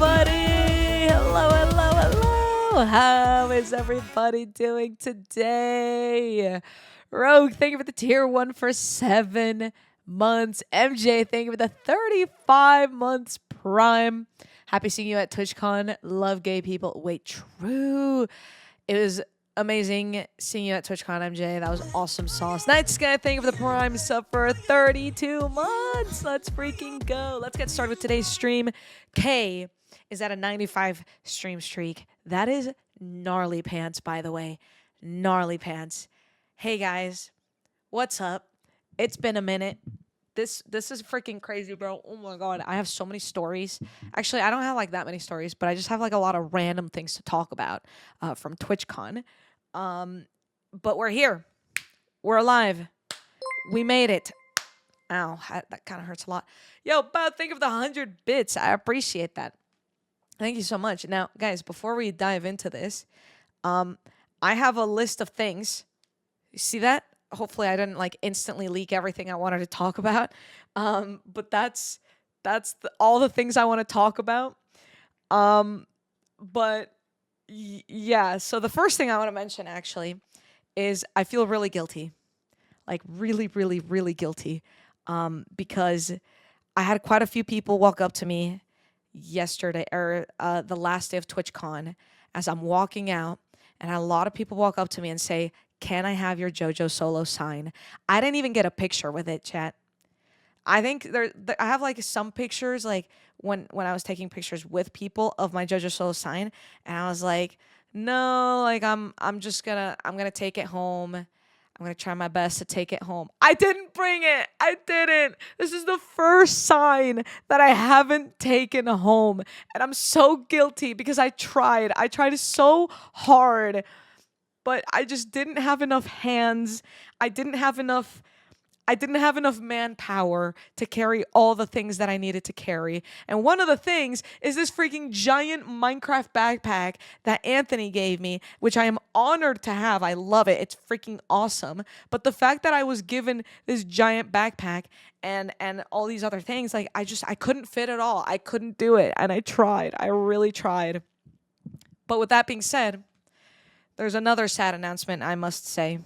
everybody! Hello, hello, hello! How is everybody doing today? Rogue, thank you for the tier 1 for 7 months. MJ, thank you for the 35 months prime. Happy seeing you at TwitchCon. Love gay people. Wait, true. It was amazing seeing you at TwitchCon, MJ. That was awesome sauce. Night Sky, thank you for the prime sub for 32 months. Let's freaking go. Let's get started with today's stream. K is at a 95 stream streak. That is gnarly pants, by the way. Gnarly pants. Hey guys, what's up? It's been a minute. This is freaking crazy, bro. Oh my god, I have so many stories. Actually, I don't have like that many stories, but I just have like a lot of random things to talk about from TwitchCon. But we're here. We're alive. We made it. Ow, that kind of hurts a lot. Yo, Bob, think of the 100 bits. I appreciate that. Thank you so much. Now, guys, before we dive into this, I have a list of things. You see that? Hopefully I didn't like instantly leak everything I wanted to talk about. But that's all the things I want to talk about. But yeah, so the first thing I want to mention actually is I feel really guilty. Like really, really, really guilty. Because I had quite a few people walk up to me yesterday or the last day of TwitchCon as I'm walking out, and a lot of people walk up to me and say, "Can I have your JoJo Solo sign?" I didn't even get a picture with it, chat. I think I have like some pictures, like when I was taking pictures with people of my JoJo Solo sign, and I was like, no, like I'm gonna take it home. I'm gonna try my best to take it home. I didn't bring it. I didn't. This is the first sign that I haven't taken home, and I'm so guilty because I tried. I tried so hard. But I just didn't have enough hands. I didn't have enough manpower to carry all the things that I needed to carry. And one of the things is this freaking giant Minecraft backpack that Anthony gave me, which I am honored to have. I love it. It's freaking awesome. But the fact that I was given this giant backpack and all these other things, like I couldn't fit it all. I couldn't do it. And I tried. I really tried. But with that being said, there's another sad announcement, I must say.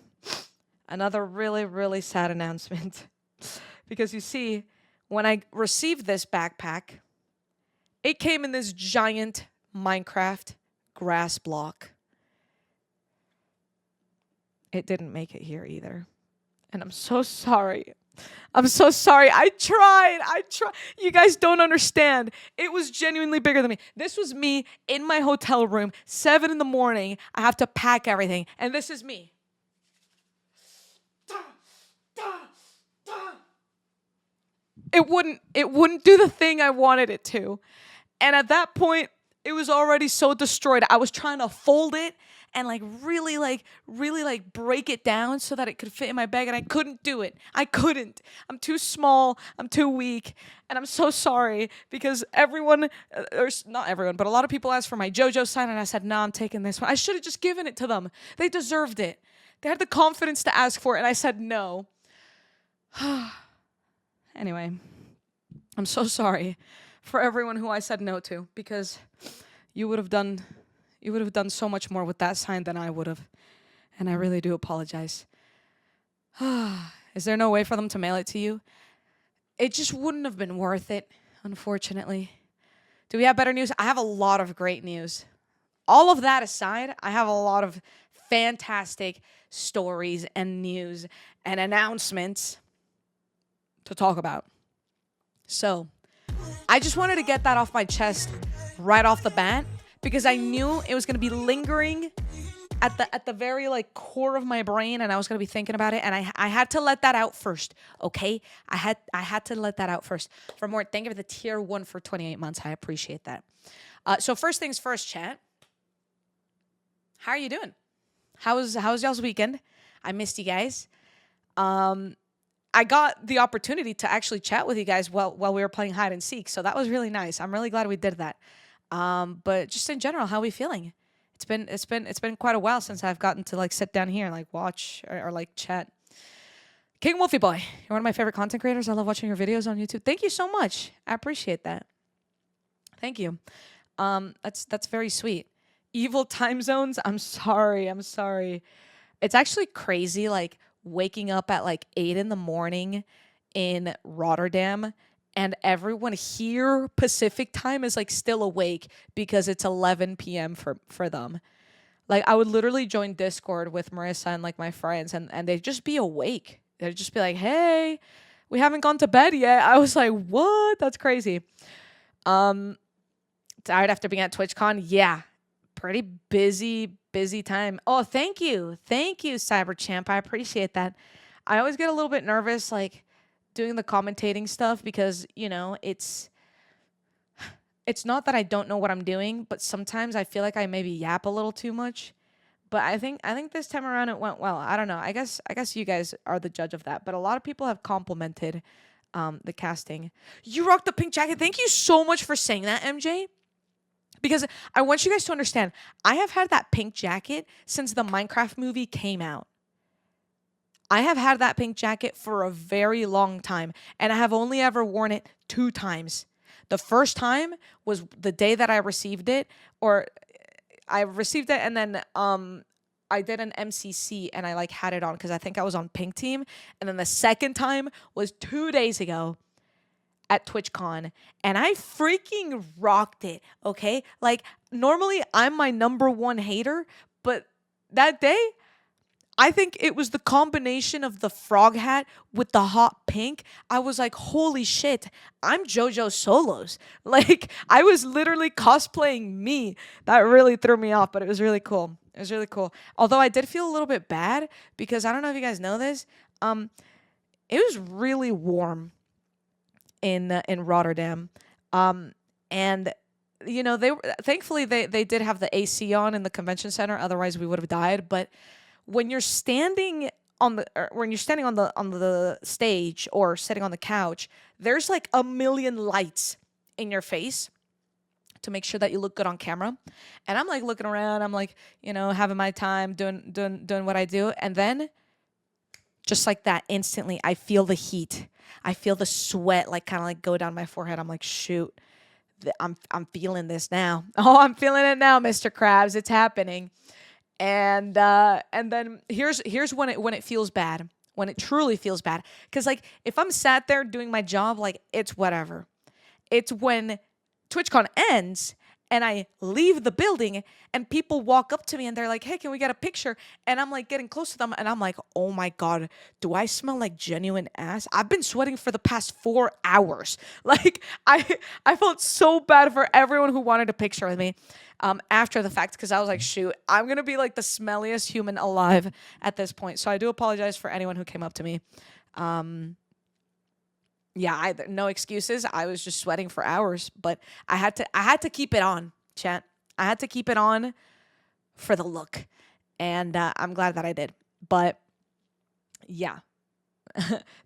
Another really, really sad announcement. Because you see, when I received this backpack, it came in this giant Minecraft grass block. It didn't make it here either. And I'm so sorry. I'm so sorry. I tried. You guys don't understand. It was genuinely bigger than me. This was me in my hotel room, 7 in the morning. I have to pack everything. And this is me. It wouldn't do the thing I wanted it to. And at that point, it was already so destroyed. I was trying to fold it and really break it down so that it could fit in my bag, and I couldn't do it. I couldn't. I'm too small. I'm too weak, and I'm so sorry because everyone, or not everyone, but a lot of people asked for my JoJo sign, and I said, "No, I'm taking this one." I should have just given it to them. They deserved it. They had the confidence to ask for it, and I said no. Anyway, I'm so sorry for everyone who I said no to, because you would have done so much more with that sign than I would have. And I really do apologize. Is there no way for them to mail it to you? It just wouldn't have been worth it, unfortunately. Do we have better news? I have a lot of great news. All of that aside, I have a lot of fantastic stories and news and announcements to talk about. So, I just wanted to get that off my chest right off the bat, because I knew it was going to be lingering at the very like core of my brain, and I was going to be thinking about it, and I had to let that out first, okay? I had to let that out first. For more, thank you for the tier 1 for 28 months. I appreciate that. So first things first, chat. How are you doing? How was y'all's weekend? I missed you guys. I got the opportunity to actually chat with you guys while we were playing hide and seek, so that was really nice. I'm really glad we did that. But just in general, how are we feeling? It's been quite a while since I've gotten to like sit down here and like watch or like chat. King Wolfie Boy, you're one of my favorite content creators. I love watching your videos on YouTube. Thank you so much. I appreciate that. Thank you. That's very sweet. Evil time zones. I'm sorry. I'm sorry. It's actually crazy, like waking up at like 8 in the morning in Rotterdam, and everyone here Pacific time is like still awake because it's 11 p.m. for them. Like I would literally join Discord with Marissa and like my friends, and they'd just be awake. They'd just be like, "Hey, we haven't gone to bed yet." I was like, "What? That's crazy." Um, Tired after being at TwitchCon? Yeah, pretty busy time. Oh, thank you, Cyberchamp. I appreciate that. I always get a little bit nervous, like doing the commentating stuff because it's not that I don't know what I'm doing, but sometimes I feel like I maybe yap a little too much. But I think this time around it went well. I don't know. I guess you guys are the judge of that. But a lot of people have complimented the casting. You rocked the pink jacket. Thank you so much for saying that, MJ. Because I want you guys to understand, I have had that pink jacket since the Minecraft movie came out. I have had that pink jacket for a very long time, and I have only ever worn it 2 times. The first time was the day that I received it, or I received it, and then I did an MCC and I like had it on because I think I was on Pink Team, and then the second time was 2 days ago at TwitchCon, and I freaking rocked it. Okay, like normally I'm my number one hater, but that day I think it was the combination of the frog hat with the hot pink. I was like, holy shit, I'm jojosolos. Like, I was literally cosplaying me. That really threw me off, but it was really cool. It was really cool. Although I did feel a little bit bad because I don't know if you guys know this. It was really warm in Rotterdam. And they thankfully they did have the AC on in the convention center, otherwise we would have died, but when you're standing on the stage or sitting on the couch, there's like a million lights in your face to make sure that you look good on camera. And I'm like looking around, I'm like, having my time doing what I do, and then just like that, instantly I feel the heat. I feel the sweat like kind of like go down my forehead. I'm like, shoot. I'm feeling this now. Oh, I'm feeling it now, Mr. Krabs. It's happening. And then here's when it feels bad, when it truly feels bad, because like if I'm sat there doing my job, like it's whatever. It's when TwitchCon ends and I leave the building and people walk up to me and they're like, "Hey, can we get a picture?" And I'm like getting close to them and I'm like, "Oh my god, do I smell like genuine ass? I've been sweating for the past 4 hours." Like I felt so bad for everyone who wanted a picture with me after the fact, because I was like, "Shoot, I'm going to be like the smelliest human alive at this point." So I do apologize for anyone who came up to me. Yeah, no excuses. I was just sweating for hours, but I had to keep it on, chat. I had to keep it on for the look, and I'm glad that I did. But yeah,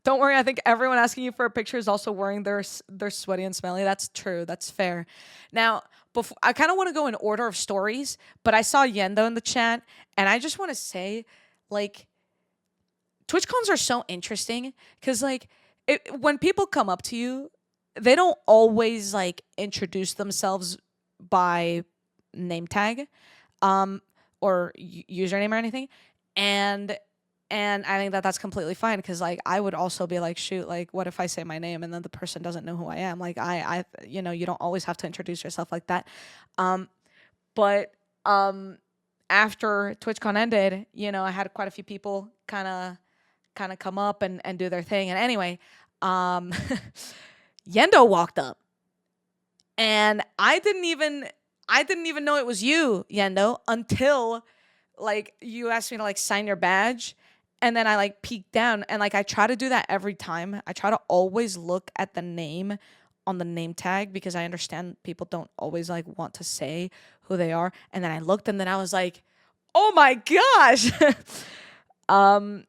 don't worry. I think everyone asking you for a picture is also wearing their sweaty and smelly. That's true. That's fair. Now, before I kind of want to go in order of stories, but I saw Yendo in the chat, and I just want to say, like, TwitchCons are so interesting because like when people come up to you, they don't always like introduce themselves by name tag, um, or username or anything, and I think that that's completely fine because like I would also be like, shoot, like what if I say my name and then the person doesn't know who I am? Like you don't always have to introduce yourself like that. But after TwitchCon ended, I had quite a few people kind of come up and do their thing. And anyway, Yendo walked up, and I didn't even know it was you, Yendo, until like you asked me to like sign your badge. And then I like peeked down, and like I try to do that every time. I try to always look at the name on the name tag because I understand people don't always like want to say who they are. And then I looked, and then I was like, "Oh my gosh."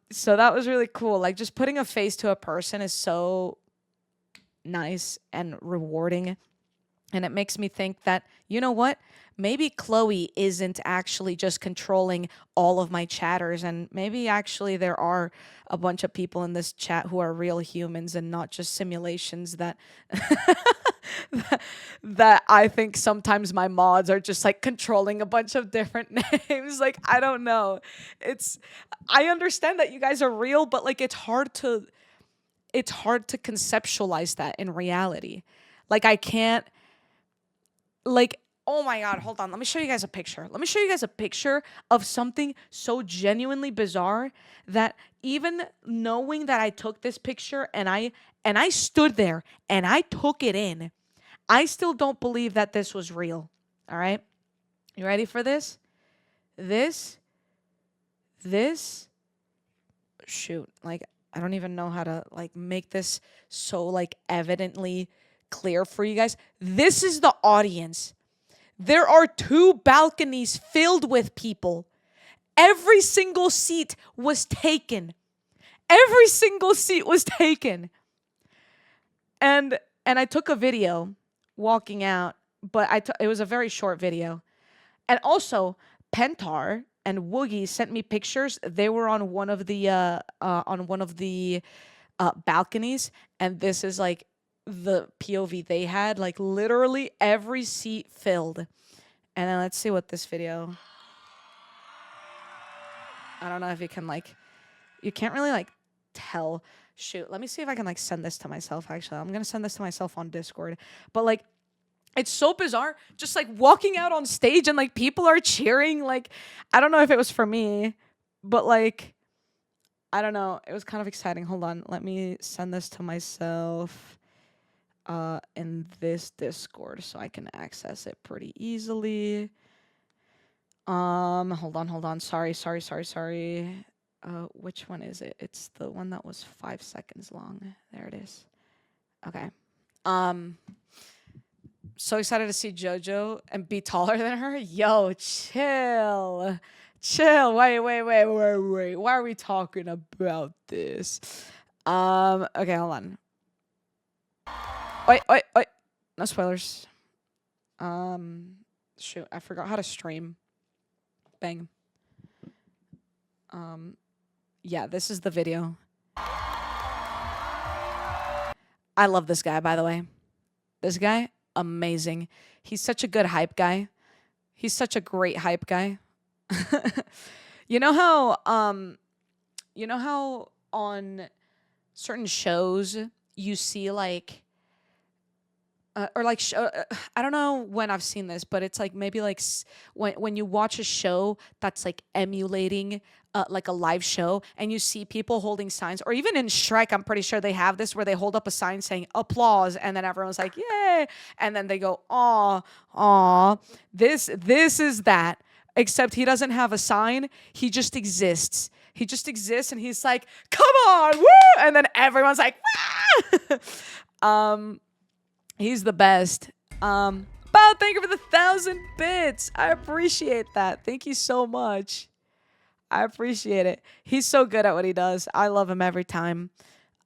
So that was really cool. Like just putting a face to a person is so nice and rewarding. And it makes me think that, you know what? Maybe Chloe isn't actually just controlling all of my chatters, and maybe actually there are a bunch of people in this chat who are real humans and not just simulations that that I think sometimes my mods are just like controlling a bunch of different names. Like, I don't know. I understand that you guys are real, but like it's hard to conceptualize that in reality. Like, I can't, like, oh my god, hold on, let me show you guys a picture. Let me show you guys a picture of something so genuinely bizarre that even knowing that I took this picture and I stood there and I took it in, I still don't believe that this was real. All right, you ready for this? This shoot, like, I don't even know how to like make this so like evidently clear for you guys. This is the audience. There are 2 balconies filled with people. Every single seat was taken. Every single seat was taken. And I took a video walking out, but it was a very short video. And also, Pentar and Woogie sent me pictures. They were on one of the balconies, and this is like the POV they had. Like literally every seat filled. And then let's see what this video. I don't know if you can like, you can't really like tell. Shoot, let me see if I can like send this to myself. Actually, I'm gonna send this to myself on Discord. But like, it's so bizarre, just like walking out on stage and like people are cheering. Like, I don't know if it was for me, but like, I don't know. It was kind of exciting. Hold on, let me send this to myself in this Discord so I can access it pretty easily. Hold on. Sorry. Which one is it? It's the one that was 5 seconds long. There it is. Okay. So excited to see JoJo and be taller than her. Yo, chill. Wait. Why are we talking about this? Okay, hold on. Wait. No spoilers. Shoot, I forgot how to stream. Bang. Yeah, this is the video. I love this guy, by the way. This guy, amazing. He's such a good hype guy. He's such a great hype guy. You know how on certain shows you see like I don't know when I've seen this, but it's like maybe like when you watch a show that's like emulating like a live show, and you see people holding signs, or even in Shrek, I'm pretty sure they have this where they hold up a sign saying applause, and then everyone's like yay, and then they go aw. This is that, except he doesn't have a sign. He just exists. And he's like, come on, woo! And then everyone's like, wah! He's the best. Bow, thank you for the 1,000 bits. I appreciate that. Thank you so much. I appreciate it. He's so good at what he does. I love him every time.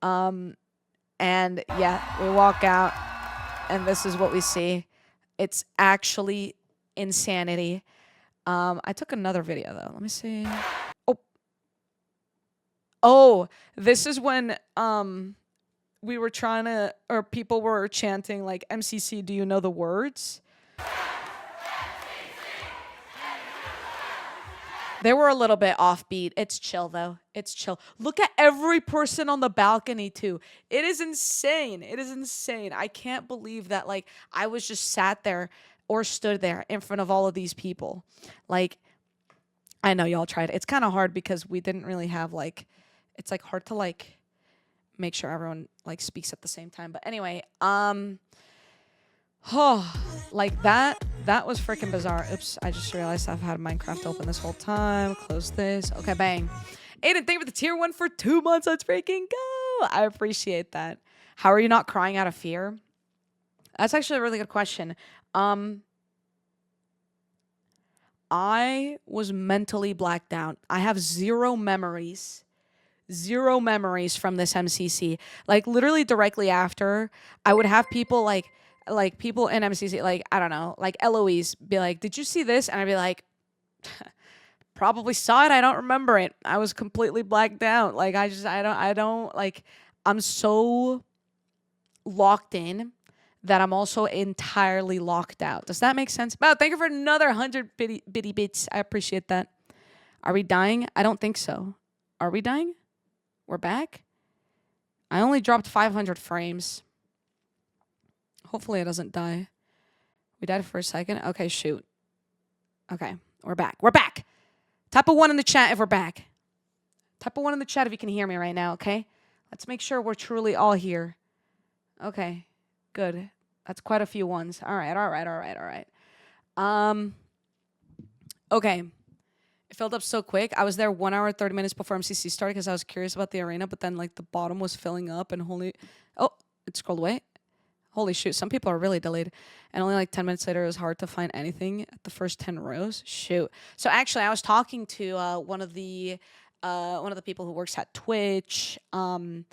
And yeah, we walk out, and this is what we see. It's actually insanity. I took another video though. Let me see. Oh, this is when we were trying to, or people were chanting like MCC, do you know the words? They were a little bit offbeat. It's chill though. It's chill. Look at every person on the balcony too. It is insane. I can't believe that like I was just sat there or stood there in front of all of these people. Like, I know y'all tried. It's kind of hard because we didn't really have like, it's like hard to like make sure everyone like speaks at the same time. But anyway, like that was freaking bizarre. Oops, I just realized I've had Minecraft open this whole time. Close this. Okay, bang. Aiden, thank you for the tier 1 for 2 months. Let's freaking go. I appreciate that. How are you not crying out of fear? That's actually a really good question. I was mentally blacked out. I have zero memories from this MCC. Like literally directly after, I would have people like like people in MCC, like I don't know, like Eloise be like, "Did you see this?" And I'd be like, "Probably saw it. I don't remember it. I was completely blacked out. Like I don't like. I'm so locked in that I'm also entirely locked out. Does that make sense? Wow, thank you for another 100 bitty bits. I appreciate that. Are we dying? I don't think so. Are we dying? We're back? I only dropped 500 frames. Hopefully it doesn't die. We died for a second. Okay, shoot. Okay, we're back. We're back. Type a 1 in the chat if we're back. Type a 1 in the chat if you can hear me right now, okay? Let's make sure we're truly all here. Okay, good. That's quite a few ones. All right. Okay. It filled up so quick. I was there 1 hour, 30 minutes before MCC started because I was curious about the arena, but then like the bottom was filling up and it scrolled away. Holy shoot, some people are really delayed. And only like 10 minutes later, it was hard to find anything at the first 10 rows. Shoot. So actually, I was talking to one of the people who works at Twitch, and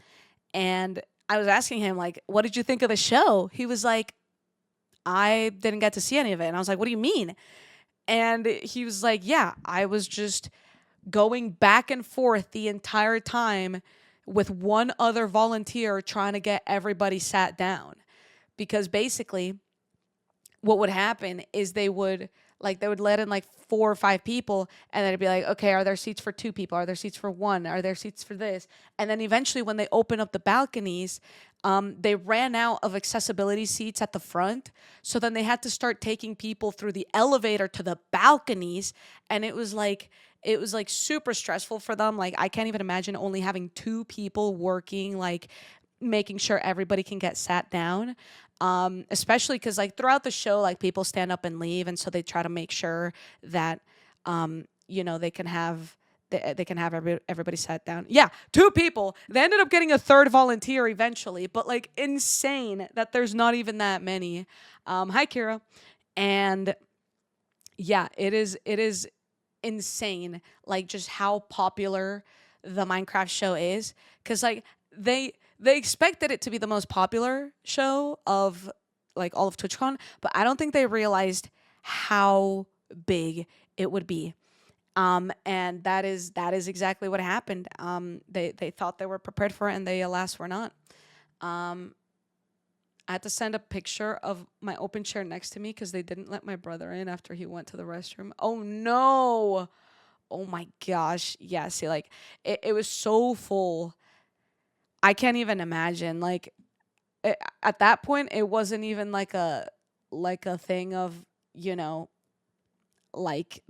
I was asking him, like, what did you think of the show? He was like, I didn't get to see any of it. And I was like, what do you mean? And he was like, yeah, I was just going back and forth the entire time with one other volunteer trying to get everybody sat down. Because basically, what would happen is they would let in like 4 or 5 people, and then it'd be like, okay, are there seats for 2 people? Are there seats for 1? Are there seats for this? And then eventually when they open up the balconies, they ran out of accessibility seats at the front. So then they had to start taking people through the elevator to the balconies. And it was like super stressful for them. Like, I can't even imagine only having 2 people working, like making sure everybody can get sat down. Especially because like throughout the show, like people stand up and leave, and so they try to make sure that they can have everybody sat down. Yeah, 2 people. They ended up getting a 3rd volunteer eventually, but like insane that there's not even that many. Hi Kira. And yeah, it is insane, like just how popular the Minecraft show is, because like they expected it to be the most popular show of like all of TwitchCon, but I don't think they realized how big it would be. And that is exactly what happened. They thought they were prepared for it, and they alas were not. I had to send a picture of my open chair next to me because they didn't let my brother in after he went to the restroom. Oh no! Oh my gosh! Yeah, see, like it was so full. I can't even imagine. Like at that point, it wasn't even like a thing of, like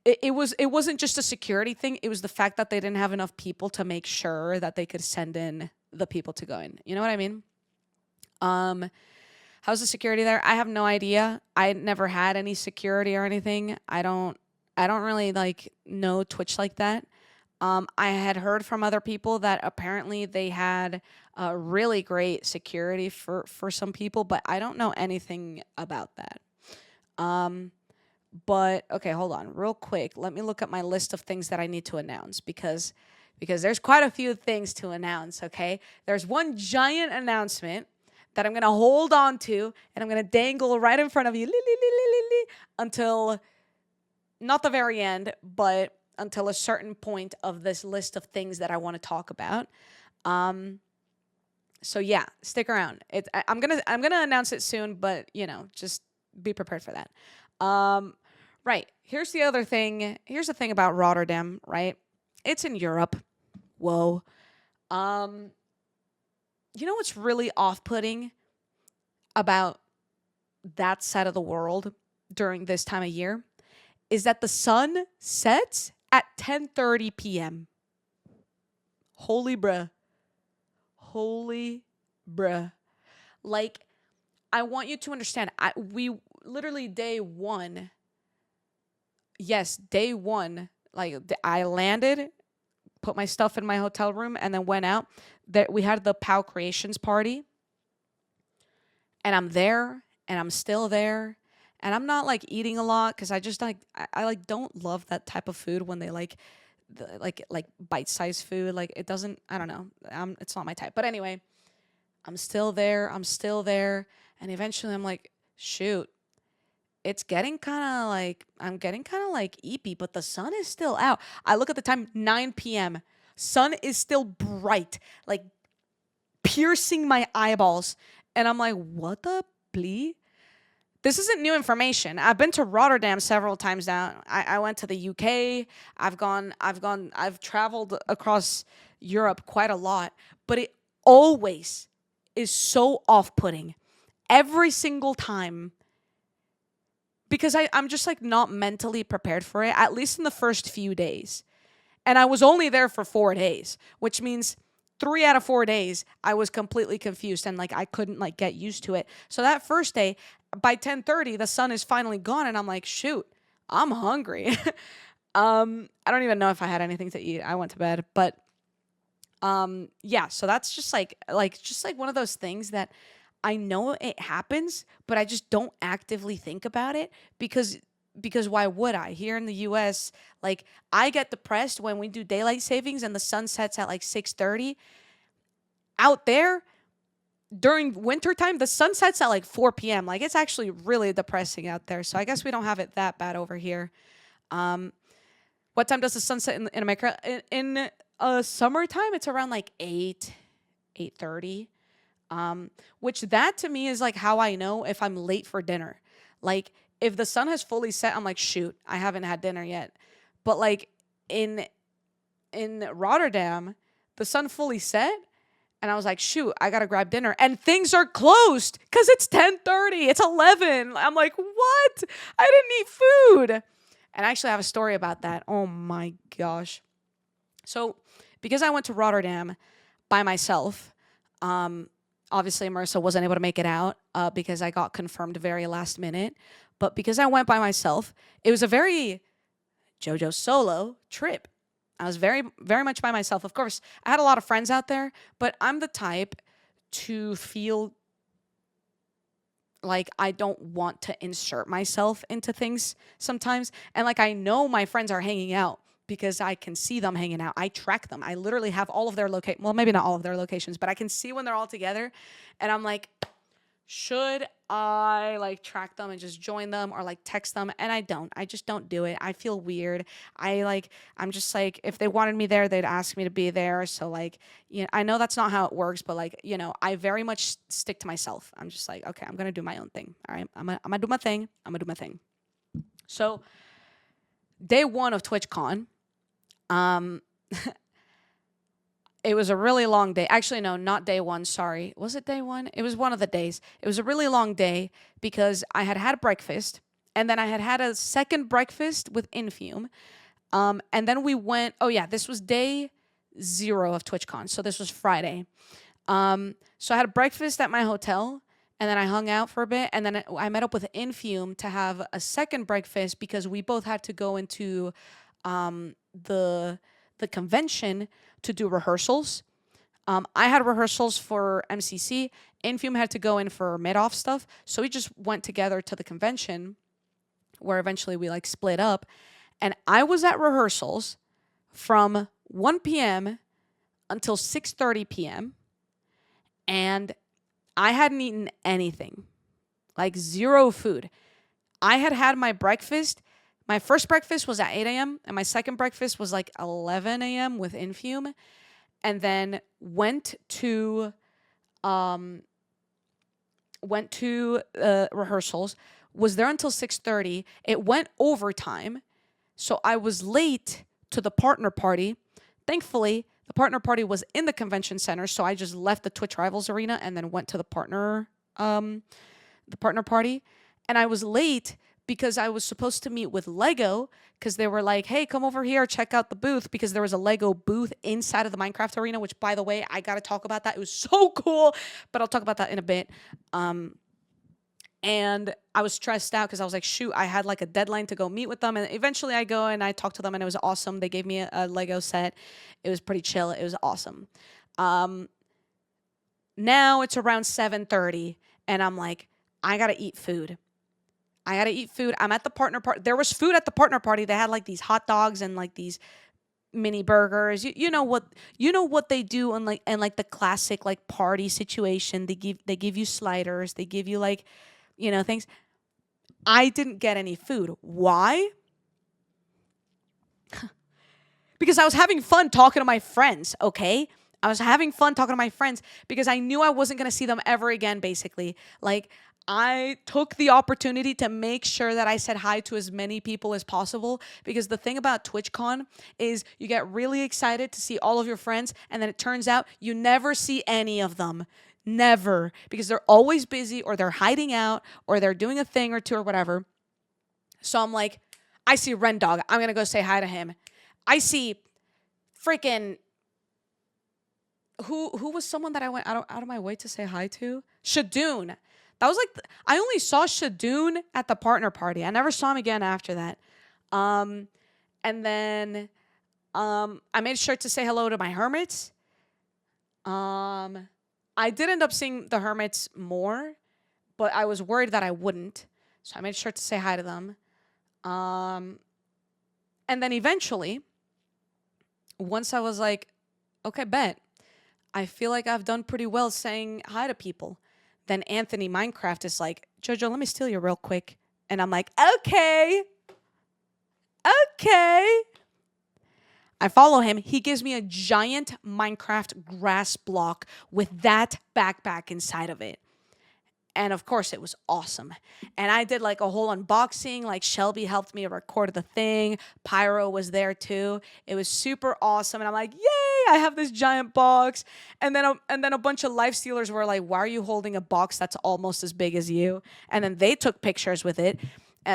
it wasn't just a security thing. It was the fact that they didn't have enough people to make sure that they could send in the people to go in. You know what I mean? How's the security there? I have no idea. I never had any security or anything. I don't really like know Twitch like that. I had heard from other people that apparently they had really great security for some people, but I don't know anything about that. But okay, hold on real quick. Let me look at my list of things that I need to announce because there's quite a few things to announce, okay? There's one giant announcement that I'm going to hold on to, and I'm going to dangle right in front of you until not the very end, but until a certain point of this list of things that I want to talk about. So yeah, stick around. I'm gonna announce it soon, but just be prepared for that. Right. Here's the other thing. Here's the thing about Rotterdam, right? It's in Europe. Whoa. You know what's really off-putting about that side of the world during this time of year is that the sun sets at 10:30 p.m. Holy bruh. Like, I want you to understand, we literally day one, like I landed, put my stuff in my hotel room, and then went out. We had the POW Creations party, and I'm there, and I'm still there, and I'm not like eating a lot because I just like I like don't love that type of food when they like bite-sized food. Like it doesn't, I don't know, it's not my type. But anyway, I'm still there. I'm still there. And eventually I'm like, shoot, it's getting kind of like, I'm getting kind of like eepy, but the sun is still out. I look at the time, 9 p.m. Sun is still bright, like piercing my eyeballs. And I'm like, what the blee? This isn't new information. I've been to Rotterdam several times now. I went to the UK. I've traveled across Europe quite a lot, but it always is so off-putting every single time because I'm just like not mentally prepared for it, at least in the first few days. And I was only there for 4 days, which means 3 out of 4 days I was completely confused and like I couldn't like get used to it. So that first day, by 10:30, the sun is finally gone, and I'm like, shoot, I'm hungry. I don't even know if I had anything to eat. I went to bed, but yeah. So that's just like one of those things that I know it happens, but I just don't actively think about it because why would I? Here in the US, like I get depressed when we do daylight savings and the sun sets at like 6:30. Out there during wintertime, the sun sets at like 4 p.m. Like it's actually really depressing out there. So I guess we don't have it that bad over here. What time does the sun set in America? In summertime, it's around like 8:30. Which that to me is like how I know if I'm late for dinner. Like if the sun has fully set, I'm like, shoot, I haven't had dinner yet. But like in Rotterdam, the sun fully set, and I was like, shoot, I gotta grab dinner, and things are closed because it's 10:30, it's 11. I'm like, what? I didn't eat food. And I actually have a story about that. Oh my gosh. So because I went to Rotterdam by myself, obviously Marissa wasn't able to make it out because I got confirmed very last minute. But because I went by myself, it was a very JoJo solo trip. I was very, very much by myself. Of course, I had a lot of friends out there, but I'm the type to feel like I don't want to insert myself into things sometimes. And like I know my friends are hanging out because I can see them hanging out. I track them. I literally have all of their well, maybe not all of their locations, but I can see when they're all together. And I'm like, should I like track them and just join them or like text them? And I don't. I just don't do it. I feel weird. I'm just like, if they wanted me there, they'd ask me to be there. So like, I know that's not how it works, but like, I very much stick to myself. I'm just like, okay, I'm going to do my own thing. All right. I'm gonna do my thing. I'm gonna do my thing. So day one of TwitchCon, it was a really long day. Actually, no, not day one. Sorry. Was it day one? It was one of the days. It was a really long day because I had breakfast, and then I had a second breakfast with Infume. And then we went, oh yeah, this was day 0 of TwitchCon. So this was Friday. So I had a breakfast at my hotel, and then I hung out for a bit, and then I met up with Infume to have a second breakfast because we both had to go into the convention to do rehearsals. I had rehearsals for MCC. Infume had to go in for mid-off stuff. So we just went together to the convention where eventually we like split up. And I was at rehearsals from 1 p.m. until 6:30 p.m. And I hadn't eaten anything, like zero food. I had my breakfast. My first breakfast was at 8 a.m. and my second breakfast was like 11 a.m. with Infume, and then went to rehearsals. Was there until 6:30. It went overtime, so I was late to the partner party. Thankfully, the partner party was in the convention center, so I just left the Twitch Rivals arena and then went to the partner party, and I was late because I was supposed to meet with Lego because they were like, hey, come over here, check out the booth, because there was a Lego booth inside of the Minecraft arena, which, by the way, I got to talk about that. It was so cool, but I'll talk about that in a bit. And I was stressed out because I was like, shoot, I had like a deadline to go meet with them. And eventually I go and I talked to them, and it was awesome. They gave me a Lego set. It was pretty chill. It was awesome. Now it's around 7:30, and I'm like, I got to eat food. I'm at the partner party. There was food at the partner party. They had like these hot dogs and like these mini burgers. You know what they do in like the classic like party situation. They give you sliders. They give you like, things. I didn't get any food. Why? Because I was having fun talking to my friends, okay? I was having fun talking to my friends because I knew I wasn't going to see them ever again, basically. Like, I took the opportunity to make sure that I said hi to as many people as possible, because the thing about TwitchCon is you get really excited to see all of your friends, and then it turns out you never see any of them. Never. Because they're always busy, or they're hiding out, or they're doing a thing or two or whatever. So I'm like, I see Ren Dog. I'm going to go say hi to him. I see freaking who was someone that I went out of my way to say hi to? Shadoon. That was like I only saw Shadoon at the partner party. I never saw him again after that. And then I made sure to say hello to my hermits. I did end up seeing the hermits more, but I was worried that I wouldn't. So I made sure to say hi to them. And then eventually, once I was like, okay, bet. I feel like I've done pretty well saying hi to people. Then Anthony Minecraft is like, Jojo, let me steal you real quick. And I'm like, okay. I follow him. He gives me a giant Minecraft grass block with that backpack inside of it. And of course, it was awesome. And I did like a whole unboxing. Like Shelby helped me record the thing. Pyro was there too. It was super awesome. And I'm like, yay! I have this giant box. And then a bunch of life stealers were like, why are you holding a box that's almost as big as you? And then they took pictures with it.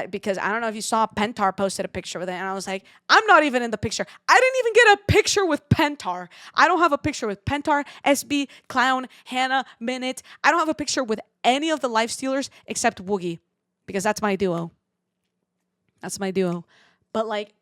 Because I don't know if you saw, Pentar posted a picture with it, and I was like, I'm not even in the picture. I didn't even get a picture with Pentar. I don't have a picture with Pentar, SB, Clown, Hannah, Minute. I don't have a picture with any of the life stealers except Woogie, because that's my duo. But like,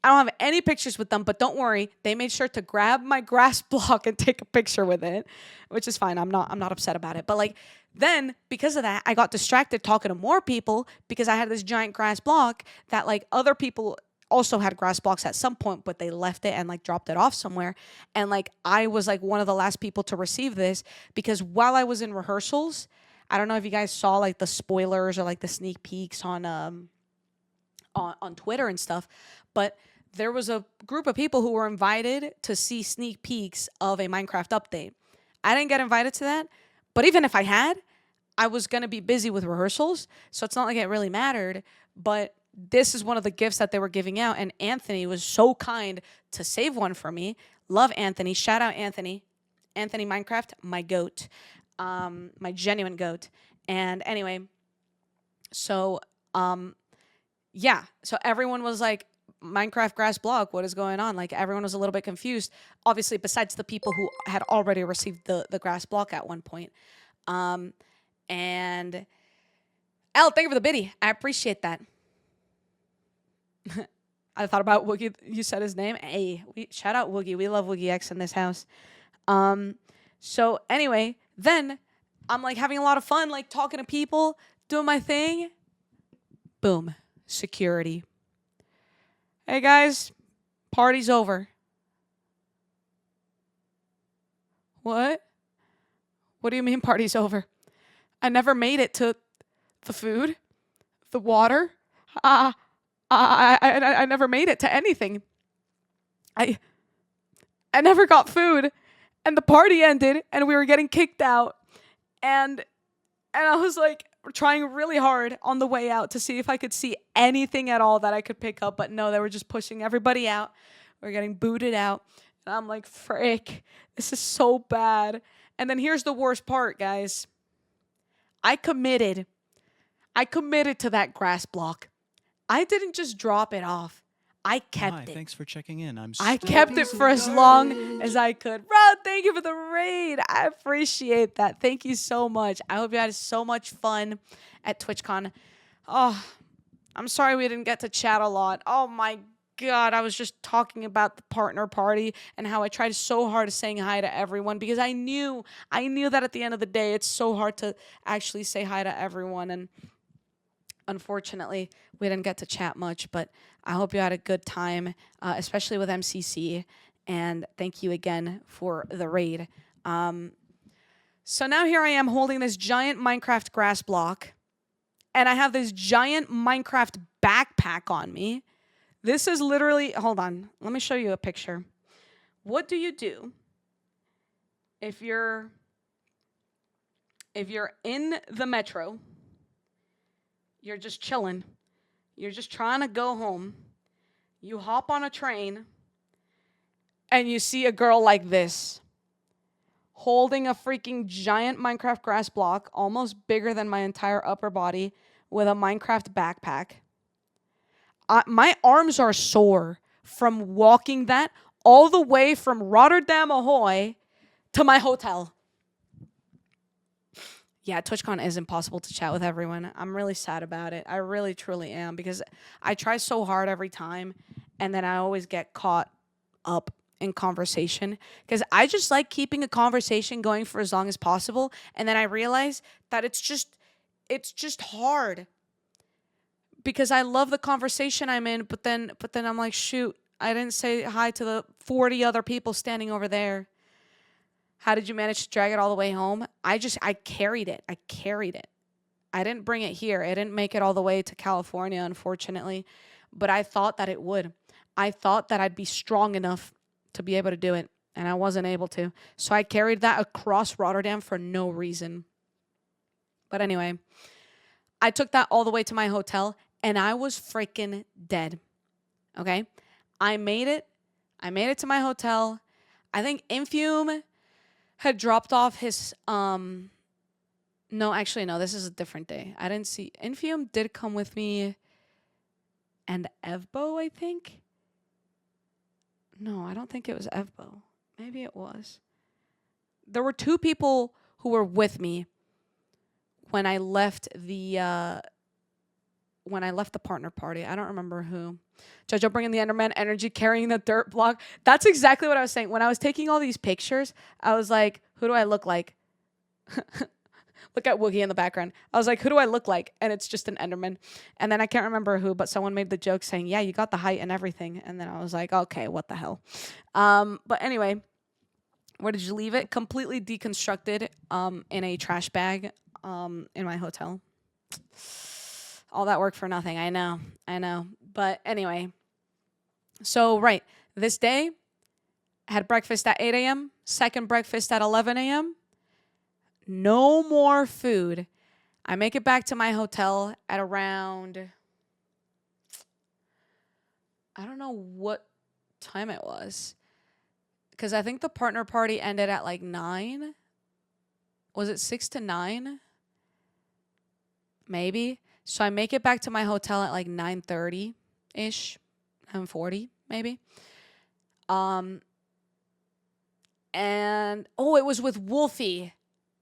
I don't have any pictures with them, but don't worry. They made sure to grab my grass block and take a picture with it, which is fine. I'm not upset about it. But like, then because of that, I got distracted talking to more people because I had this giant grass block that like other people also had grass blocks at some point, but they left it and like dropped it off somewhere. And like, I was like one of the last people to receive this because while I was in rehearsals, I don't know if you guys saw like the spoilers or like the sneak peeks on Twitter and stuff, but there was a group of people who were invited to see sneak peeks of a Minecraft update. I didn't get invited to that, but even if I had, I was going to be busy with rehearsals, so it's not like it really mattered, but this is one of the gifts that they were giving out, and Anthony was so kind to save one for me. Love Anthony. Shout out Anthony. Anthony Minecraft, my goat. My genuine goat. And anyway, so, yeah. So everyone was like, Minecraft grass block, what is going on? Like, everyone was a little bit confused. Obviously, besides the people who had already received the grass block at one point. And L, thank you for the biddy. I appreciate that. I thought about Woogie. You said his name. Hey, shout out Woogie. We love Woogie X in this house. So anyway, then I'm like having a lot of fun, like talking to people, doing my thing. Boom. Security. Hey guys, party's over. What? What do you mean party's over? I never made it to the food, the water. I never made it to anything. I never got food, and the party ended, and we were getting kicked out, and I was like trying really hard on the way out to see if I could see anything at all that I could pick up, but no, they were just pushing everybody out. We're getting booted out, and I'm like, frick, this is so bad. And then here's the worst part, guys. I committed to that grass block. I didn't just drop it off. I kept it. Thanks for checking in. I kept it for as long as I could. Bro, thank you for the raid. I appreciate that. Thank you so much. I hope you had so much fun at TwitchCon. Oh, I'm sorry we didn't get to chat a lot. Oh my God, I was just talking about the partner party and how I tried so hard to saying hi to everyone because I knew that at the end of the day, it's so hard to actually say hi to everyone. And unfortunately, we didn't get to chat much, but I hope you had a good time, especially with MCC. And thank you again for the raid. So now here I am holding this giant Minecraft grass block, and I have this giant Minecraft backpack on me. This is literally, hold on, let me show you a picture. What do you do if you're in the metro, you're just chilling, you're just trying to go home, you hop on a train, and you see a girl like this, holding a freaking giant Minecraft grass block, almost bigger than my entire upper body, with a Minecraft backpack. My arms are sore from walking that all the way from Rotterdam Ahoy to my hotel. Yeah, TwitchCon is impossible to chat with everyone. I'm really sad about it. I really, truly am, because I try so hard every time, and then I always get caught up in conversation, because I just like keeping a conversation going for as long as possible, and then I realize that it's just hard, because I love the conversation I'm in, but then I'm like, shoot, I didn't say hi to the 40 other people standing over there. How did you manage to drag it all the way home? I carried it. I didn't bring it here. I didn't make it all the way to California, unfortunately, but I thought that it would. I thought that I'd be strong enough to be able to do it, and I wasn't able to. So I carried that across Rotterdam for no reason. But anyway, I took that all the way to my hotel, and I was freaking dead. Okay? I made it to my hotel. I think Infume had dropped off his no, actually no, this is a different day. I didn't see Infume did come with me, and Evbo, I think. No, I don't think it was Evbo. Maybe it was. There were two people who were with me when I left the partner party. I don't remember who. Jojo bringing the Enderman energy, carrying the dirt block. That's exactly what I was saying. When I was taking all these pictures, I was like, who do I look like? Look at Woogie in the background. I was like, who do I look like? And it's just an Enderman. And then I can't remember who, but someone made the joke saying, yeah, you got the height and everything. And then I was like, okay, what the hell? But anyway, where did you leave it? Completely deconstructed in a trash bag in my hotel. All that work for nothing. I know. But anyway, so right, this day, I had breakfast at 8 a.m., second breakfast at 11 a.m., no more food. I make it back to my hotel at around, I don't know what time it was, because I think the partner party ended at like 9. Was it 6 to 9? Maybe. So I make it back to my hotel at like 9:30-ish, 9:40 maybe. And it was with Wolfie.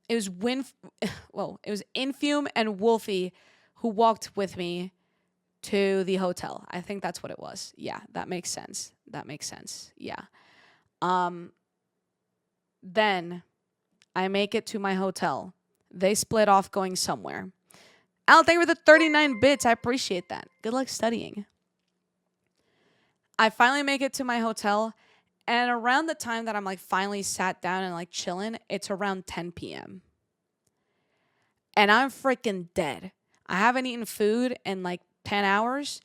It was it was Infume and Wolfie who walked with me to the hotel. I think that's what it was. Yeah, that makes sense. Yeah. Then I make it to my hotel. They split off going somewhere. Al, thank you for the 39 bits. I appreciate that. Good luck studying. I finally make it to my hotel. And around the time that I'm like finally sat down and like chilling, it's around 10 p.m. And I'm freaking dead. I haven't eaten food in like 10 hours.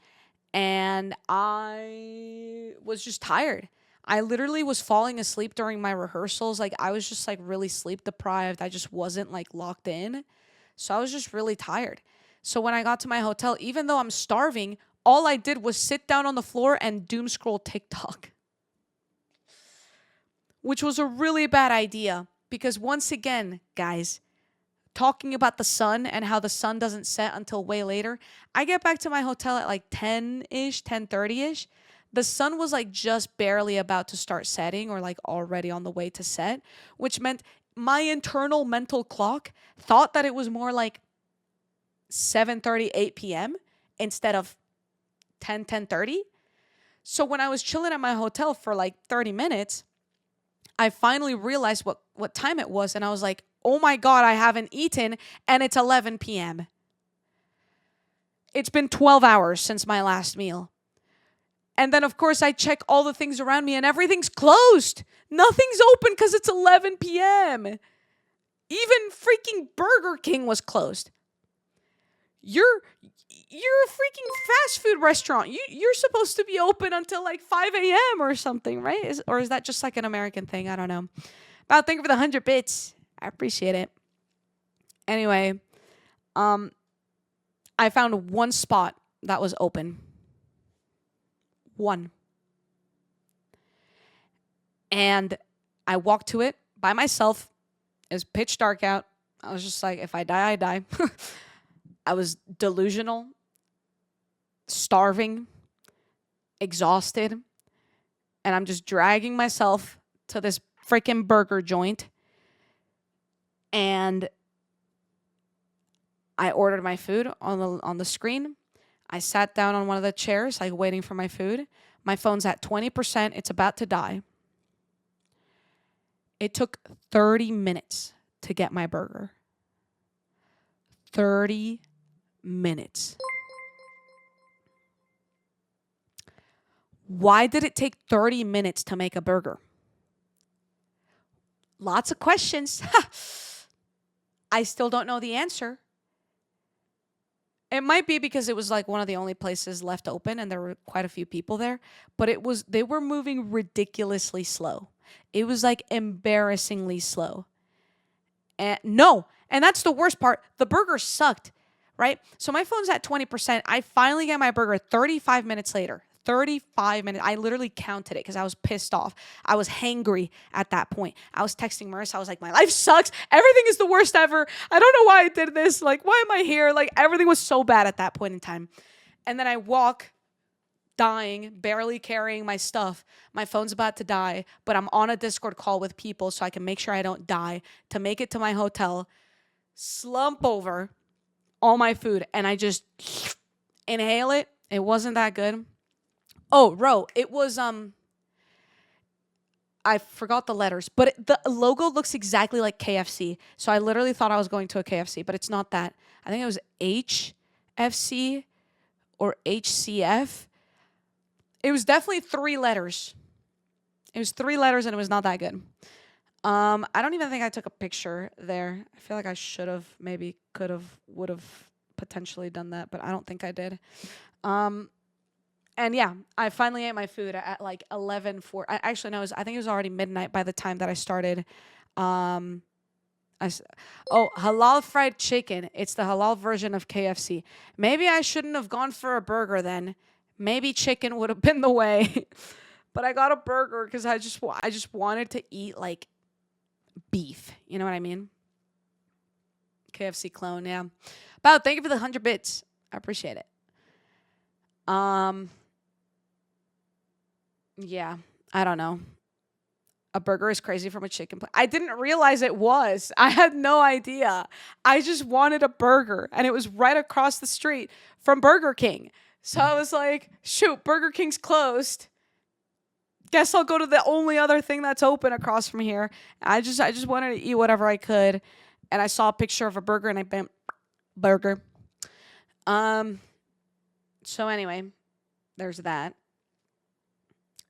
And I was just tired. I literally was falling asleep during my rehearsals. Like I was just like really sleep deprived. I just wasn't like locked in. So I was just really tired. So when I got to my hotel, even though I'm starving, all I did was sit down on the floor and doom scroll TikTok. Which was a really bad idea, because once again, guys, talking about the sun and how the sun doesn't set until way later, I get back to my hotel at like 10-ish, 10:30-ish. The sun was like just barely about to start setting, or like already on the way to set, which meant my internal mental clock thought that it was more like 7:30, 8 p.m. instead of 10:30. So when I was chilling at my hotel for like 30 minutes, I finally realized what time it was, and I was like, oh my God, I haven't eaten, and it's 11 p.m. It's been 12 hours since my last meal. And then, of course, I check all the things around me and everything's closed. Nothing's open because it's 11 p.m. Even freaking Burger King was closed. You're a freaking fast food restaurant. You're supposed to be open until like 5 a.m. or something, right? Or is that just like an American thing? I don't know. About thank you for the 100 bits. I appreciate it. Anyway, I found one spot that was open. One. And I walked to it by myself. It was pitch dark out. I was just like, if I die, I die. I was delusional, starving, exhausted, and I'm just dragging myself to this freaking burger joint. And I ordered my food on the screen. I sat down on one of the chairs, like waiting for my food. My phone's at 20%. It's about to die. It took 30 minutes to get my burger. 30 minutes. Why did it take 30 minutes to make a burger? Lots of questions. I still don't know the answer. It might be because it was like one of the only places left open and there were quite a few people there, but they were moving ridiculously slow. It was like embarrassingly slow. And that's the worst part. The burger sucked, right? So my phone's at 20%. I finally get my burger 35 minutes later. 35 minutes. I literally counted it because I was pissed off. I was hangry at that point. I was texting Marissa. I was like, my life sucks. Everything is the worst ever. I don't know why I did this. Like, why am I here? Like, everything was so bad at that point in time. And then I walk, dying, barely carrying my stuff. My phone's about to die, but I'm on a Discord call with people so I can make sure I don't die. To make it to my hotel, slump over all my food, and I just inhale it. It wasn't that good. Oh, Ro, it was, I forgot the letters, but the logo looks exactly like KFC. So I literally thought I was going to a KFC, but it's not that. I think it was HFC or HCF. It was definitely 3 letters. It was 3 letters and it was not that good. I don't even think I took a picture there. I feel like I should have, maybe could have, would have potentially done that, but I don't think I did. And yeah, I finally ate my food at like 11:04. Actually, no, I think it was already midnight by the time that I started. Halal fried chicken. It's the halal version of KFC. Maybe I shouldn't have gone for a burger then. Maybe chicken would have been the way. But I got a burger because I just wanted to eat like beef. You know what I mean? KFC clone, yeah. Bow, thank you for the 100 bits. I appreciate it. Yeah, I don't know. A burger is crazy from a chicken place. I didn't realize it was. I had no idea. I just wanted a burger, and it was right across the street from Burger King. So I was like, shoot, Burger King's closed. Guess I'll go to the only other thing that's open across from here. I just wanted to eat whatever I could, and I saw a picture of a burger, and I bam, burger. So anyway, there's that.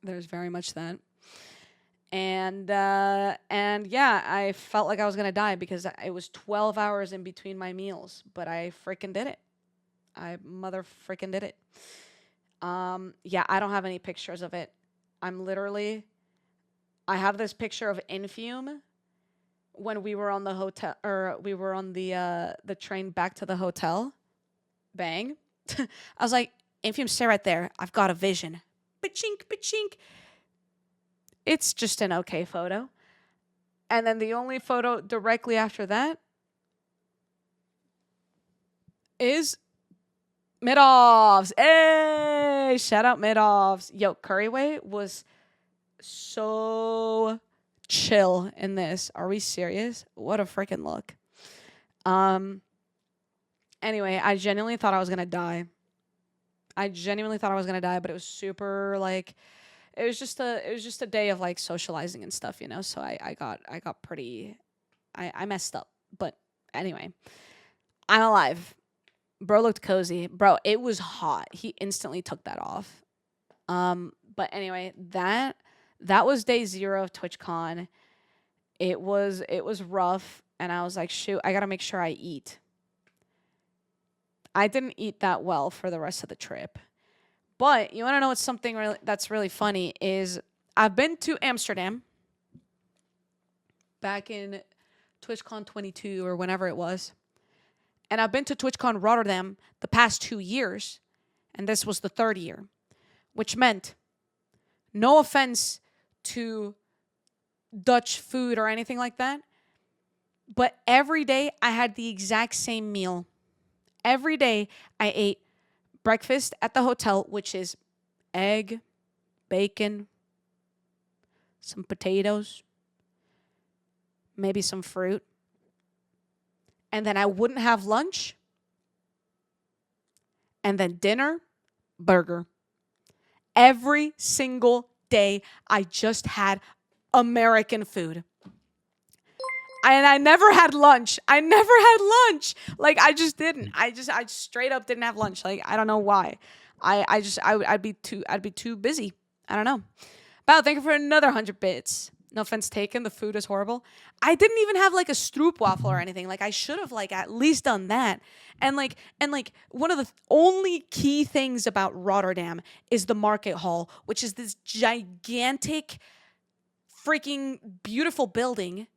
There's very much that. And yeah, I felt like I was gonna die because it was 12 hours in between my meals, but I freaking did it. I mother freaking did it. Yeah, I don't have any pictures of it. I have this picture of Infume when we were on the hotel, or we were on the train back to the hotel. Bang. I was like, Infume, stay right there. I've got a vision. Ba-chink, ba-chink. It's just an okay photo. And then the only photo directly after that is Mid-offs. Hey, shout out Mid-offs. Yo, Curryway was so chill in this. Are we serious? What a freaking look. Anyway, I genuinely thought I was gonna die. But it was super like it was just a day of like socializing and stuff, you know. So I got pretty I messed up. But anyway, I'm alive. Bro looked cozy. Bro, it was hot. He instantly took that off. But anyway, that was day 0 of TwitchCon. It was rough, and I was like, shoot, I gotta make sure I eat. I didn't eat that well for the rest of the trip. But you want to know what's something that's really funny is I've been to Amsterdam back in TwitchCon 22 or whenever it was. And I've been to TwitchCon Rotterdam the past 2 years, and this was the 3rd year, which meant, no offense to Dutch food or anything like that, but every day I had the exact same meal. Every day I ate breakfast at the hotel, which is egg, bacon, some potatoes, maybe some fruit. And then I wouldn't have lunch. And then dinner, burger. Every single day I just had American food. And I never had lunch. Like, I just didn't. I straight up didn't have lunch. Like, I don't know why. I'd be too busy. I don't know. Wow, thank you for another 100 bits. No offense taken. The food is horrible. I didn't even have like a stroopwafel or anything. Like, I should have like at least done that. And like one of the only key things about Rotterdam is the market hall, which is this gigantic, freaking beautiful building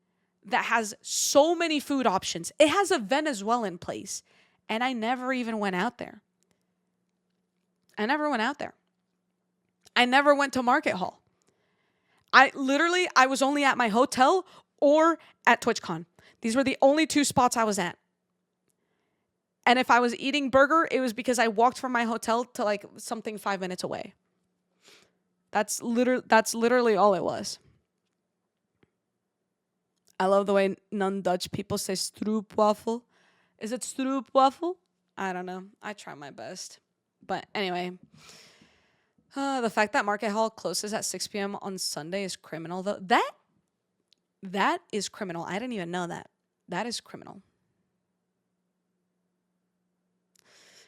that has so many food options. It has a Venezuelan place, and I never even went out there. I never went to Market Hall. I was only at my hotel or at TwitchCon. These were the only 2 spots I was at. And if I was eating burger, it was because I walked from my hotel to like something 5 minutes away. That's literally all it was. I love the way non-Dutch people say stroopwafel. Is it stroopwafel? I don't know. I try my best. But anyway, the fact that Market Hall closes at 6 p.m. on Sunday is criminal, though. That is criminal. I didn't even know that. That is criminal.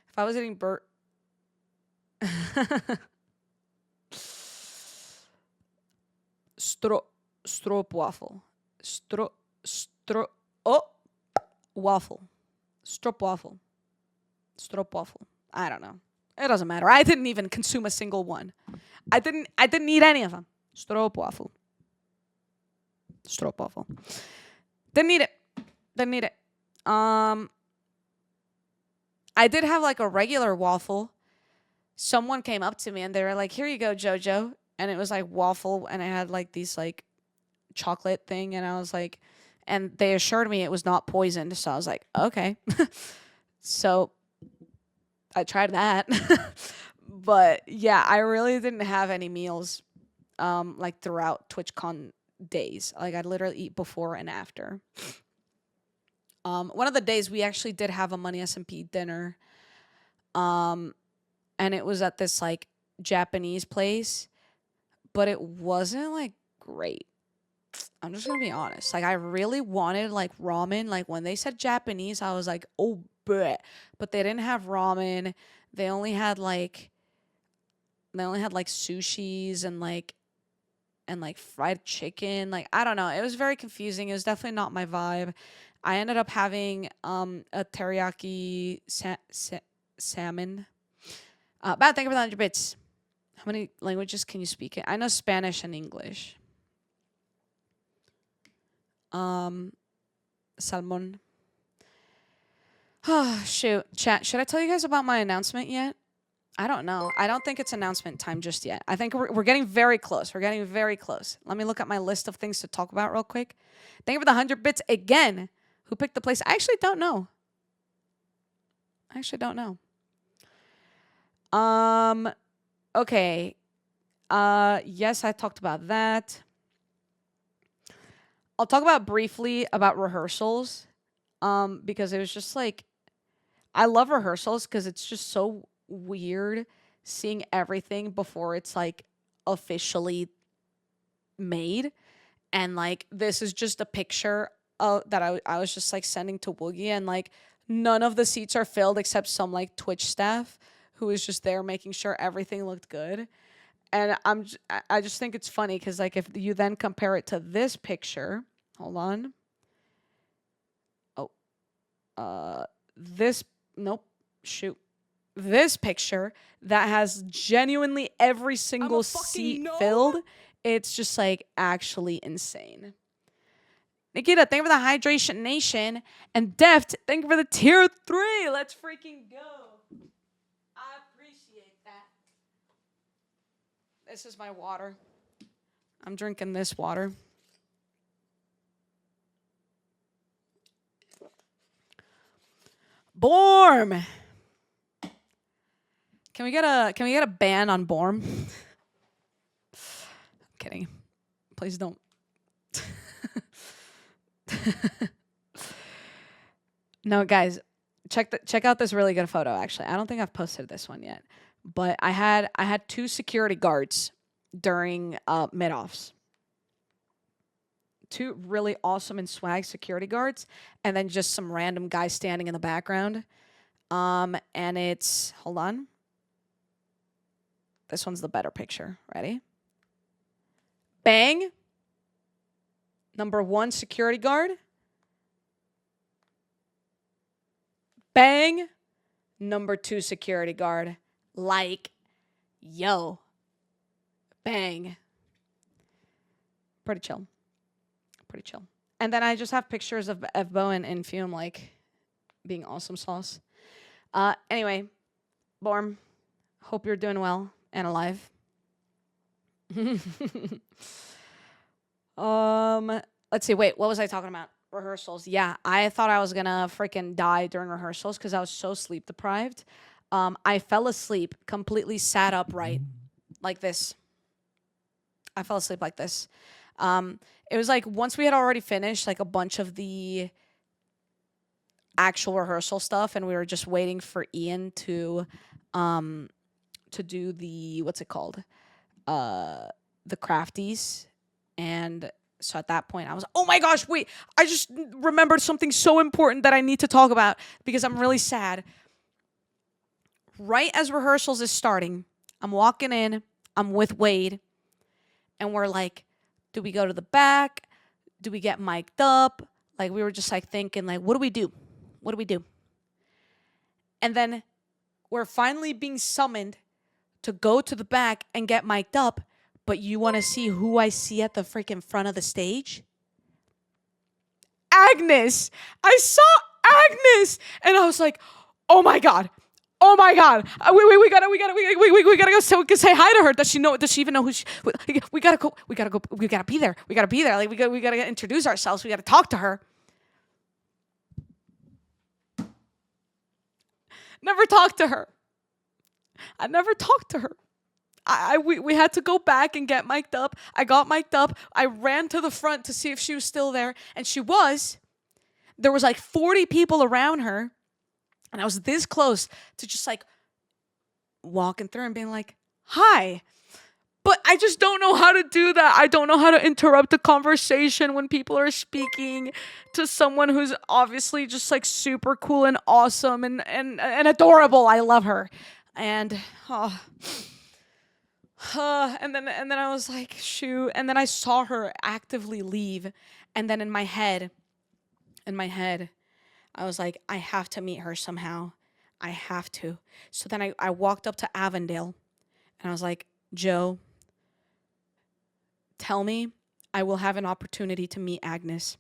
If I was eating stroopwafel. Waffle. Stroopwafel. I don't know. It doesn't matter. I didn't even consume a single one. I didn't eat any of them. Stroopwafel. Didn't need it. I did have like a regular waffle. Someone came up to me and they were like, "Here you go, Jojo." And it was like waffle, and it had like these like chocolate thing, and I was like, and they assured me it was not poisoned, so I was like, okay. So I tried that. But yeah, I really didn't have any meals like throughout TwitchCon days. Like, I'd literally eat before and after. One of the days we actually did have a Money SMP dinner. And it was at this like Japanese place, but it wasn't like great. I'm just gonna be honest. Like, I really wanted like ramen. Like, when they said Japanese, I was like, oh, bleh. But they didn't have ramen. They only had like sushis and like fried chicken. Like, I don't know. It was very confusing. It was definitely not my vibe. I ended up having a teriyaki salmon. Thank you for the 100 bits. How many languages can you speak? I know Spanish and English. Salmon. Shoot. Chat, should I tell you guys about my announcement yet? I don't know. I don't think it's announcement time just yet. I think we're getting very close. Let me look at my list of things to talk about real quick. Thank you for the 100 bits again. Who picked the place? I actually don't know. Okay. Yes, I talked about that. I'll talk about briefly about rehearsals. Because it was just like, I love rehearsals because it's just so weird seeing everything before it's like officially made. And like, this is just a picture that I was just like sending to Woogie, and like none of the seats are filled except some like Twitch staff who is just there making sure everything looked good. And I just think it's funny because like if you then compare it to this picture, hold on. This, nope, shoot. This picture that has genuinely every single seat filled, it's just like actually insane. Nikita, thank you for the Hydration Nation. And Deft, thank you for the tier 3. Let's freaking go. I appreciate that. This is my water. I'm drinking this water. Borm. Can we get a ban on Borm? I'm kidding. Please don't. No, guys, check out this really good photo. Actually, I don't think I've posted this one yet, but I had 2 security guards during mid-offs. 2 really awesome and swag security guards, and then just some random guy standing in the background. And it's, hold on. This one's the better picture. Ready? Bang. Number 1 security guard. Bang. Number 2 security guard. Like, yo. Bang. Pretty chill. Pretty chill. And then I just have pictures of Evbo and Fume, like, being awesome sauce. Anyway, Borm, hope you're doing well and alive. Let's see. Wait, what was I talking about? Rehearsals. Yeah, I thought I was gonna freaking die during rehearsals because I was so sleep deprived. I fell asleep, completely sat upright, like this. I fell asleep like this. It was like once we had already finished like a bunch of the actual rehearsal stuff, and we were just waiting for Ian to do the, what's it called, the crafties. And so at that point I was, oh my gosh, wait, I just remembered something so important that I need to talk about because I'm really sad. Right as rehearsals is starting, I'm walking in, I'm with Wade, and we're like, do we go to the back? Do we get mic'd up? Like, we were just like thinking, like, what do we do? What do we do? And then we're finally being summoned to go to the back and get mic'd up. But you want to see who I see at the freaking front of the stage? Agnes! I saw Agnes! And I was like, oh my God. Oh my God. We gotta go say hi to her. Does she even know who she, we gotta go. We gotta be there. We gotta be there. Like, we gotta introduce ourselves. We gotta talk to her. Never talked to her. I never talked to her. We had to go back and get mic'd up. I got mic'd up. I ran to the front to see if she was still there, and she was. There was like 40 people around her, and I was this close to just like walking through and being like, hi. But I just don't know how to do that. I don't know how to interrupt a conversation when people are speaking to someone who's obviously just like super cool and awesome and adorable. I love her. And and then I was like, shoot. And then I saw her actively leave. And then in my head, I was like, I have to meet her somehow. I have to. So then I walked up to Avondale and I was like, Joe, tell me I will have an opportunity to meet Agnes.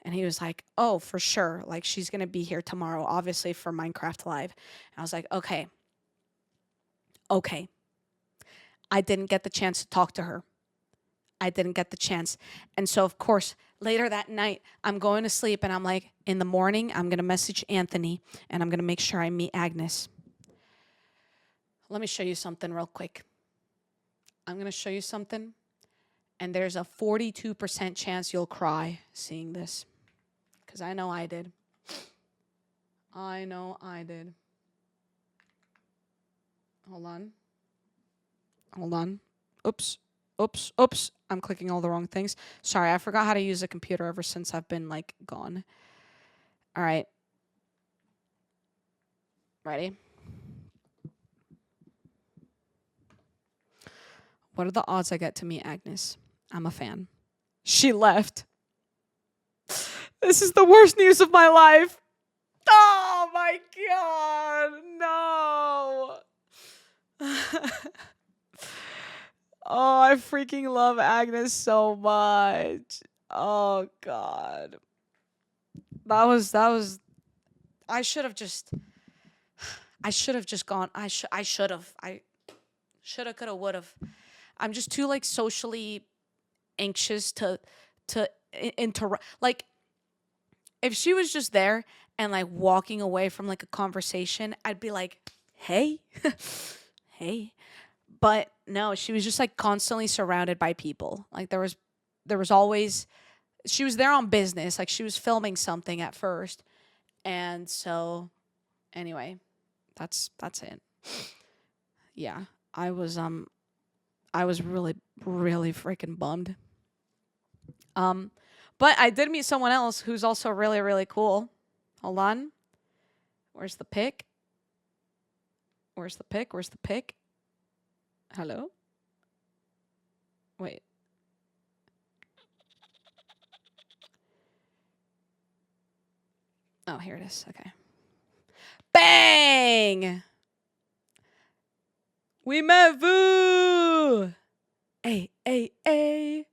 And he was like, oh, for sure. Like, she's going to be here tomorrow, obviously, for Minecraft Live. And I was like, okay. I didn't get the chance to talk to her. I didn't get the chance. And so, of course, later that night, I'm going to sleep and I'm like, in the morning, I'm going to message Anthony and I'm going to make sure I meet Agnes. Let me show you something real quick. I'm going to show you something. And there's a 42% chance you'll cry seeing this. Because I know I did. I know I did. Hold on. Oops. Oops, oops. I'm clicking all the wrong things. Sorry, I forgot how to use a computer ever since I've been, like, gone. All right. Ready? What are the odds I get to meet Agnes? I'm a fan. She left. This is the worst news of my life. Oh my god, no. Oh, I freaking love Agnes so much. Oh god. That was I should have just gone. I should have. I should have, could have, would have. I'm just too like socially anxious to interrupt. Like if she was just there and like walking away from like a conversation, I'd be like, "Hey." Hey. But no, she was just like constantly surrounded by people. Like there was always she was there on business. Like she was filming something at first. And so anyway, that's it. Yeah. I was really really freaking bummed. But I did meet someone else who's also really really cool. Hold on. Where's the pic? Where's the pic? Where's the pic? Hello? Wait. Oh, here it is. Okay. Bang! We met vous! Hey, hey, hey.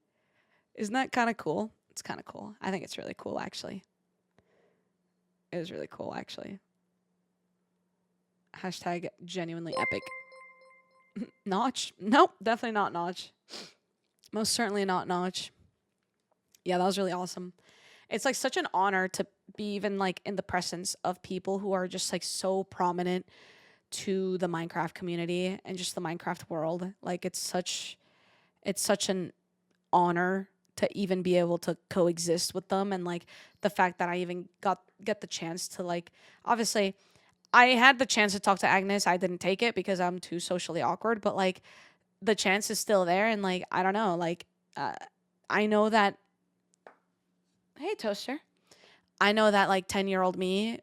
Isn't that kind of cool? It's kind of cool. I think it's really cool, actually. It was really cool, actually. Hashtag genuinely epic. Notch? Nope, definitely not Notch. Most certainly not Notch. Yeah, that was really awesome. It's like such an honor to be even like in the presence of people who are just like so prominent to the Minecraft community and just the Minecraft world. Like it's such an honor to even be able to coexist with them, and like the fact that I even get the chance to like obviously I had the chance to talk to Agnes. I didn't take it because I'm too socially awkward, but like the chance is still there, and like I don't know, like I know that hey Toaster. I know that like 10-year-old me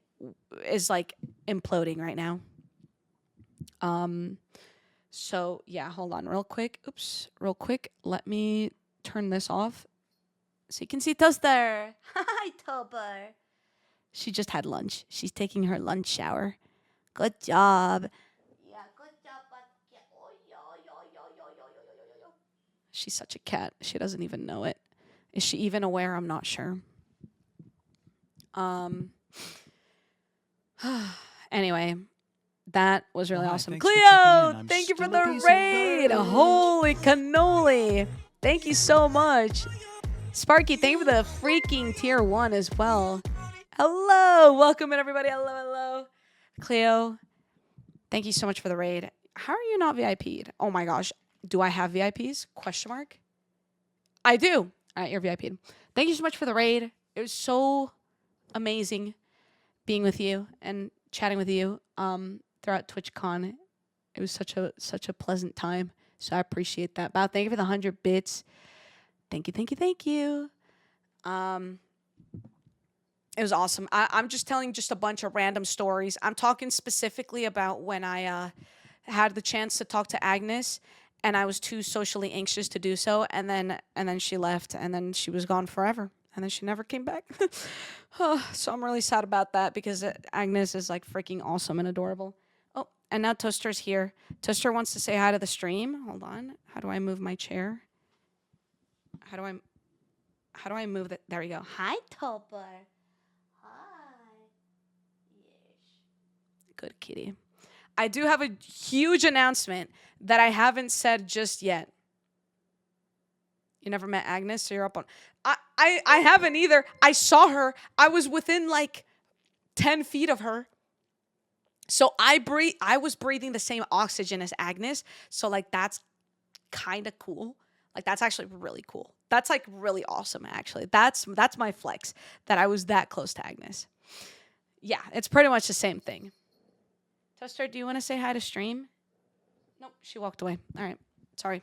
is like imploding right now. So yeah, hold on real quick. Oops, real quick. Let me turn this off so you can see Toaster. Hi, Tober. She just had lunch. She's taking her lunch shower. Good job. Yeah, good job. She's such a cat. She doesn't even know it. Is she even aware? I'm not sure. Anyway, that was really awesome. Cleo, thank you for the raid. Holy cannoli. Thank you so much. Sparky, thank you for the freaking tier 1 as well. Hello. Welcome in, everybody. Hello, hello. Cleo, thank you so much for the raid. How are you not VIP'd? Oh my gosh. Do I have VIPs? Question mark. I do. All right, you're VIP'd. Thank you so much for the raid. It was so amazing being with you and chatting with you throughout TwitchCon. It was such a pleasant time. So I appreciate that. Bao, thank you for the 100 bits. Thank you, thank you, thank you. It was awesome. I'm just telling just a bunch of random stories. I'm talking specifically about when I had the chance to talk to Agnes, and I was too socially anxious to do so, and then she left, and then she was gone forever, and then she never came back. So I'm really sad about that because Agnes is like freaking awesome and adorable. Oh, and now Toaster's here. Toaster wants to say hi to the stream. Hold on. How do I move my chair? How do I move that? There we go. Hi, Topper. Hi. Yes. Good kitty. I do have a huge announcement that I haven't said just yet. You never met Agnes, so you're up on... I haven't either. I saw her. I was within like 10 feet of her. So I was breathing the same oxygen as Agnes. So like that's kind of cool. Like that's actually really cool. That's like really awesome actually. That's my flex that I was that close to Agnes. Yeah, it's pretty much the same thing. Toaster, do you want to say hi to stream? Nope, she walked away. All right. Sorry.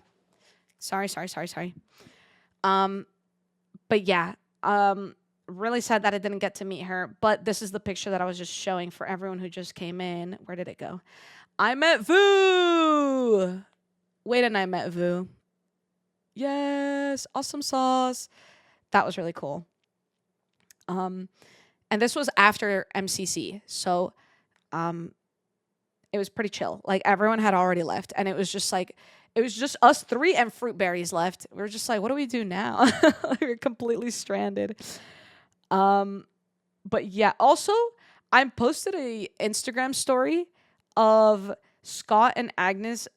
Sorry. But yeah, really sad that I didn't get to meet her. But this is the picture that I was just showing for everyone who just came in. Where did it go? I met Vu. Wait, and I met Vu. Yes, awesome sauce. That was really cool. And this was after MCC, so it was pretty chill. Like everyone had already left, and it was just us three and Fruitberries left. We were just like, what do we do now? We were completely stranded. But yeah, also I posted a Instagram story of Scott and Agnes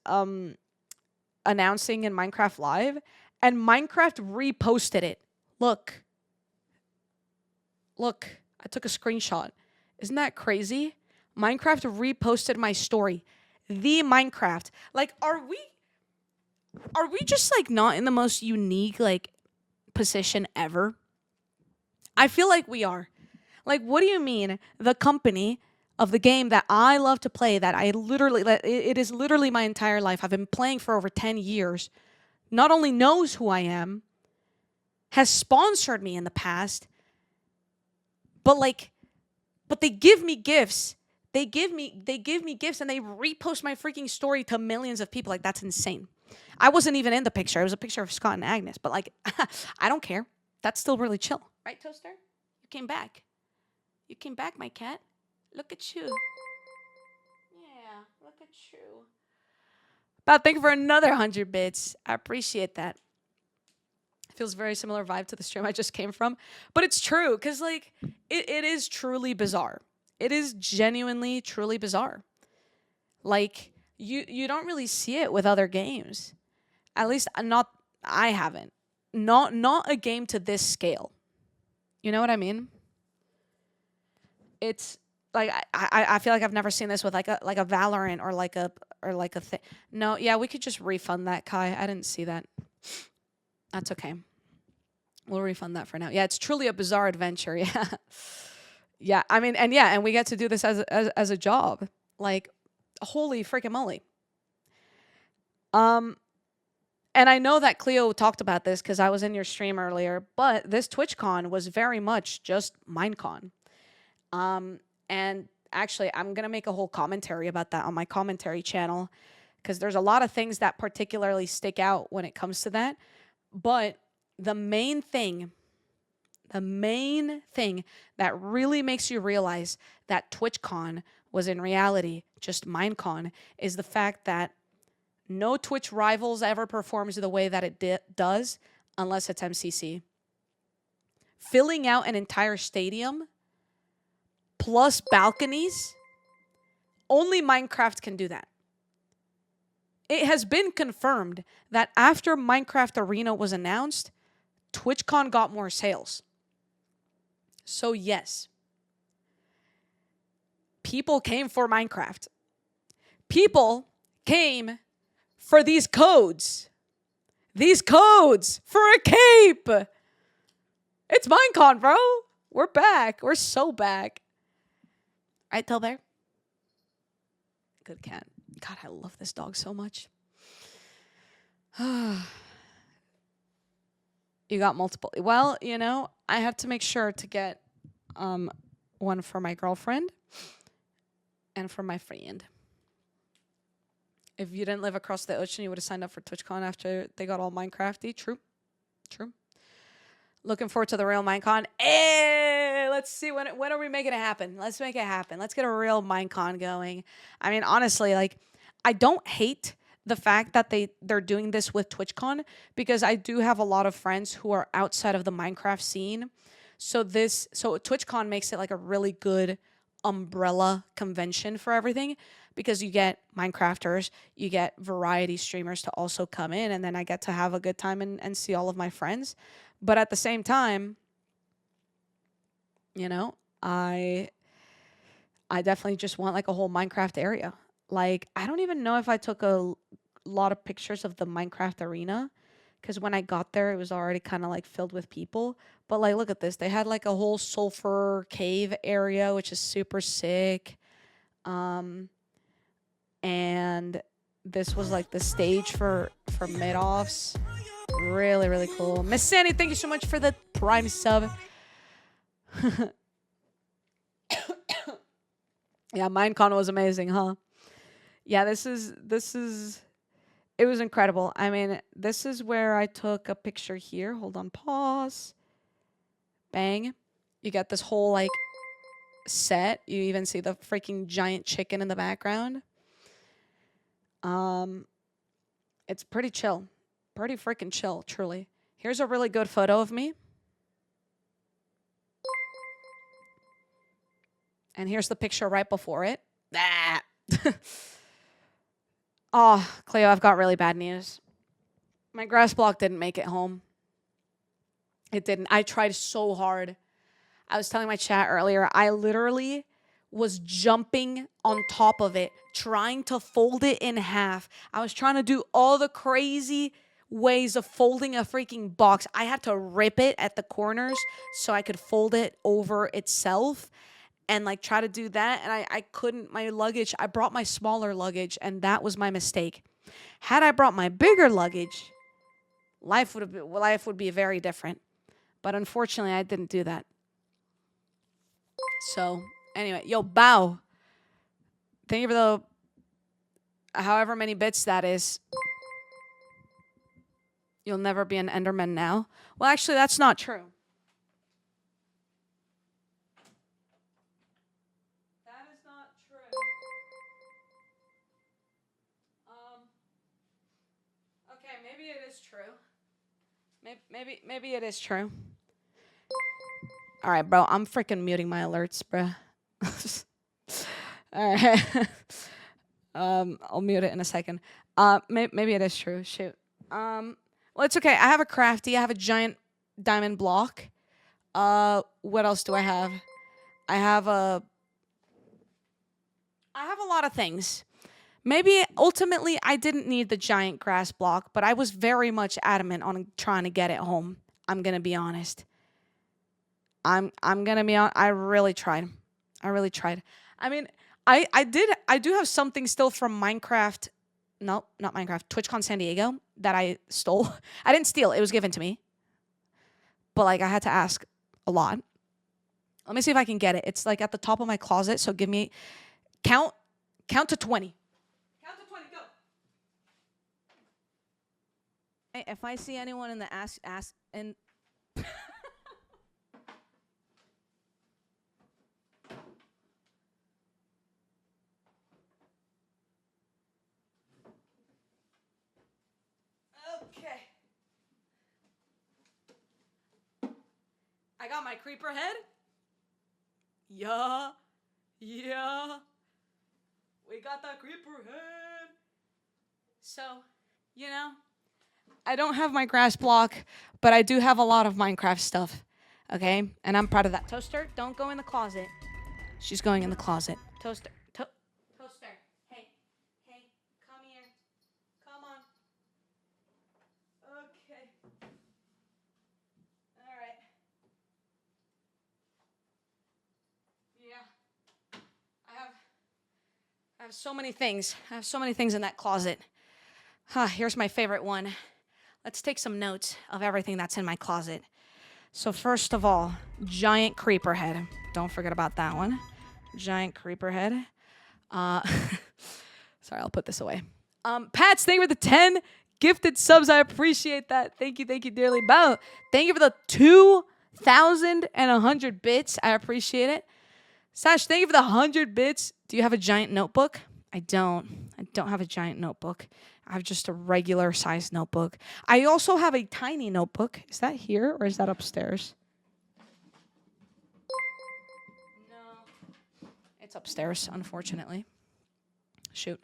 announcing in Minecraft Live, and Minecraft reposted it. Look, I took a screenshot. Isn't that crazy? Minecraft reposted my story. The Minecraft. Like, are we just like not in the most unique like position ever? I feel like we are. Like, what do you mean? The company of the game that I love to play, that it is literally my entire life. I've been playing for over 10 years. Not only knows who I am, has sponsored me in the past, but they give me gifts. They give me gifts and they repost my freaking story to millions of people. Like, that's insane. I wasn't even in the picture. It was a picture of Scott and Agnes, but like, I don't care. That's still really chill. Right, Toaster? You came back. You came back, my cat. Look at you. Yeah, look at you. But thank you for another 100 bits. I appreciate that. Feels very similar vibe to the stream I just came from. But it's true, because like it is truly bizarre. It is genuinely, truly bizarre. Like you don't really see it with other games. At least I haven't. Not a game to this scale. You know what I mean? It's like I feel like I've never seen this with like a Valorant or like a thing. No, yeah, we could just refund that, Kai. I didn't see that. That's okay. We'll refund that for now. Yeah, it's truly a bizarre adventure. Yeah. Yeah, I mean, and we get to do this as a job. Like, holy freaking moly. And I know that Cleo talked about this because I was in your stream earlier, but this TwitchCon was very much just Minecon. And actually, I'm going to make a whole commentary about that on my commentary channel because there's a lot of things that particularly stick out when it comes to that. But the main thing that really makes you realize that TwitchCon was in reality just Minecon is the fact that no Twitch Rivals ever performs the way that it does unless it's MCC. Filling out an entire stadium plus balconies, only Minecraft can do that. It has been confirmed that after Minecraft Arena was announced, TwitchCon got more sales. So yes, people came for Minecraft. People came for these codes. These codes for a cape. It's Minecon, bro. We're back. We're so back. Right, Telbear? Good cat. God, I love this dog so much. You got multiple. Well, you know, I have to make sure to get one for my girlfriend and for my friend. If you didn't live across the ocean, you would have signed up for TwitchCon after they got all Minecrafty. True. Looking forward to the real Minecon. Hey, let's see, when are we making it happen? Let's make it happen. Let's get a real Minecon going. I mean, honestly, like, I don't hate the fact that they're doing this with TwitchCon because I do have a lot of friends who are outside of the Minecraft scene. So TwitchCon makes it like a really good umbrella convention for everything because you get Minecrafters, you get variety streamers to also come in, and then I get to have a good time and see all of my friends. But at the same time, you know, I definitely just want like a whole Minecraft area. Like, I don't even know if I took a lot of pictures of the Minecraft arena because when I got there, it was already kind of like filled with people. But like, look at this. They had like a whole sulfur cave area, which is super sick. And this was like the stage for mid-offs. Really, really cool. Miss Sandy, thank you so much for the Prime sub. Yeah, Minecon was amazing, huh? Yeah, this is it was incredible. I mean, this is where I took a picture here. Hold on, pause. Bang. You got this whole like set. You even see the freaking giant chicken in the background. It's pretty chill. Pretty freaking chill, truly. Here's a really good photo of me. And here's the picture right before it. Ah. Oh, Cleo, I've got really bad news. My grass block didn't make it home. It didn't. I tried so hard. I was telling my chat earlier, I literally was jumping on top of it, trying to fold it in half. I was trying to do all the crazy ways of folding a freaking box. I had to rip it at the corners so I could fold it over itself and like try to do that. And I couldn't, my luggage, I brought my smaller luggage and that was my mistake. Had I brought my bigger luggage, life would be very different. But unfortunately, I didn't do that. So anyway, yo, Bow. Thank you for the however many bits that is. You'll never be an Enderman now. Well, actually, that's not true. That is not true. Okay, maybe it is true. Maybe it is true. All right, bro. I'm freaking muting my alerts, bro. All right. I'll mute it in a second. Maybe it is true. Shoot. Well, it's okay. I have a crafty. I have a giant diamond block. What else do I have? I have a lot of things. Maybe ultimately I didn't need the giant grass block, but I was very much adamant on trying to get it home. I'm gonna be honest. I'm gonna be on. I really tried. I mean, I do have something still from Minecraft. No, not Minecraft. TwitchCon San Diego that I stole. I didn't steal. It was given to me. But like I had to ask a lot. Let me see if I can get it. It's like at the top of my closet. So give me count to 20. Count to 20. Go. Hey, if I see anyone in the ask and. Okay. I got my creeper head. Yeah. We got the creeper head. So, you know, I don't have my grass block, but I do have a lot of Minecraft stuff. Okay? And I'm proud of that. Toaster, don't go in the closet. She's going in the closet. Toaster. Toaster. Hey, come here. Come on. Okay. All right. Yeah. I have so many things. I have so many things in that closet. Here's my favorite one. Let's take some notes of everything that's in my closet. So first of all, giant creeper head. Don't forget about that one. Giant creeper head. Sorry, I'll put this away. Pats, thank you for the 10 gifted subs. I appreciate that. Thank you dearly. Bow, thank you for the 2,100 bits. I appreciate it. Sash, thank you for the 100 bits. Do you have a giant notebook? I don't have a giant notebook. I have just a regular sized notebook. I also have a tiny notebook. Is that here or is that upstairs? No. It's upstairs, unfortunately. Shoot.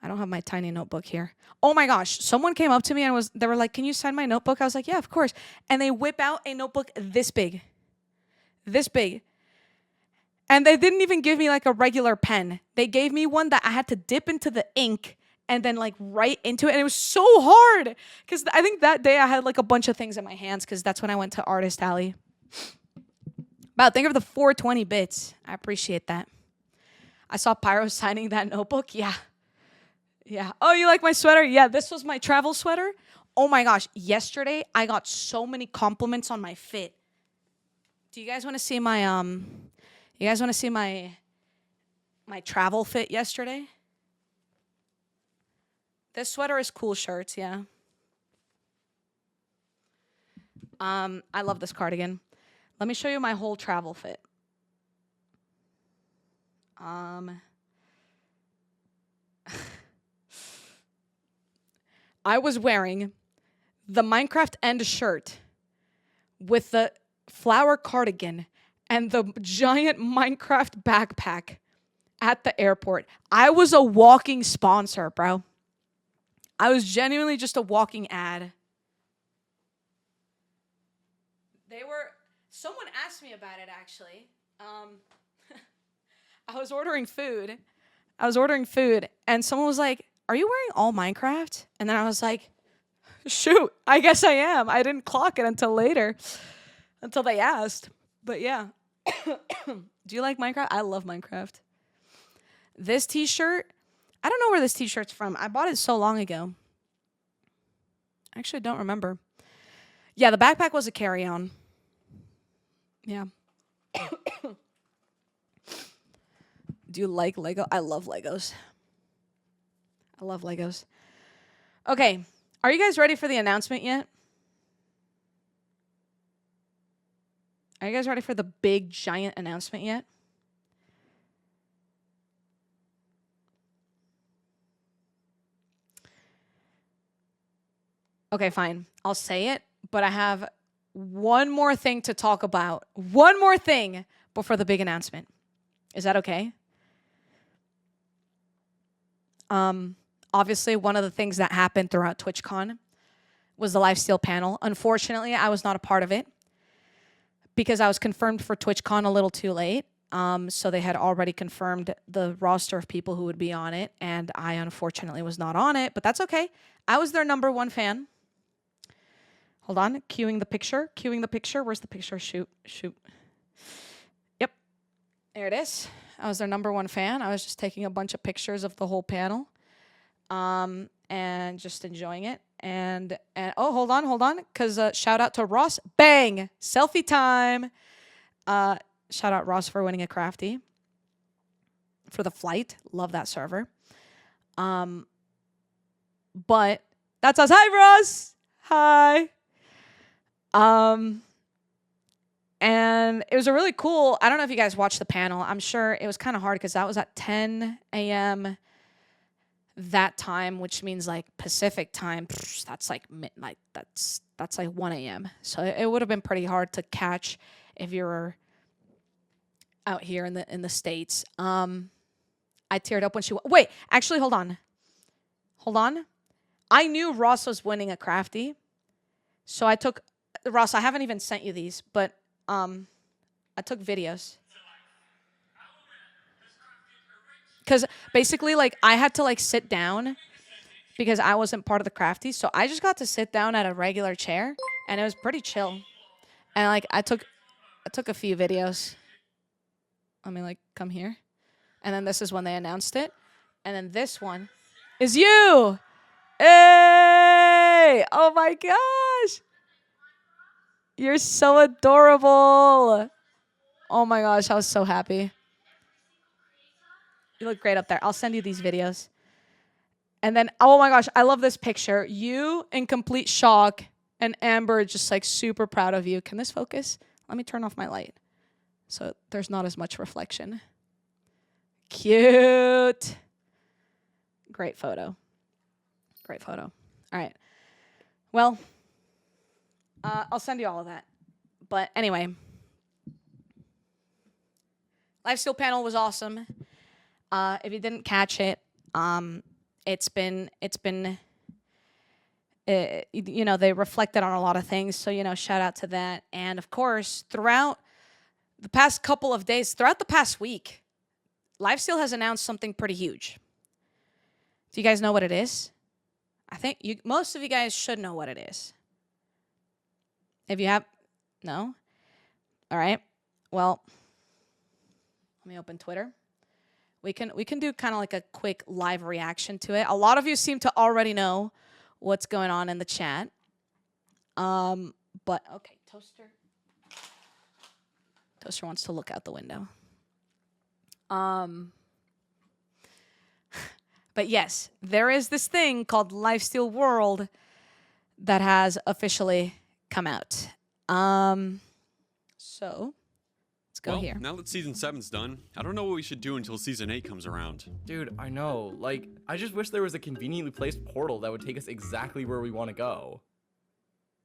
I don't have my tiny notebook here. Oh my gosh. Someone came up to me and they were like, "Can you sign my notebook?" I was like, "Yeah, of course." And they whip out a notebook this big. This big. And they didn't even give me like a regular pen. They gave me one that I had to dip into the ink and then like write into it. And it was so hard because I think that day I had like a bunch of things in my hands because that's when I went to Artist Alley. Wow, thank you for the 420 bits. I appreciate that. I saw Pyro signing that notebook. Yeah. Yeah. Oh, you like my sweater? Yeah, this was my travel sweater. Oh my gosh, yesterday I got so many compliments on my fit. Do you guys want to see my you guys want to see my travel fit yesterday? This sweater is cool shirts, yeah. I love this cardigan. Let me show you my whole travel fit. I was wearing the Minecraft End shirt with the flower cardigan and the giant Minecraft backpack at the airport. I was a walking sponsor, bro. I was genuinely just a walking ad. Someone asked me about it actually. I was ordering food. And someone was like, "Are you wearing all Minecraft?" And then I was like, "Shoot, I guess I am." I didn't clock it until later, until they asked. But yeah. Do you like Minecraft? I love Minecraft. This t-shirt, I don't know where this t-shirt's from. I bought it so long ago. I actually don't remember. Yeah, the backpack was a carry-on. Yeah. Do you like Lego? I love Legos. I love Legos. Okay, are you guys ready for the announcement yet? Are you guys ready for the big, giant announcement yet? Okay, fine. I'll say it, but I have one more thing to talk about. One more thing before the big announcement. Is that okay? Obviously, one of the things that happened throughout TwitchCon was the lifesteal panel. Unfortunately, I was not a part of it because I was confirmed for TwitchCon a little too late. So they had already confirmed the roster of people who would be on it, and I unfortunately was not on it, but that's okay. I was their #1 fan. Hold on, cueing the picture. Where's the picture? Shoot. Yep, there it is. I was their #1 fan. I was just taking a bunch of pictures of the whole panel, and just enjoying it. And oh, hold on, because shout out to Ross. Bang, selfie time. Shout out Ross for winning a crafty for the flight. Love that server. But that's us. Hi, Ross. Hi. And it was a really cool, I don't know if you guys watched the panel. I'm sure it was kind of hard because that was at 10 a.m. that time, which means like Pacific time. That's like midnight. That's like 1 a.m. So it would have been pretty hard to catch if you were out here in the States. I teared up when she wait, actually hold on. I knew Ross was winning a crafty. So I took Ross, I haven't even sent you these, but I took videos. Cuz basically like I had to like sit down because I wasn't part of the crafty. So I just got to sit down at a regular chair and it was pretty chill. And like I took a few videos. Let me like come here. And then this is when they announced it. And then this one is you. Hey! Oh my gosh. You're so adorable. Oh my gosh, I was so happy. You look great up there. I'll send you these videos. And then, oh my gosh, I love this picture. You in complete shock and Amber just like super proud of you. Can this focus? Let me turn off my light so there's not as much reflection. Cute. Great photo. All right. Well, I'll send you all of that. But anyway, Lifesteal panel was awesome. If you didn't catch it, it's been you know, they reflected on a lot of things. So, you know, shout out to that. And of course, throughout the past couple of days, throughout the past week, Lifesteal has announced something pretty huge. Do you guys know what it is? I think most of you guys should know what it is. If you have, no? All right. Well, let me open Twitter. We can do kind of like a quick live reaction to it. A lot of you seem to already know what's going on in the chat. But okay, Toaster wants to look out the window. But yes, there is this thing called Lifesteal World that has officially come out. So let's go here. Now that season 7's done, I don't know what we should do until season 8 comes around. Dude, I know. Like, I just wish there was a conveniently placed portal that would take us exactly where we want to go.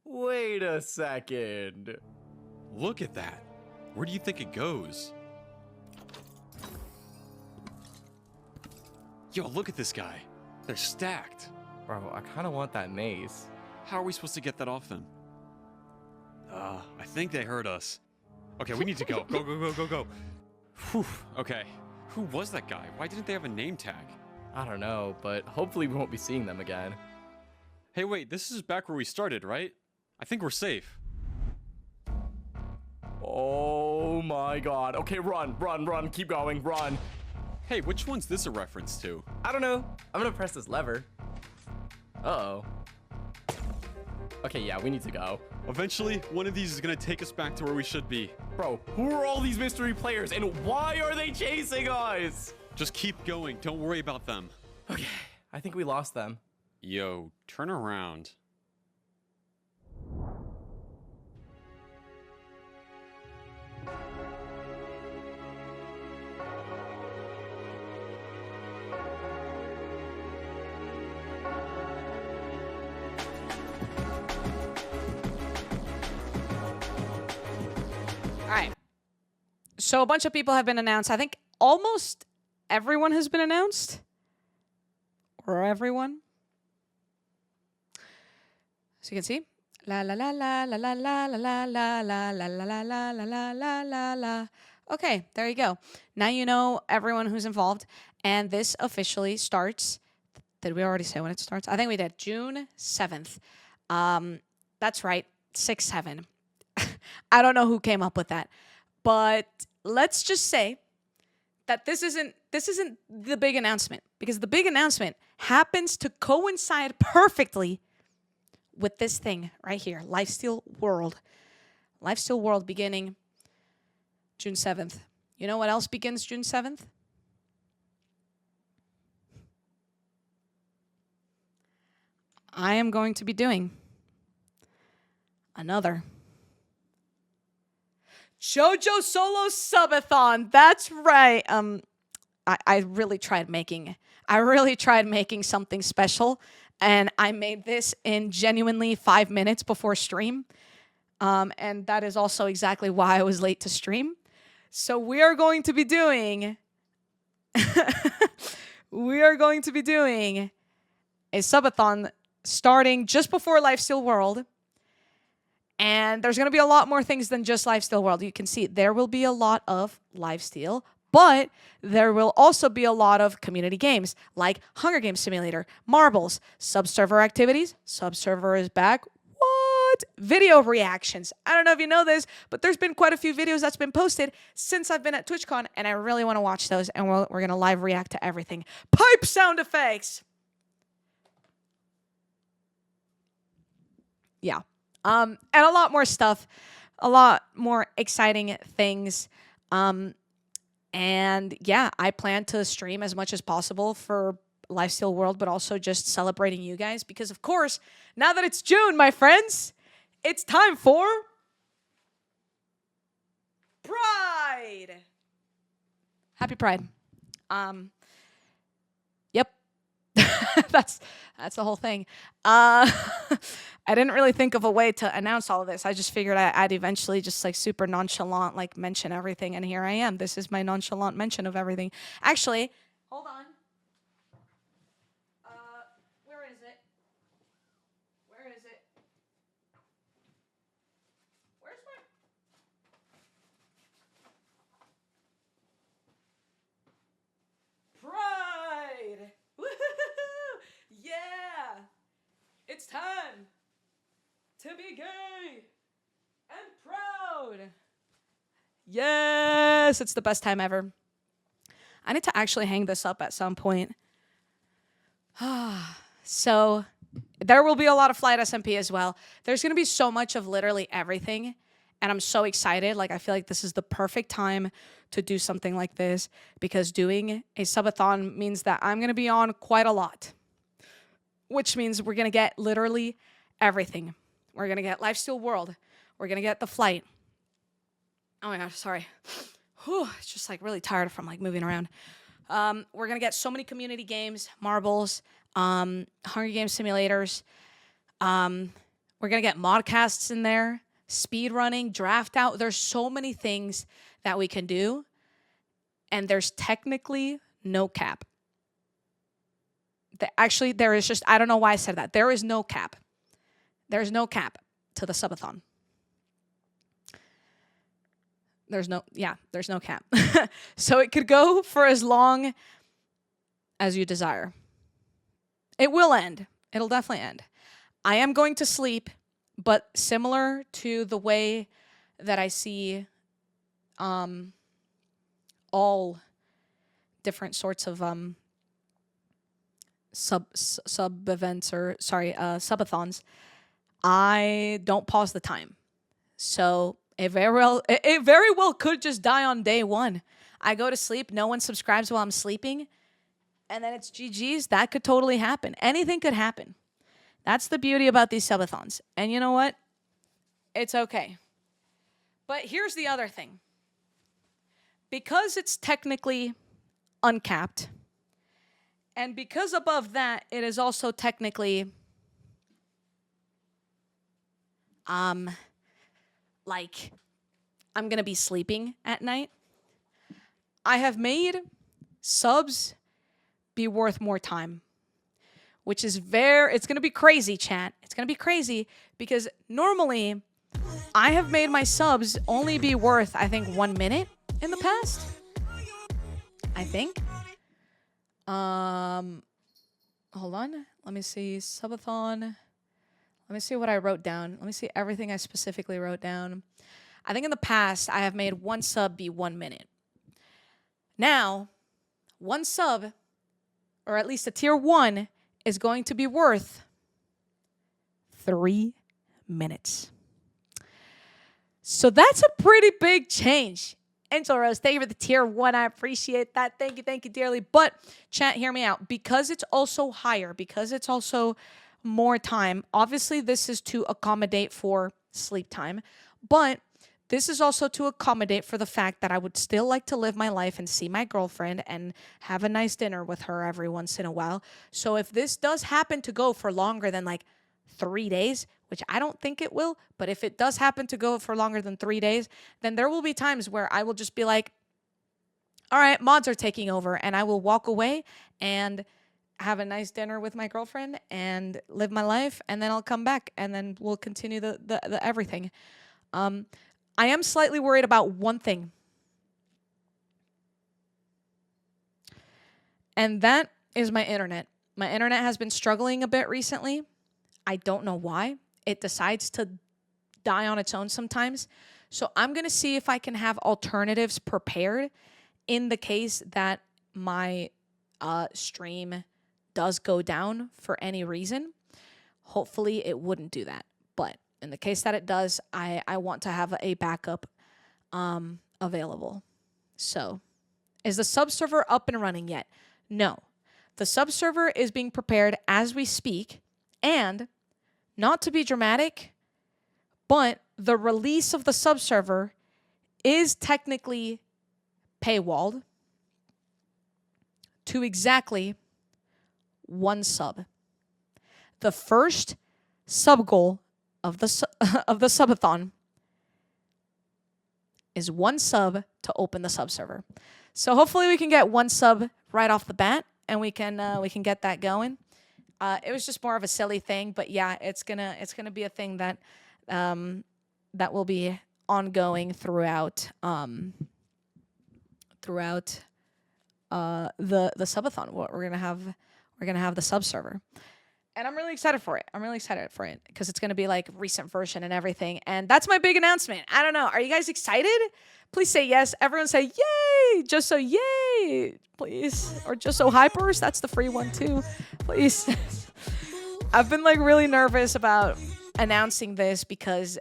Wait a second. Look at that. Where do you think it goes? Yo, look at this guy. They're stacked. Bro, I kind of want that maze. How are we supposed to get that off them? I think they heard us. Okay, we need to go. Go, go, go, go, go. Whew, okay. Who was that guy? Why didn't they have a name tag? I don't know, but hopefully we won't be seeing them again. Hey, wait, this is back where we started, right? I think we're safe. Oh my god. Okay, run, keep going, run. Hey, which one's this a reference to? I don't know. I'm gonna press this lever. Uh-oh. Okay, yeah, we need to go. Eventually, one of these is gonna take us back to where we should be. Bro, who are all these mystery players and why are they chasing us? Just keep going. Don't worry about them. Okay, I think we lost them. Yo, turn around. All right. So a bunch of people have been announced. I think almost everyone has been announced. Or everyone. So you can see. La la la la la la la la la la la la la la la la la la la. Okay, there you go. Now you know everyone who's involved. And this officially starts. Did we already say when it starts? I think we did. June 7th. That's right. 6-7. I don't know who came up with that. But let's just say that this isn't the big announcement, because the big announcement happens to coincide perfectly with this thing right here, Lifesteal World. Lifesteal World beginning June 7th. You know what else begins June 7th? I am going to be doing another jojosolos subathon. That's right. I really tried making something special, and I made this in genuinely 5 minutes before stream. And that is also exactly why I was late to stream. So we are going to be doing a subathon starting just before Lifesteal World. And there's going to be a lot more things than just Lifesteal World. You can see there will be a lot of Lifesteal, but there will also be a lot of community games like Hunger Games Simulator, Marbles, Subserver activities. Subserver is back. What? Video reactions. I don't know if you know this, but there's been quite a few videos that's been posted since I've been at TwitchCon, and I really want to watch those, and we're going to live react to everything. Pipe sound effects. Yeah. And a lot more stuff, a lot more exciting things. And yeah, I plan to stream as much as possible for Lifesteal World, but also just celebrating you guys, because of course, now that it's June, my friends, it's time for Pride. Happy Pride. Yep. That's the whole thing. I didn't really think of a way to announce all of this. I just figured I'd eventually just like super nonchalant like mention everything, and here I am. This is my nonchalant mention of everything. Actually, hold on. Where is it? Where is it? Where's my... Pride! Woohoo! Yeah! It's time to be gay and proud. Yes, it's the best time ever. I need to actually hang this up at some point. So there will be a lot of Flight SMP as well. There's going to be so much of literally everything. And I'm so excited. Like, I feel like this is the perfect time to do something like this, because doing a subathon means that I'm going to be on quite a lot, which means we're going to get literally everything. We're going to get Lifesteal World. We're going to get the flight. Oh my gosh, sorry. Whew, it's just like really tired from like moving around. We're going to get so many community games, marbles, Hunger Games simulators. We're going to get modcasts in there, speed running, draft out. There's so many things that we can do. And there's technically no cap. Actually, there is just, I don't know why I said that. There is no cap. There's no cap to the subathon. There's no cap. So it could go for as long as you desire. It will end. It'll definitely end. I am going to sleep, but similar to the way that I see all different sorts of subathons, I don't pause the time. So it very well could just die on day one. I go to sleep, no one subscribes while I'm sleeping, and then it's GG's. That could totally happen. Anything could happen. That's the beauty about these subathons. And you know what? It's okay. But here's the other thing. Because it's technically uncapped, and because above that, it is also technically like I'm going to be sleeping at night, I have made subs be worth more time, which is it's going to be crazy, chat. It's going to be crazy because normally I have made my subs only be worth, I think, 1 minute in the past. I think. Hold on. Let me see. Subathon. Let me see what I wrote down. Let me see everything I specifically wrote down. I think in the past, I have made one sub be 1 minute. Now, one sub, or at least a tier 1, is going to be worth 3 minutes. So that's a pretty big change. Angel Rose, thank you for the tier 1. I appreciate that. Thank you dearly. But chat, hear me out. Because it's also higher, because it's also more time, obviously this is to accommodate for sleep time, but this is also to accommodate for the fact that I would still like to live my life and see my girlfriend and have a nice dinner with her every once in a while. So if this does happen to go for longer than like 3 days, which I don't think it will, but if it does happen to go for longer than 3 days, then there will be times where I will just be like, all right, mods are taking over, and I will walk away and have a nice dinner with my girlfriend and live my life, and then I'll come back, and then we'll continue the everything. I am slightly worried about one thing, and that is my internet. My internet has been struggling a bit recently. I don't know why. It decides to die on its own sometimes. So I'm going to see if I can have alternatives prepared in the case that my stream does go down for any reason. Hopefully it wouldn't do that. But in the case that it does, I want to have a backup available. So is the subserver up and running yet? No. The subserver is being prepared as we speak, and not to be dramatic, but the release of the subserver is technically paywalled to exactly 1 sub. The first sub goal of the subathon is 1 sub to open the subserver. So hopefully we can get 1 sub right off the bat, and we can get that going. It was just more of a silly thing, but yeah, it's gonna be a thing that that will be ongoing throughout the subathon. We're gonna have the subserver, And I'm really excited for it. I'm really excited for it because it's going to be like recent version and everything. And that's my big announcement. I don't know. Are you guys excited? Please say yes. Everyone say yay. Just so yay, please. Or just so hypers. That's the free one too. Please. I've been like really nervous about announcing this because,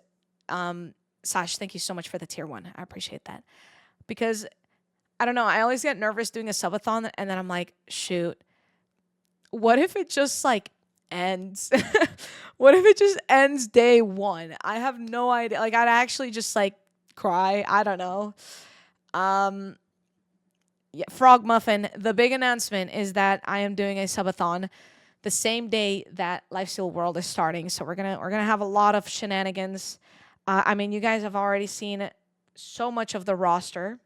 Sash, thank you so much for the tier 1. I appreciate that. Because I don't know. I always get nervous doing a subathon and then I'm like, shoot, what if it just like ends? What if it just ends day 1? I have no idea. Like, I'd actually just like cry. I don't know. Yeah, Frog Muffin. The big announcement is that I am doing a subathon the same day that Lifesteal World is starting. So we're gonna have a lot of shenanigans. I mean, you guys have already seen so much of the roster,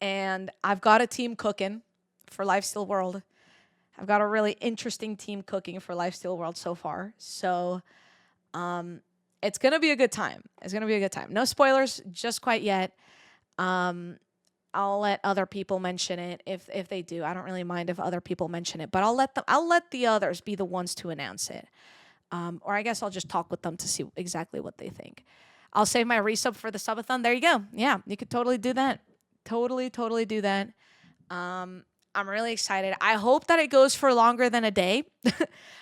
and I've got a team cooking for Lifesteal World. I've got a really interesting team cooking for Lifesteal World so far. So it's going to be a good time. It's going to be a good time. No spoilers just quite yet. I'll let other people mention it if they do. I don't really mind if other people mention it, but I'll let the others be the ones to announce it. Or I guess I'll just talk with them to see exactly what they think. I'll save my resub for the subathon. There you go. Yeah, you could totally do that. Totally do that. I'm really excited. I hope that it goes for longer than a day.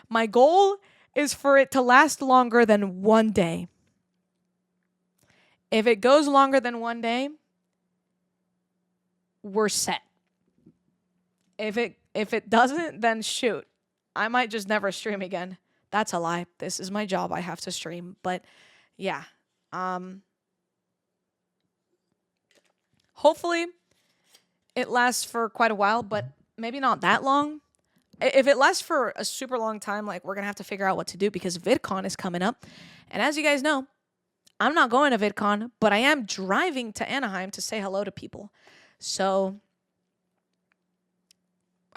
My goal is for it to last longer than 1 day. If it goes longer than 1 day, we're set. If it doesn't, then shoot. I might just never stream again. That's a lie. This is my job. I have to stream. But yeah. Hopefully it lasts for quite a while, but maybe not that long. If it lasts for a super long time, like, we're going to have to figure out what to do because VidCon is coming up. And as you guys know, I'm not going to VidCon, but I am driving to Anaheim to say hello to people. So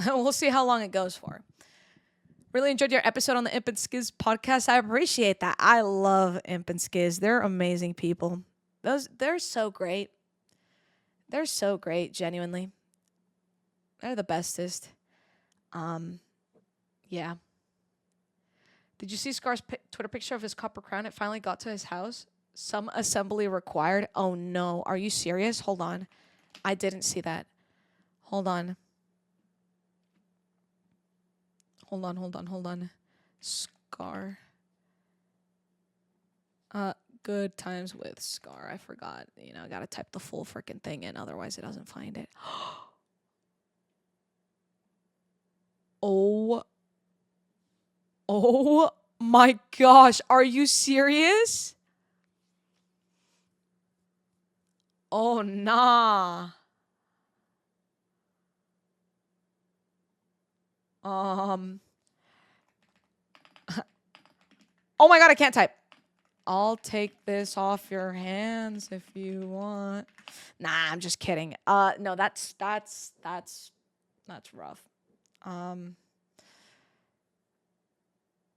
we'll see how long it goes for. Really enjoyed your episode on the Imp and Skiz podcast. I appreciate that. I love Imp and Skiz. They're amazing people. They're so great. They're so great, genuinely. They're the bestest. Yeah. Did you see Scar's Twitter picture of his copper crown? It finally got to his house. Some assembly required. Oh no, are you serious? Hold on. I didn't see that. Hold on. Scar. Good times with Scar. I forgot. You know, I gotta type the full freaking thing in, otherwise it doesn't find it. Oh my gosh. Are you serious? Oh, nah. Oh my god, I can't type. I'll take this off your hands if you want. Nah, I'm just kidding. No, that's rough.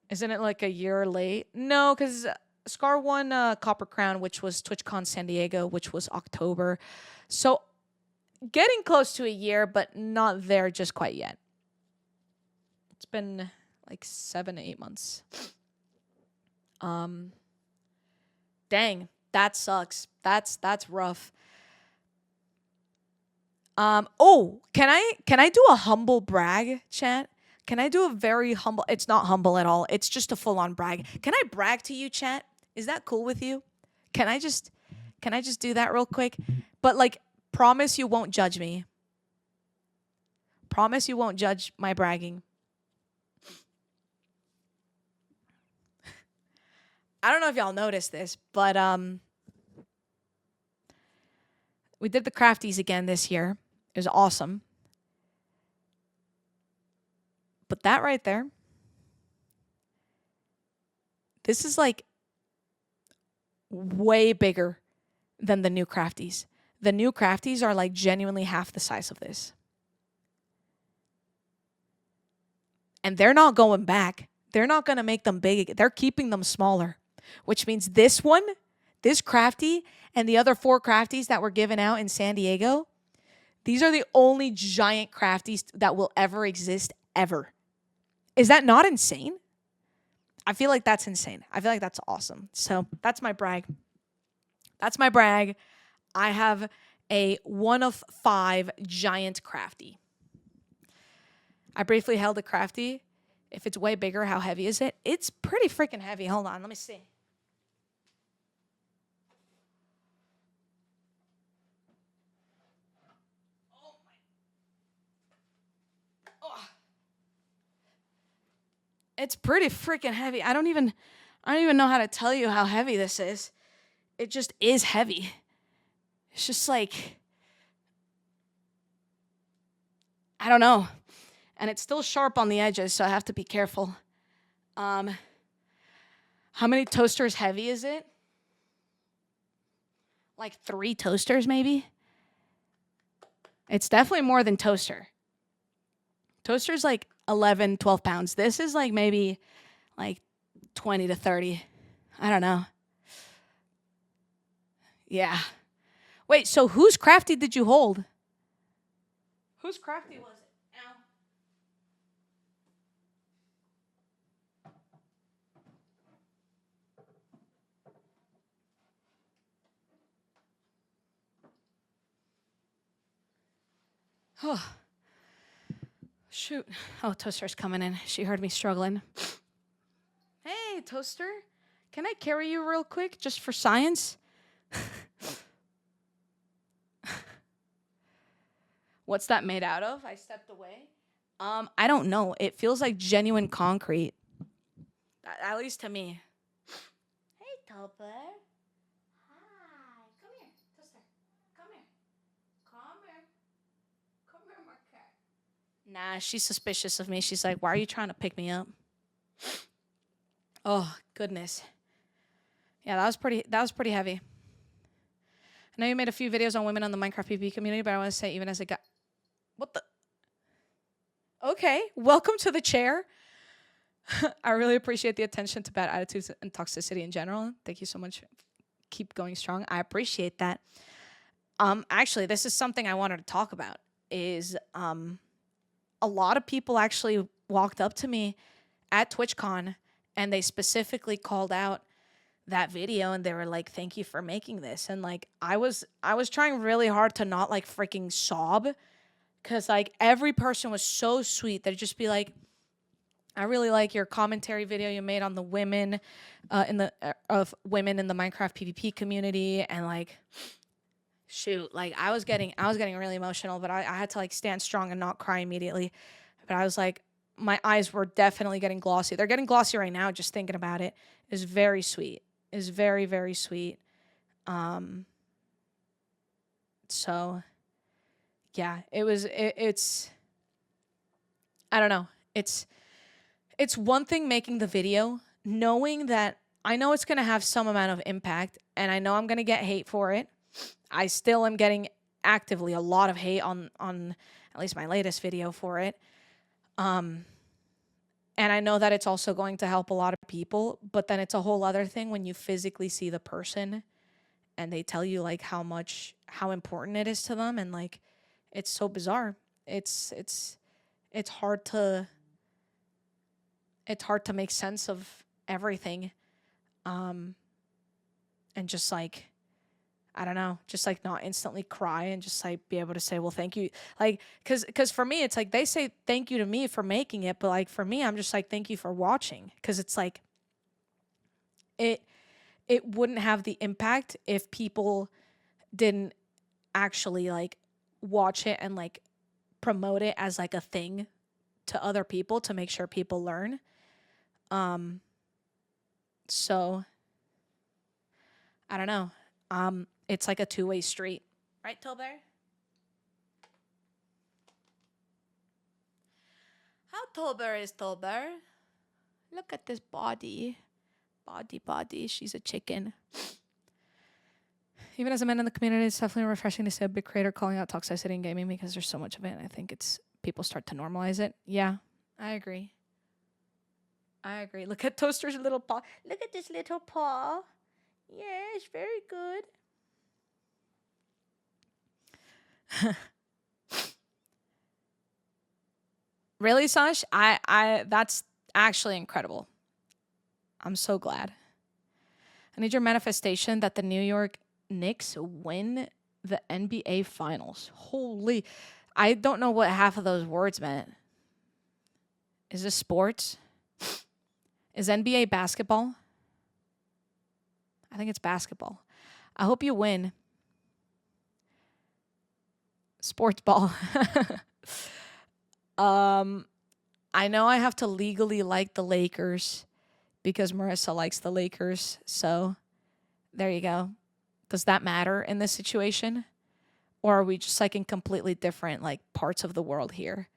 Isn't it like a year late? No, because Scar won Copper Crown, which was TwitchCon San Diego, which was October. So getting close to a year, but not there just quite yet. It's been like 7 to 8 months. Dang, that sucks. That's rough. Oh, can I do a humble brag, chat? Can I do a very humble? It's not humble at all. It's just a full-on brag. Can I brag to you, chat? Is that cool with you? Can I just do that real quick? But like, promise you won't judge me. Promise you won't judge my bragging. I don't know if y'all noticed this, but we did the crafties again this year. It was awesome. But that right there, this is like way bigger than the new crafties. The new crafties are like genuinely half the size of this. And they're not going back. They're not going to make them big. They're keeping them smaller, which means this one, this crafty, and the other 4 crafties that were given out in San Diego, these are the only giant crafties that will ever exist, ever. Is that not insane? I feel like that's insane. I feel like that's awesome. So that's my brag. That's my brag. I have a 1 of 5 giant crafty. I briefly held a crafty. If it's way bigger, how heavy is it? It's pretty freaking heavy. Hold on, let me see. Oh my. Oh. It's pretty freaking heavy. I don't even know how to tell you how heavy this is. It just is heavy. It's just like, I don't know. And it's still sharp on the edges, so I have to be careful. How many toasters heavy is it? Like 3 toasters, maybe? It's definitely more than toaster. Toaster's like 11, 12 pounds. This is like maybe like 20 to 30. I don't know. Yeah. Wait, so whose crafty did you hold? Whose crafty was it? Oh, shoot. Oh, Toaster's coming in. She heard me struggling. Hey, Toaster. Can I carry you real quick just for science? What's that made out of? I stepped away. I don't know. It feels like genuine concrete. At least to me. Hey, Topper. Hi. Come here, Toaster. Come here. Come here. Come here, my cat. Nah, she's suspicious of me. She's like, why are you trying to pick me up? Oh, goodness. Yeah, that was pretty heavy. I know you made a few videos on women on the Minecraft PvP community, but I want to say, even as a guy... What the... Okay, welcome to the chair. I really appreciate the attention to bad attitudes and toxicity in general. Thank you so much. Keep going strong. I appreciate that. Actually, this is something I wanted to talk about. Is a lot of people actually walked up to me at TwitchCon, and they specifically called out that video, and they were like, "Thank you for making this." And like, I was trying really hard to not like freaking sob, because like every person was so sweet. They'd just be like, I really like your commentary video you made on the women of women in the Minecraft PvP community. And like, shoot, like I was getting really emotional, but I had to like stand strong and not cry immediately. But I was like, my eyes were definitely getting glossy. They're getting glossy right now just thinking about it. It's very sweet. It's very, very sweet. So yeah, it's I don't know. It's one thing making the video, knowing that I know it's going to have some amount of impact, and I know I'm going to get hate for it. I still am getting actively a lot of hate on at least my latest video for it. And I know that it's also going to help a lot of people, but then it's a whole other thing when you physically see the person and they tell you like how important it is to them, and like it's so bizarre. It's hard to make sense of everything. And just like, I don't know, just like not instantly cry and just like be able to say, well, thank you. Like, cause for me, it's like they say thank you to me for making it. But like for me, I'm just like, thank you for watching. Cause it's like, it wouldn't have the impact if people didn't actually like watch it and like promote it as like a thing to other people to make sure people learn. So I don't know. It's like a two-way street. Right, Tolbear? How Tolbear is Tolbear? Look at this body. Body. She's a chicken. Even as a man in the community, it's definitely refreshing to see a big creator calling out toxicity in gaming because there's so much of it. And I think people start to normalize it. Yeah, I agree. Look at Toaster's little paw. Look at this little paw. Yeah, it's very good. Really, Sash? That's Actually incredible. I'm so glad. I need your manifestation that the New York Knicks win the NBA Finals. Holy, I don't know what half of those words meant. Is this sports? Is NBA basketball? I think it's basketball. I hope you win. Sports ball. I know I have to legally like the Lakers because Marissa likes the Lakers. So there you go. Does that matter in this situation? Or are we just like in completely different like parts of the world here?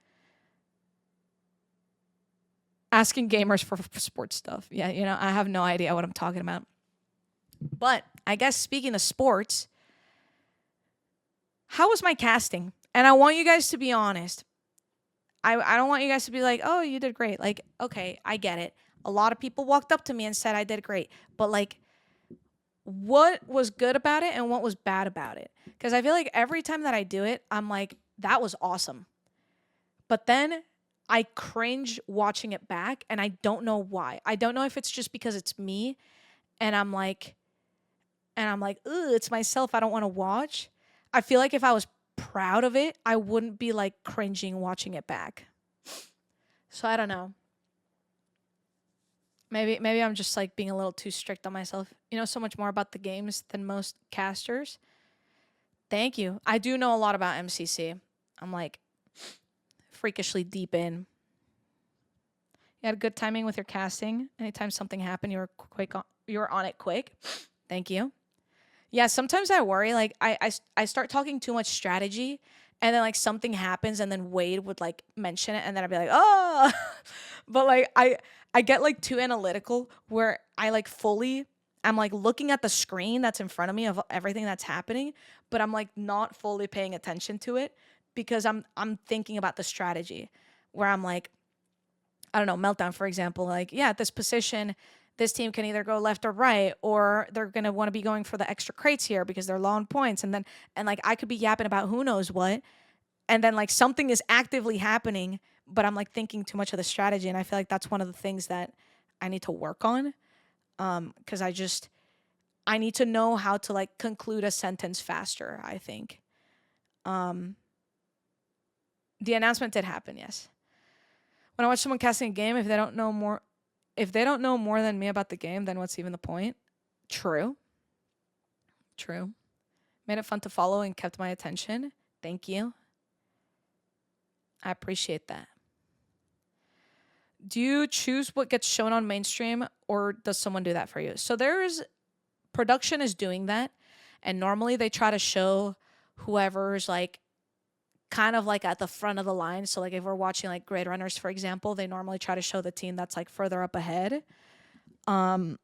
Asking gamers for sports stuff. Yeah, you know, I have no idea what I'm talking about. But I guess speaking of sports, how was my casting? And I want you guys to be honest. I don't want you guys to be like, oh, you did great. Like, okay, I get it. A lot of people walked up to me and said I did great. But like, what was good about it and what was bad about it? Because I feel like every time that I do it, I'm like, that was awesome. But then I cringe watching it back and I don't know why. I don't know if it's just because it's me and I'm like, ugh, it's myself. I don't want to watch. I feel like if I was proud of it, I wouldn't be like cringing watching it back. So I don't know. Maybe I'm just like being a little too strict on myself. You know so much more about the games than most casters. Thank you. I do know a lot about MCC. I'm like freakishly deep in. You had good timing with your casting. Anytime something happened, you were on it quick. Thank you. Yeah, sometimes I worry. Like I start talking too much strategy, and then like something happens, and then Wade would like mention it, and then I'd be like, oh, but like I get like too analytical where I like I'm like looking at the screen that's in front of me of everything that's happening, but I'm like not fully paying attention to it because I'm thinking about the strategy where I'm like, I don't know, Meltdown, for example, like, yeah, at this position, this team can either go left or right, or they're going to want to be going for the extra crates here because they're low on points. And like, I could be yapping about who knows what. And then like something is actively happening, but I'm like thinking too much of the strategy. And I feel like that's one of the things that I need to work on. Cause I need to know how to like conclude a sentence faster, I think. The announcement did happen. Yes. When I watch someone casting a game, if they don't know more than me about the game, then what's even the point? True. Made it fun to follow and kept my attention. Thank you. I appreciate that. Do you choose what gets shown on mainstream or does someone do that for you? So production is doing that. And normally they try to show whoever's like kind of like at the front of the line. So like if we're watching like grade runners, for example, they normally try to show the team that's like further up ahead. But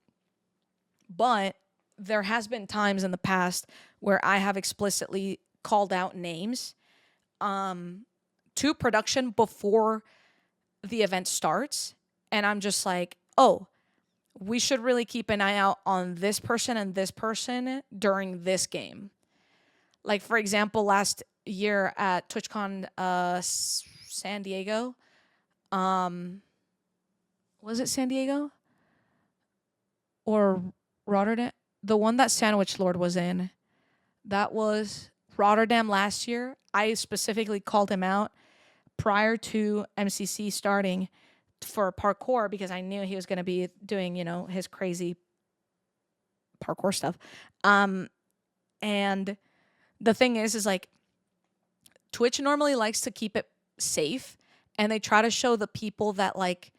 there has been times in the past where I have explicitly called out names to production before the event starts. And I'm just like, oh, we should really keep an eye out on this person and this person during this game. Like, for example, last year at TwitchCon San Diego. Was it San Diego? Or Rotterdam? The one that Sandwich Lord was in. That was Rotterdam last year. I specifically called him out prior to MCC starting for parkour because I knew he was going to be doing, you know, his crazy parkour stuff. And the thing is like Twitch normally likes to keep it safe and they try to show the people that like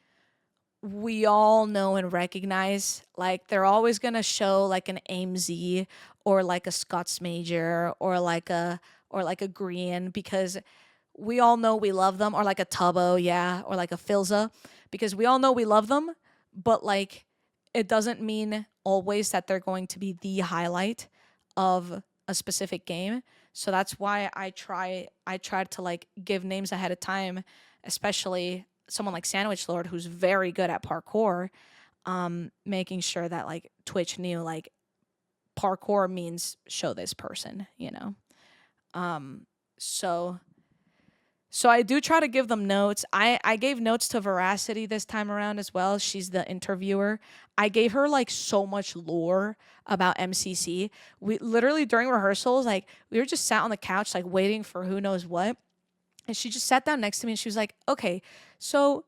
we all know and recognize. Like they're always going to show like an AIMZ or like a Scots Major or like a Green because we all know we love them, or like a Tubbo, yeah, or like a Filza, because we all know we love them, but like it doesn't mean always that they're going to be the highlight of a specific game. So that's why I try to like give names ahead of time, especially someone like Sandwich Lord who's very good at parkour, making sure that like Twitch knew like parkour means show this person, you know. So So I do try to give them notes. I gave notes to Veracity this time around as well. She's the interviewer. I gave her like so much lore about MCC. We literally during rehearsals, like we were just sat on the couch, like waiting for who knows what. And she just sat down next to me and she was like, okay, so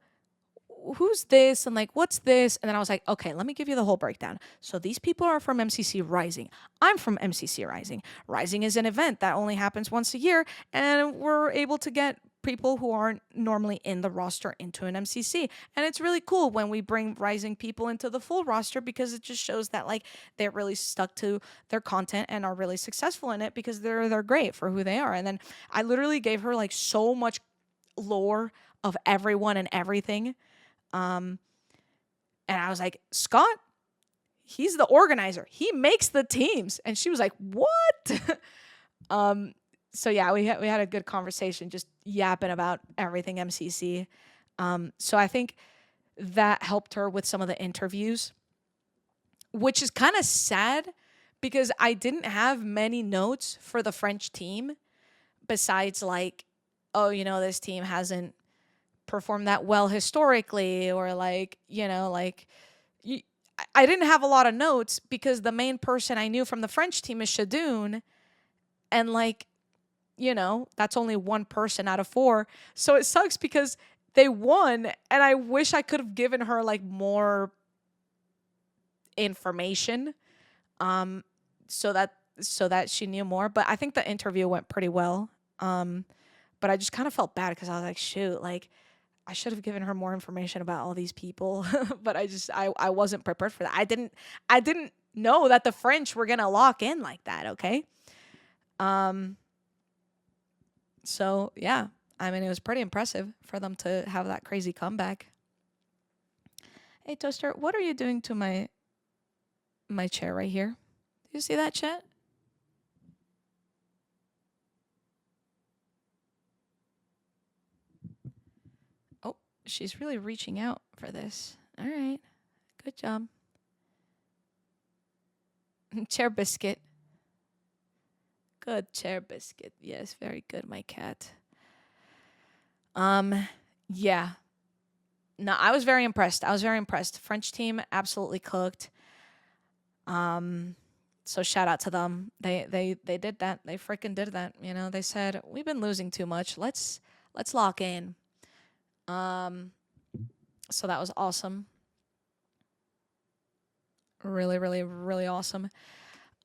who's this and like what's this, and then I was like, okay, let me give you the whole breakdown. So these people are from MCC Rising. I'm from MCC Rising. Rising is an event that only happens once a year, and we're able to get people who aren't normally in the roster into an MCC, and it's really cool when we bring Rising people into the full roster because it just shows that like they're really stuck to their content and are really successful in it because they're great for who they are. And then I literally gave her like so much lore of everyone and everything. And I was like, Scott, he's the organizer. He makes the teams. And she was like, what? So yeah, we had a good conversation just yapping about everything MCC. So I think that helped her with some of the interviews, which is kind of sad because I didn't have many notes for the French team besides like, oh, this team hasn't perform that well historically, or like I didn't have a lot of notes because the main person I knew from the French team is Shadoon, and like that's only one person out of 4, so it sucks because they won and I wish I could have given her like more information so that she knew more, but I think the interview went pretty well. But I just kind of felt bad because I was like, shoot, like I should have given her more information about all these people, but I wasn't prepared for that. I didn't know that the French were gonna lock in like that. Okay. So yeah, I mean, it was pretty impressive for them to have that crazy comeback. Hey Toaster, what are you doing to my chair right here? Do you see that, chat? She's really reaching out for this. All right. Good job. Chair biscuit. Good chair biscuit. Yes, very good, my cat. Yeah. No, I was very impressed. French team absolutely cooked. So shout out to them. They did that. They freaking did that. They said, "We've been losing too much. Let's lock in." So that was awesome. Really, really, really awesome.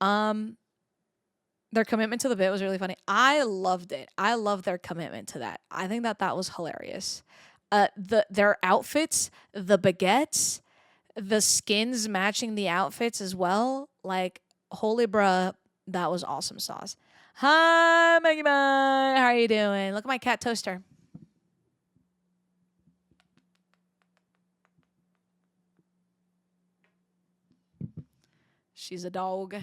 Their commitment to the bit was really funny. I loved it. I love their commitment to that. I think that was hilarious. Their outfits, the baguettes, the skins matching the outfits as well. Like, holy bruh, that was awesome sauce. Hi, Maggie Mai. How are you doing? Look at my cat Toaster. She's a dog.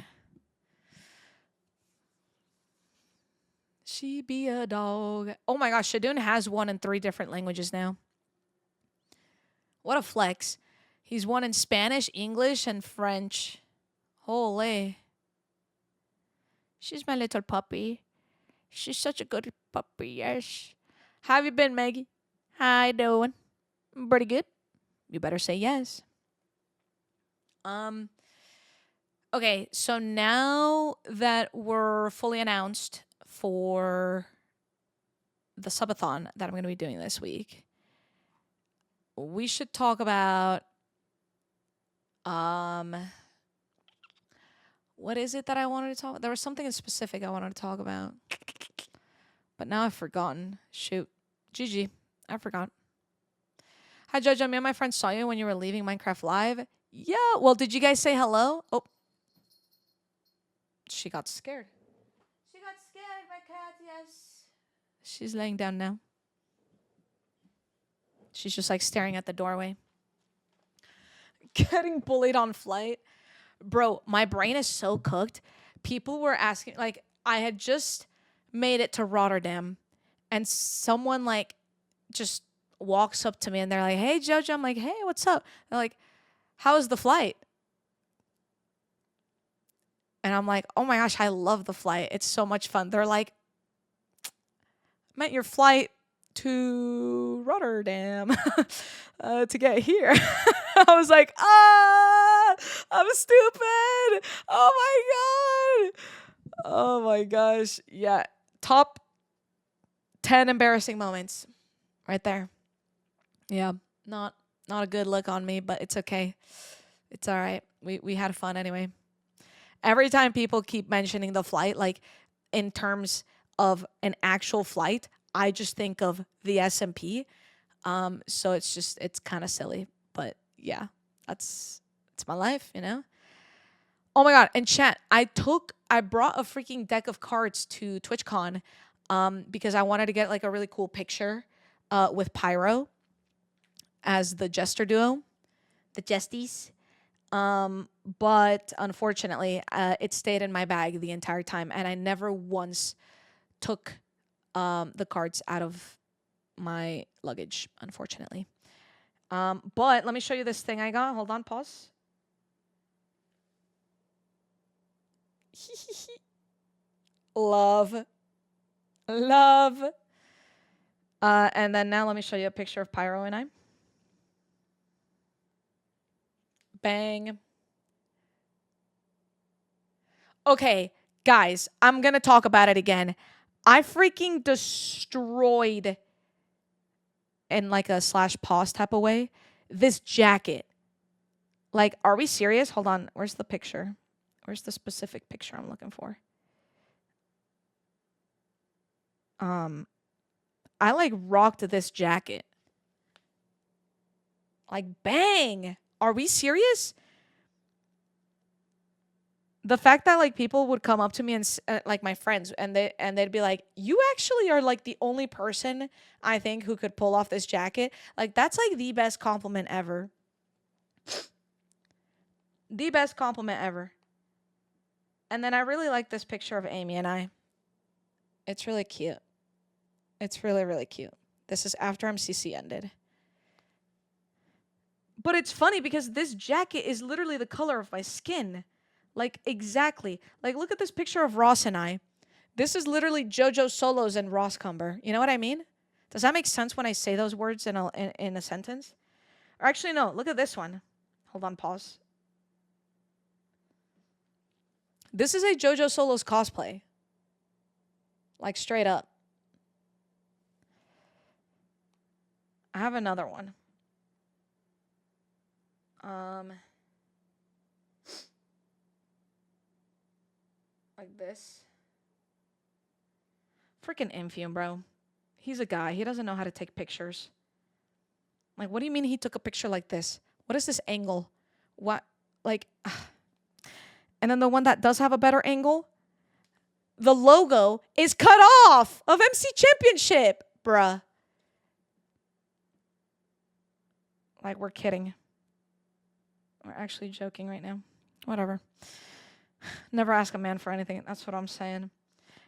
She be a dog. Oh my gosh, Shadoon has one in 3 different languages now. What a flex. He's one in Spanish, English, and French. Holy. She's my little puppy. She's such a good puppy, yes. How have you been, Maggie? How you doing? Pretty good. You better say yes. Okay, so now that we're fully announced for the subathon that I'm going to be doing this week, we should talk about what is it that I wanted to talk about? There was something in specific I wanted to talk about, but now I've forgotten. Shoot. GG. I forgot. Hi, Jojo. Me and my friend saw you when you were leaving Minecraft Live. Yeah. Well, did you guys say hello? Oh. She got scared. She got scared, my cat, yes. She's laying down now. She's just like staring at the doorway. Getting bullied on flight. Bro, my brain is so cooked. People were asking, like, I had just made it to Rotterdam, and someone, like, just walks up to me, and they're like, hey, Jojo. I'm like, hey, what's up? They're like, how was the flight? And I'm like, oh my gosh, I love the flight. It's so much fun. They're like, meant your flight to Rotterdam to get here. I was like, ah, I'm stupid. Oh my god. Oh my gosh. Yeah. Top 10 embarrassing moments right there. Yeah. Not a good look on me, but it's okay. It's all right. We had fun anyway. Every time people keep mentioning the flight, like in terms of an actual flight, I just think of the SMP. So it's kind of silly, but yeah, it's my life, you know. Oh my god! And chat, I brought a freaking deck of cards to TwitchCon, because I wanted to get like a really cool picture, with Pyro as the jester duo, the Jestys. But unfortunately, it stayed in my bag the entire time, and I never once took the cards out of my luggage, unfortunately. But let me show you this thing I got. Hold on, pause. Love. Love. And then now let me show you a picture of Pyro and I. Bang. Okay, guys, I'm going to talk about it again. I freaking destroyed, in like a slash pause type of way, this jacket. Like, are we serious? Hold on. Where's the picture? Where's the specific picture I'm looking for? I like rocked this jacket. Like, bang. Are we serious? The fact that like people would come up to me and like my friends, and they'd be like, "You actually are like the only person I think who could pull off this jacket." Like, that's like the best compliment ever. The best compliment ever. And then I really like this picture of Amy and I. It's really cute. It's really, really cute. This is after MCC ended. But it's funny because this jacket is literally the color of my skin. Like, exactly. Like, look at this picture of Ross and I. This is literally jojosolos and Ross Cumber. You know what I mean? Does that make sense when I say those words in a sentence? Or actually, no. Look at this one. Hold on, pause. This is a jojosolos cosplay. Like, straight up. I have another one. Like this. Freaking Infume, bro. He's a guy. He doesn't know how to take pictures. Like, what do you mean he took a picture like this? What is this angle? What? Like, and then the one that does have a better angle, the logo is cut off of MC Championship, bruh. Like, we're kidding. We're actually joking right now. Whatever. Never ask a man for anything. That's what I'm saying.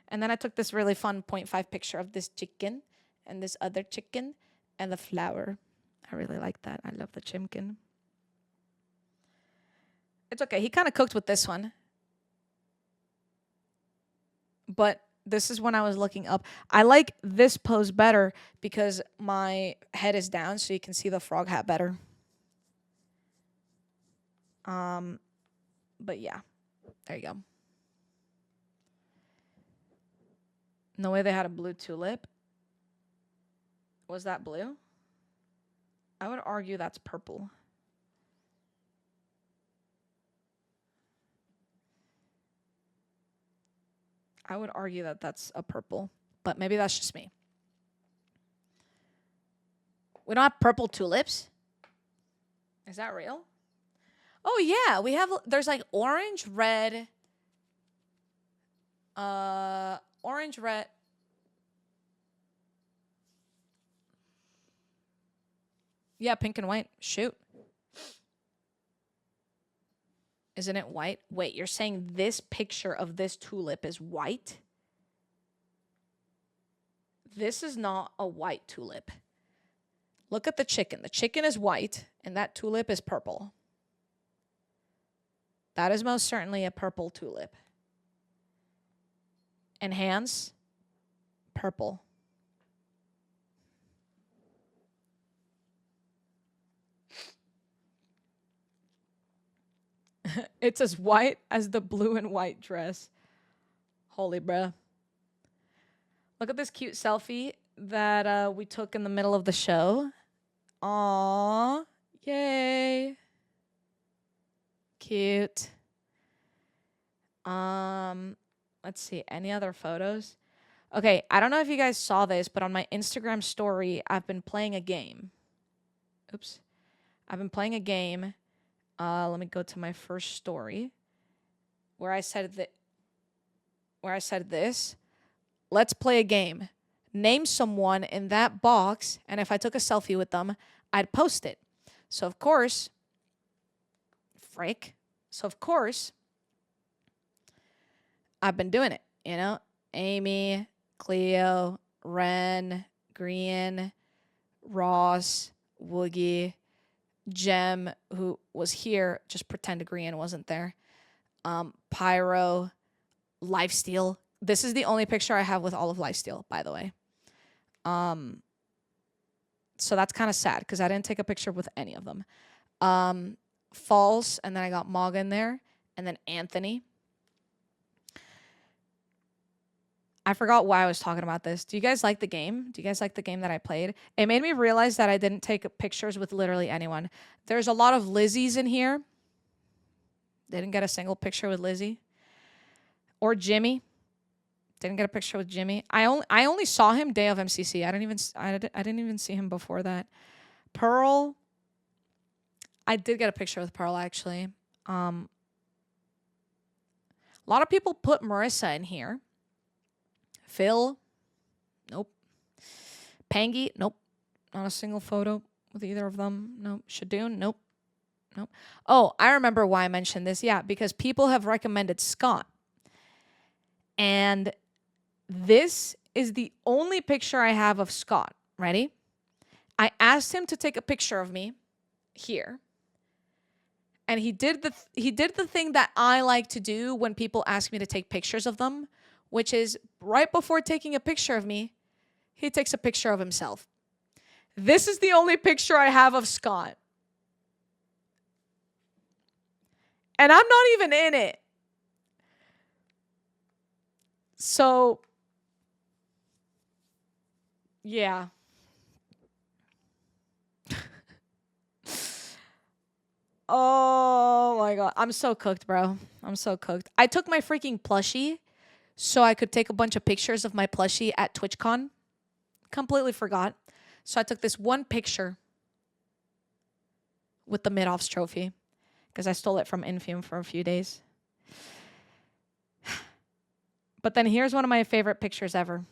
And then I took this really fun 0.5 picture of this chicken and this other chicken and the flower. I really like that. I love the chimkin. It's okay. He kind of cooked with this one. But this is when I was looking up. I like this pose better because my head is down so you can see the frog hat better. But yeah. There you go. No way they had a blue tulip. Was that blue? I would argue that's purple. I would argue that that's a purple, but maybe that's just me. We don't have purple tulips? Is that real? Oh yeah, we have, there's like orange, red, orange, red. Yeah, pink and white. Shoot. Isn't it white? Wait, you're saying this picture of this tulip is white? This is not a white tulip. Look at the chicken. The chicken is white, and that tulip is purple. That is most certainly a purple tulip. And hands, purple. It's as white as the blue and white dress. Holy bruh. Look at this cute selfie that we took in the middle of the show. Aww. Yay. Cute. Let's see. Any other photos? Okay, I don't know if you guys saw this, but on my Instagram story, I've been playing a game. Oops. I've been playing a game. Let me go to my first story where I said this. Let's play a game. Name someone in that box, and if I took a selfie with them, I'd post it. So of course, I've been doing it, you know? Amy, Cleo, Ren, Green, Ross, Woogie, Jem, who was here, just pretend Green wasn't there. Pyro, Lifesteal. This is the only picture I have with all of Lifesteal, by the way. So that's kind of sad because I didn't take a picture with any of them. False, and then I got Mog in there, and then Anthony. I forgot why I was talking about this. Do you guys like the game? Do you guys like the game that I played? It made me realize that I didn't take pictures with literally anyone. There's a lot of Lizzies in here. Didn't get a single picture with Lizzie. Or Jimmy. Didn't get a picture with Jimmy. I only saw him day of MCC. I didn't even see him before that. Pearl. I did get a picture with Pearl actually. A lot of people put Marissa in here. Phil, nope. Pangy, nope. Not a single photo with either of them. Nope. Shadoon, nope. Nope. Oh, I remember why I mentioned this. Yeah, because people have recommended Scott. And this is the only picture I have of Scott. Ready? I asked him to take a picture of me here. And he did the thing that I like to do when people ask me to take pictures of them, which is right before taking a picture of me, he takes a picture of himself. This is the only picture I have of Scott. And I'm not even in it. So, yeah. Oh my God. I'm so cooked, bro. I'm so cooked. I took my freaking plushie so I could take a bunch of pictures of my plushie at TwitchCon. Completely forgot. So I took this one picture with the mid-offs trophy because I stole it from Infium for a few days. But then here's one of my favorite pictures ever.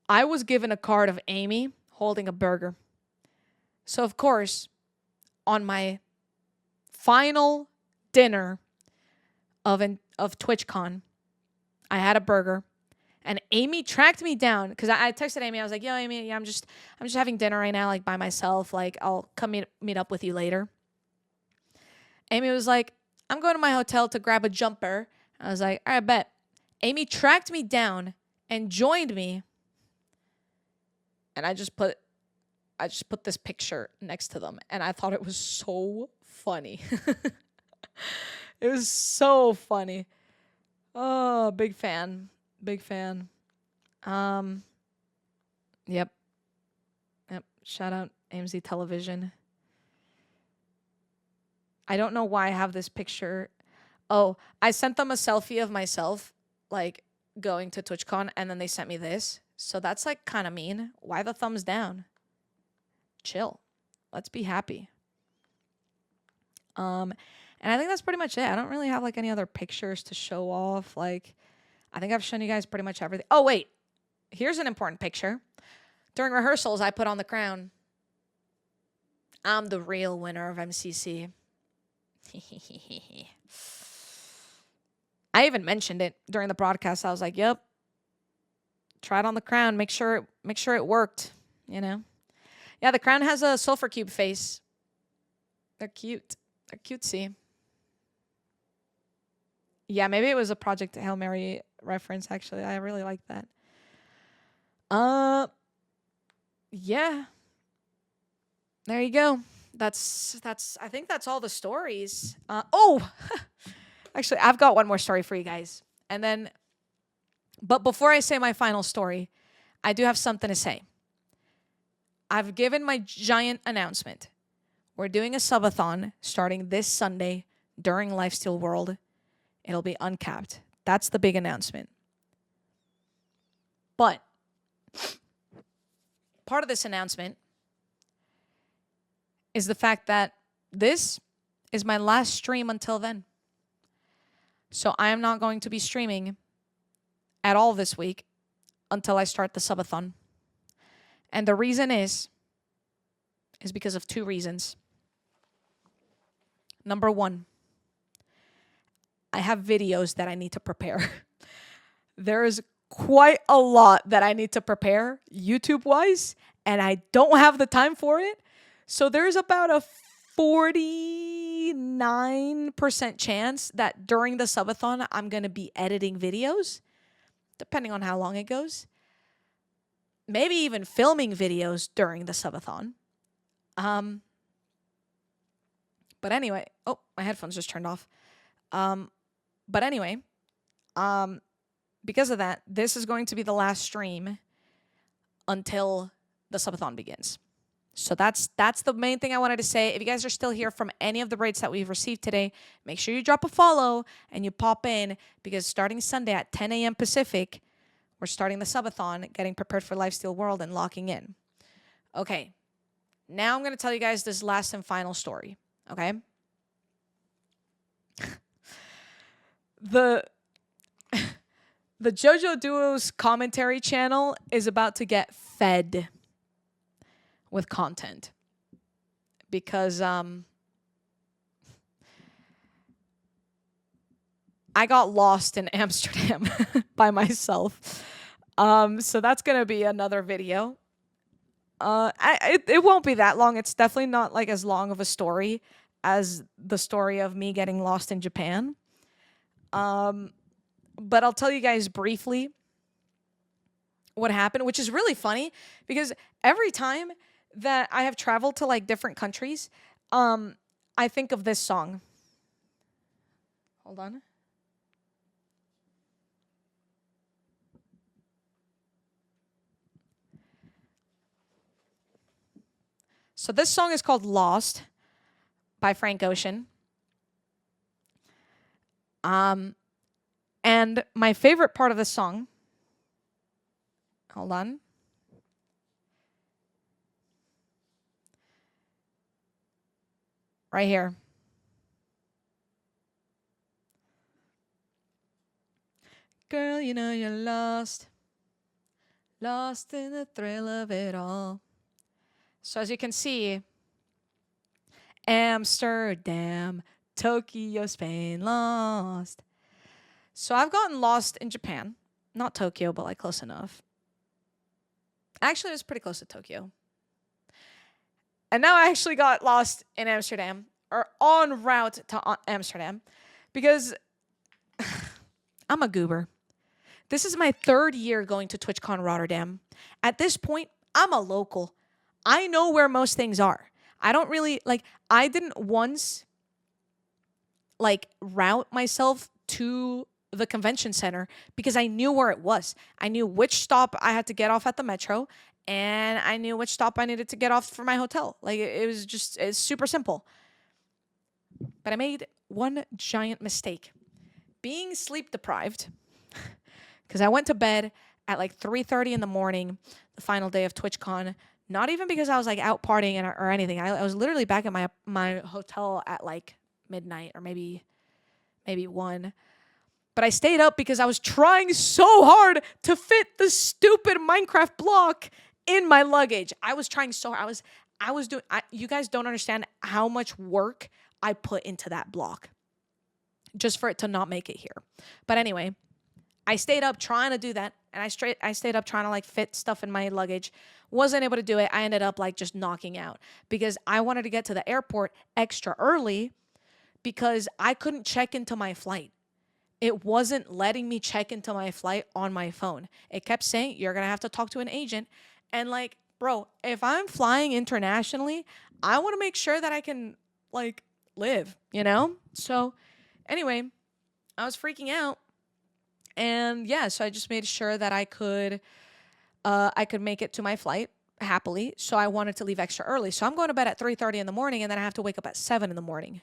I was given a card of Amy holding a burger. So of course, on my final dinner of TwitchCon, I had a burger, and Amy tracked me down because I texted Amy. I was like, "Yo, Amy, yeah, I'm just having dinner right now, like by myself. Like, I'll come meet up with you later." Amy was like, "I'm going to my hotel to grab a jumper." I was like, "All right, bet." Amy tracked me down and joined me, and I just put this picture next to them, and I thought it was so funny. It was so funny. Oh, big fan. Big fan. Yep. Shout out AMZ Television. I don't know why I have this picture. Oh, I sent them a selfie of myself, like, going to TwitchCon, and then they sent me this. So that's, like, kind of mean. Why the thumbs down? Chill. Let's be happy. And I think that's pretty much it. I don't really have like any other pictures to show off. Like, I think I've shown you guys pretty much everything. Oh, wait. Here's an important picture. During rehearsals, I put on the crown. I'm the real winner of MCC. I even mentioned it during the broadcast. I was like, "Yep. Try it on the crown. Make sure it worked, you know?" Yeah, the crown has a sulfur cube face. They're cute. They're cutesy. Yeah, maybe it was a Project Hail Mary reference, actually. I really like that. Yeah. There you go. I think that's all the stories. Oh, actually, I've got one more story for you guys. And then, but before I say my final story, I do have something to say. I've given my giant announcement. We're doing a subathon starting this Sunday during Lifesteal World. It'll be uncapped. That's the big announcement. But part of this announcement is the fact that this is my last stream until then. So I am not going to be streaming at all this week until I start the subathon. And the reason is because of two reasons. Number one, I have videos that I need to prepare. There is quite a lot that I need to prepare YouTube-wise, and I don't have the time for it. So there's about a 49% chance that during the subathon, I'm going to be editing videos, depending on how long it goes. Maybe even filming videos during the subathon. But anyway, oh, my headphones just turned off. But anyway, because of that, this is going to be the last stream until the subathon begins. So that's the main thing I wanted to say. If you guys are still here from any of the raids that we've received today, make sure you drop a follow and you pop in, because starting Sunday at 10 a.m. Pacific, we're starting the subathon, getting prepared for Lifesteal World and locking in. Okay, now I'm going to tell you guys this last and final story, okay? The JoJo Duo's commentary channel is about to get fed with content because I got lost in Amsterdam by myself. So that's gonna be another video. It won't be that long. It's definitely not like as long of a story as the story of me getting lost in Japan. But I'll tell you guys briefly what happened, which is really funny because every time that I have traveled to like different countries, I think of this song. Hold on. So this song is called Lost by Frank Ocean. And my favorite part of the song, hold on. Right here. Girl, you know you're lost. Lost in the thrill of it all. So as you can see, Amsterdam, Tokyo, Spain, lost. So I've gotten lost in Japan. Not Tokyo, but like close enough. Actually, it was pretty close to Tokyo. And now I actually got lost in Amsterdam, or en route to Amsterdam, because I'm a goober. This is my third year going to TwitchCon Rotterdam. At this point, I'm a local. I know where most things are. I don't really, I didn't once, route myself to the convention center because I knew where it was. I knew which stop I had to get off at the metro, and I knew which stop I needed to get off for my hotel. It's super simple. But I made one giant mistake. Being sleep deprived, because I went to bed at 3:30 in the morning, the final day of TwitchCon. Not even because I was out partying or anything. I was literally back at my hotel at midnight or maybe 1. But I stayed up because I was trying so hard to fit the stupid Minecraft block in my luggage. I was trying so hard. I was doing. You guys don't understand how much work I put into that block just for it to not make it here. But anyway, I stayed up trying to do that, and I stayed up trying to fit stuff in my luggage. Wasn't able to do it. I ended up just knocking out because I wanted to get to the airport extra early because I couldn't check into my flight. It wasn't letting me check into my flight on my phone. It kept saying, you're going to have to talk to an agent. And bro, if I'm flying internationally, I want to make sure that I can like live, you know? So anyway, I was freaking out. And yeah, so I just made sure that I could make it to my flight happily. So I wanted to leave extra early. So I'm going to bed at 3:30 in the morning, and then I have to wake up at 7 in the morning.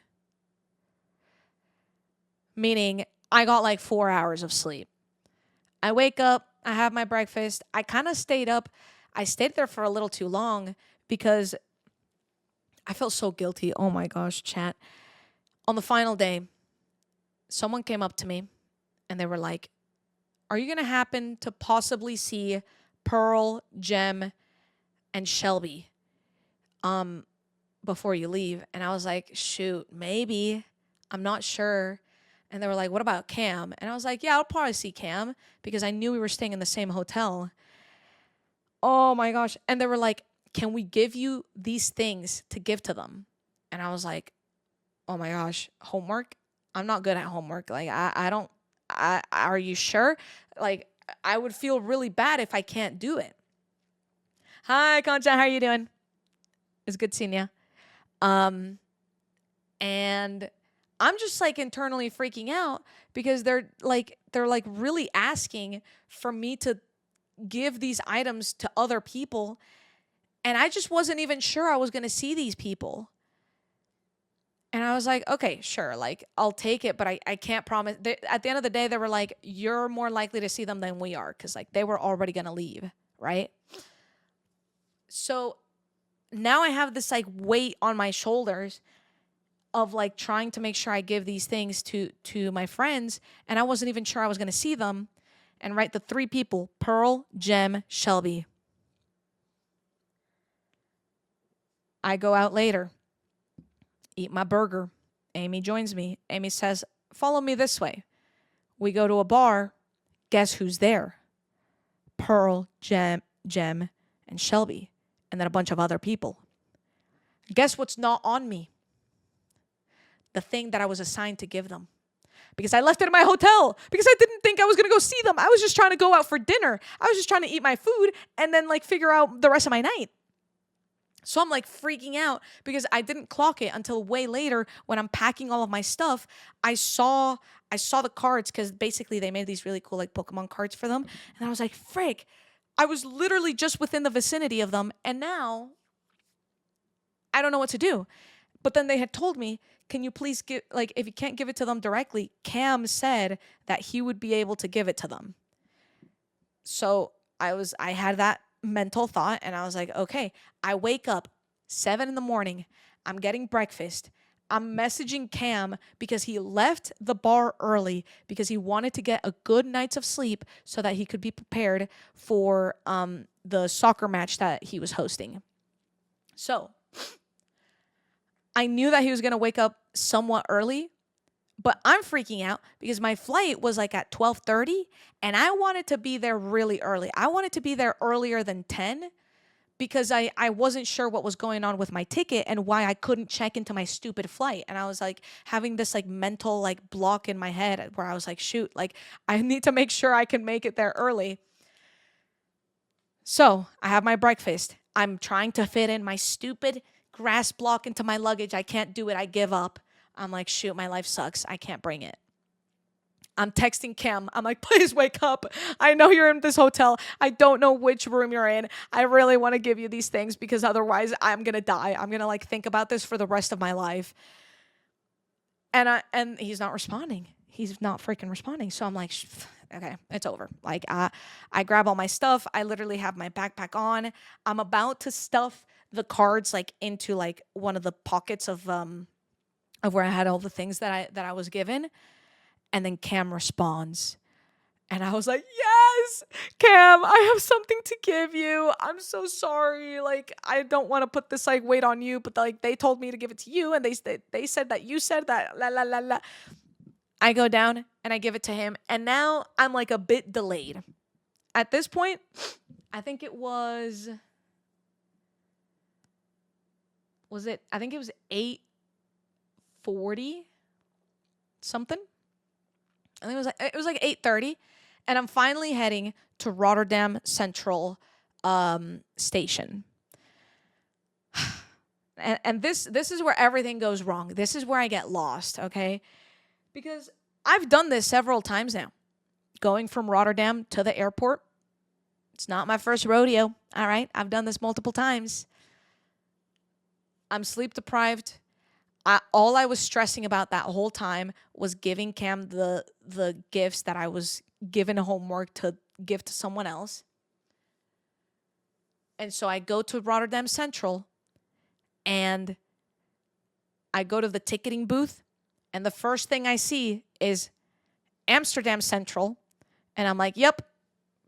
Meaning I got like 4 hours of sleep. I wake up, I have my breakfast. I kind of stayed up. I stayed there for a little too long because I felt so guilty. Oh my gosh, chat. On the final day, someone came up to me and they were like, "Are you going to happen to possibly see Pearl, Gem, and Shelby before you leave?" And I was like, "Shoot, maybe. I'm not sure." And they were like, "What about Cam?" And I was like, "Yeah, I'll probably see Cam," because I knew we were staying in the same hotel. Oh my gosh. And they were like, "Can we give you these things to give to them?" And I was like, "Oh my gosh, homework? I'm not good at homework. Like, I don't, are you sure? Like, I would feel really bad if I can't do it." Hi, Concha, how are you doing? It's good seeing you. And I'm just like internally freaking out because they're like really asking for me to give these items to other people, and I just wasn't even sure I was going to see these people. And I was like, "Okay, sure, like I'll take it, but I can't promise." At the end of the day, they were like, "You're more likely to see them than we are," because like they were already going to leave, right? So now I have this like weight on my shoulders of like trying to make sure I give these things to my friends, and I wasn't even sure I was going to see them. And right, the 3 people, Pearl, Gem, Shelby. I go out later, eat my burger. Amy joins me. Amy says, "Follow me this way." We go to a bar. Guess who's there? Pearl, Gem, and Shelby, and then a bunch of other people. Guess what's not on me? The thing that I was assigned to give them. Because I left it in my hotel because I didn't think I was going to go see them. I was just trying to go out for dinner. I was just trying to eat my food and then like figure out the rest of my night. So I'm like freaking out because I didn't clock it until way later when I'm packing all of my stuff. I saw the cards because basically they made these really cool like Pokemon cards for them. And I was like, frick, I was literally just within the vicinity of them. And now I don't know what to do. But then they had told me, "Can you please give, like, if you can't give it to them directly, Cam said that he would be able to give it to them." So I had that mental thought and I was like, okay, I wake up 7 in the morning. I'm getting breakfast. I'm messaging Cam because he left the bar early because he wanted to get a good night's of sleep so that he could be prepared for the soccer match that he was hosting. So I knew that he was going to wake up somewhat early, but I'm freaking out because my flight was like at 12:30 and I wanted to be there really early. I wanted to be there earlier than 10 because I wasn't sure what was going on with my ticket and why I couldn't check into my stupid flight. And I was like having this like mental like block in my head where I was like, shoot, like I need to make sure I can make it there early. So I have my breakfast. I'm trying to fit in my stupid grass block into my luggage. I can't do it. I give up. I'm like, shoot, my life sucks. I can't bring it. I'm texting Cam. I'm like, "Please wake up. I know you're in this hotel. I don't know which room you're in. I really want to give you these things because otherwise I'm going to die. I'm going to like think about this for the rest of my life." And he's not responding. He's not freaking responding. So I'm like, okay, it's over. Like I grab all my stuff. I literally have my backpack on. I'm about to stuff the cards like into like one of the pockets of where I had all the things that I was given. And then Cam responds. And I was like, "Yes, Cam, I have something to give you. I'm so sorry. Like, I don't want to put this like weight on you, but like they told me to give it to you, and they said that you said that. La la la la." I go down and I give it to him, and now I'm like a bit delayed. At this point, I think it was. I think it was 8:40 something. I think it was like 8:30, and I'm finally heading to Rotterdam Central station. and this is where everything goes wrong. This is where I get lost, okay? Because I've done this several times now. Going from Rotterdam to the airport. It's not my first rodeo, all right? I've done this multiple times. I'm sleep deprived. All I was stressing about that whole time was giving Cam the gifts that I was given homework to give to someone else. And so I go to Rotterdam Central and I go to the ticketing booth, and the first thing I see is Amsterdam Central. And I'm like, yep,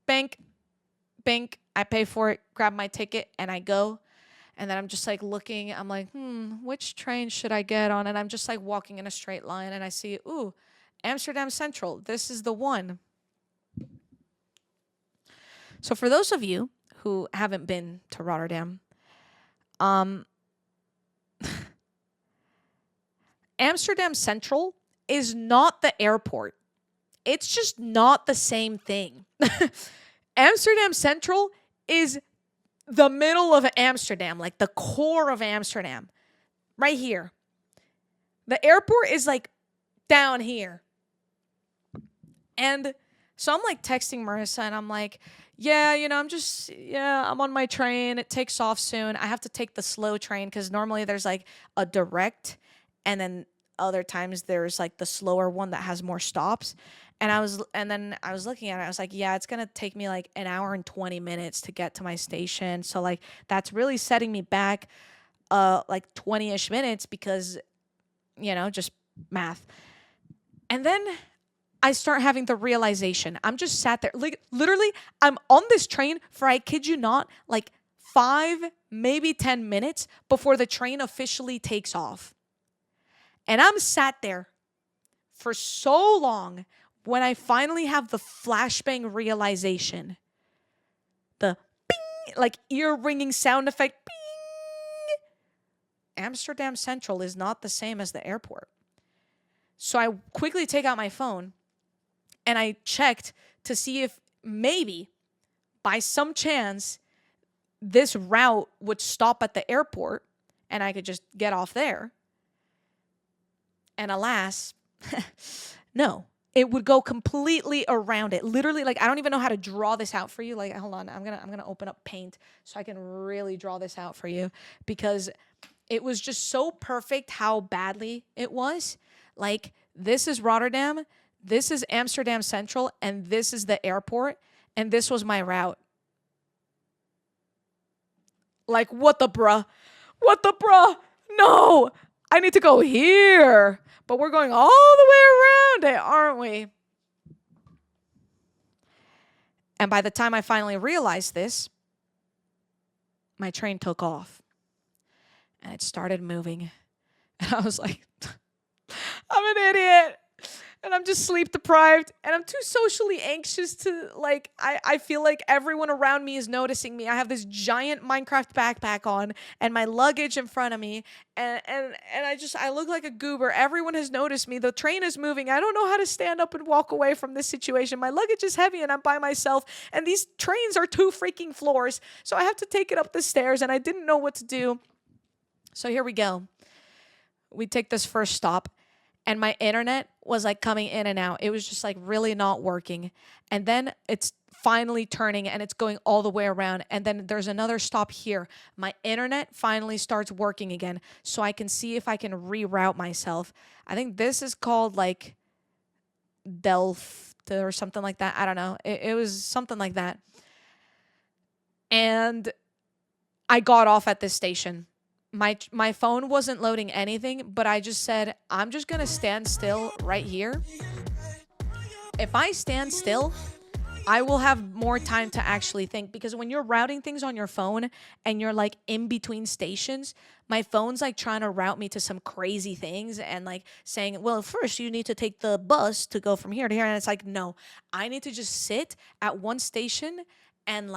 bank. I pay for it, grab my ticket, and I go. And then I'm just like looking, I'm like, which train should I get on? And I'm just like walking in a straight line, and I see, ooh, Amsterdam Central. This is the one. So for those of you who haven't been to Rotterdam, Amsterdam Central is not the airport. It's just not the same thing. Amsterdam Central is the middle of Amsterdam, like the core of Amsterdam, right here. The airport is like down here. And so I'm like texting Marissa, and I'm like, yeah, I'm on my train. It takes off soon. I have to take the slow train because normally there's like a direct, and then other times there's like the slower one that has more stops. And then I was looking at it. I was like, yeah, it's going to take me like an hour and 20 minutes to get to my station. So like that's really setting me back like 20-ish minutes because, just math. And then I start having the realization. I'm just sat there. Like literally, I'm on this train for, I kid you not, like 5, maybe 10 minutes before the train officially takes off. And I'm sat there for so long when I finally have the flashbang realization. The bing, like ear-ringing sound effect, bing. Amsterdam Central is not the same as the airport. So I quickly take out my phone and I checked to see if maybe, by some chance, this route would stop at the airport and I could just get off there. And alas, no. It would go completely around it. Literally, like, I don't even know how to draw this out for you. Like, hold on. I'm gonna open up Paint so I can really draw this out for you, because it was just so perfect how badly it was. Like, this is Rotterdam, this is Amsterdam Central, and this is the airport, and this was my route. Like, what the bruh? What the bruh? No! I need to go here. But we're going all the way around it, aren't we? And by the time I finally realized this, my train took off. And it started moving. And I was like, I'm an idiot. And I'm just sleep deprived. And I'm too socially anxious to, like, I feel like everyone around me is noticing me. I have this giant Minecraft backpack on and my luggage in front of me. And I look like a goober. Everyone has noticed me. The train is moving. I don't know how to stand up and walk away from this situation. My luggage is heavy and I'm by myself. And these trains are 2 freaking floors. So I have to take it up the stairs and I didn't know what to do. So here we go. We take this first stop. And my internet was like coming in and out. It was just like really not working. And then it's finally turning and it's going all the way around. And then there's another stop here. My internet finally starts working again. So I can see if I can reroute myself. I think this is called like Delft or something like that. I don't know. It was something like that. And I got off at this station. My phone wasn't loading anything, but I just said, I'm just going to stand still right here. If I stand still, I will have more time to actually think, because when you're routing things on your phone and you're like in between stations, my phone's like trying to route me to some crazy things and like saying, well, first you need to take the bus to go from here to here. And it's like, no, I need to just sit at one station and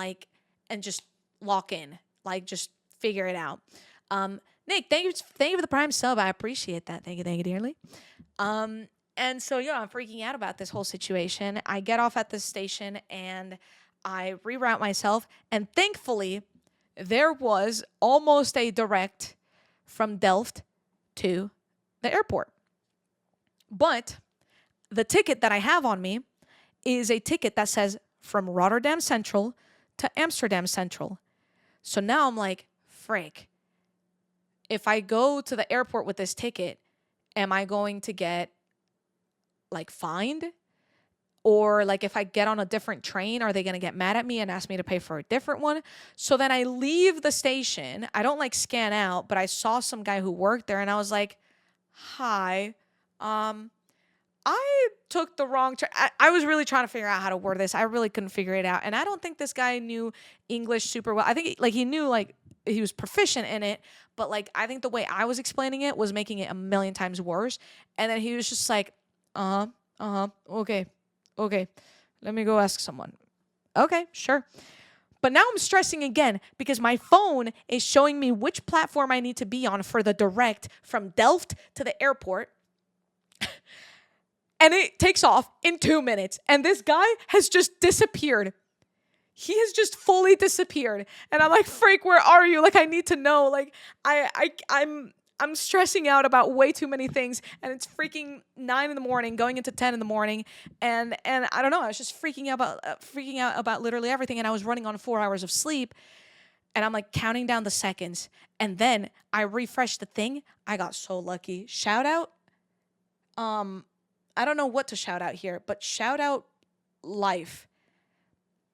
just lock in, like just figure it out. Nick, thank you for the Prime sub. I appreciate that. Thank you dearly. And so, I'm freaking out about this whole situation. I get off at this station and I reroute myself. And thankfully, there was almost a direct from Delft to the airport. But the ticket that I have on me is a ticket that says from Rotterdam Central to Amsterdam Central. So now I'm like, frick. If I go to the airport with this ticket, am I going to get like fined? Or like if I get on a different train, are they going to get mad at me and ask me to pay for a different one? So then I leave the station. I don't like scan out, but I saw some guy who worked there and I was like, hi, I took the wrong train. I was really trying to figure out how to word this. I really couldn't figure it out. And I don't think this guy knew English super well. I think he knew like he was proficient in it, but like I think the way I was explaining it was making it a million times worse. And then he was just like, okay, let me go ask someone. Okay, sure. But now I'm stressing again because my phone is showing me which platform I need to be on for the direct from Delft to the airport. And it takes off in 2 minutes. And this guy has just disappeared. He has just fully disappeared. And I'm like, freak, where are you? Like, I need to know. Like, I'm stressing out about way too many things. And it's freaking 9 in the morning, going into 10 in the morning. And I don't know. I was just freaking out about literally everything. And I was running on 4 hours of sleep. And I'm like counting down the seconds. And then I refreshed the thing. I got so lucky. Shout out. I don't know what to shout out here, but shout out life,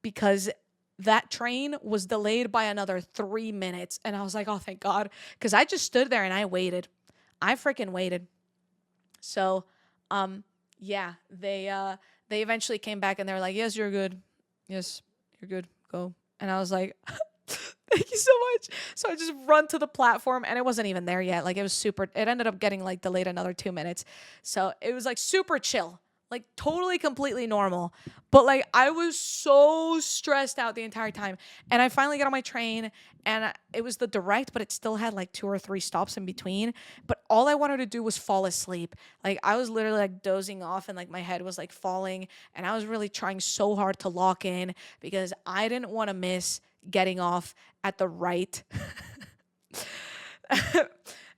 because that train was delayed by another 3 minutes. And I was like, oh, thank God. Because I just stood there and I waited. I freaking waited. So, yeah, they eventually came back and they were like, yes, you're good. Yes, you're good. Go. And I was like, thank you so much. So I just run to the platform and it wasn't even there yet. Like it ended up getting like delayed another 2 minutes. So it was like super chill, like totally completely normal. But like I was so stressed out the entire time. And I finally got on my train and it was the direct, but it still had like 2 or 3 stops in between. But all I wanted to do was fall asleep. Like I was literally like dozing off and like my head was like falling. And I was really trying so hard to lock in because I didn't want to miss getting off at the right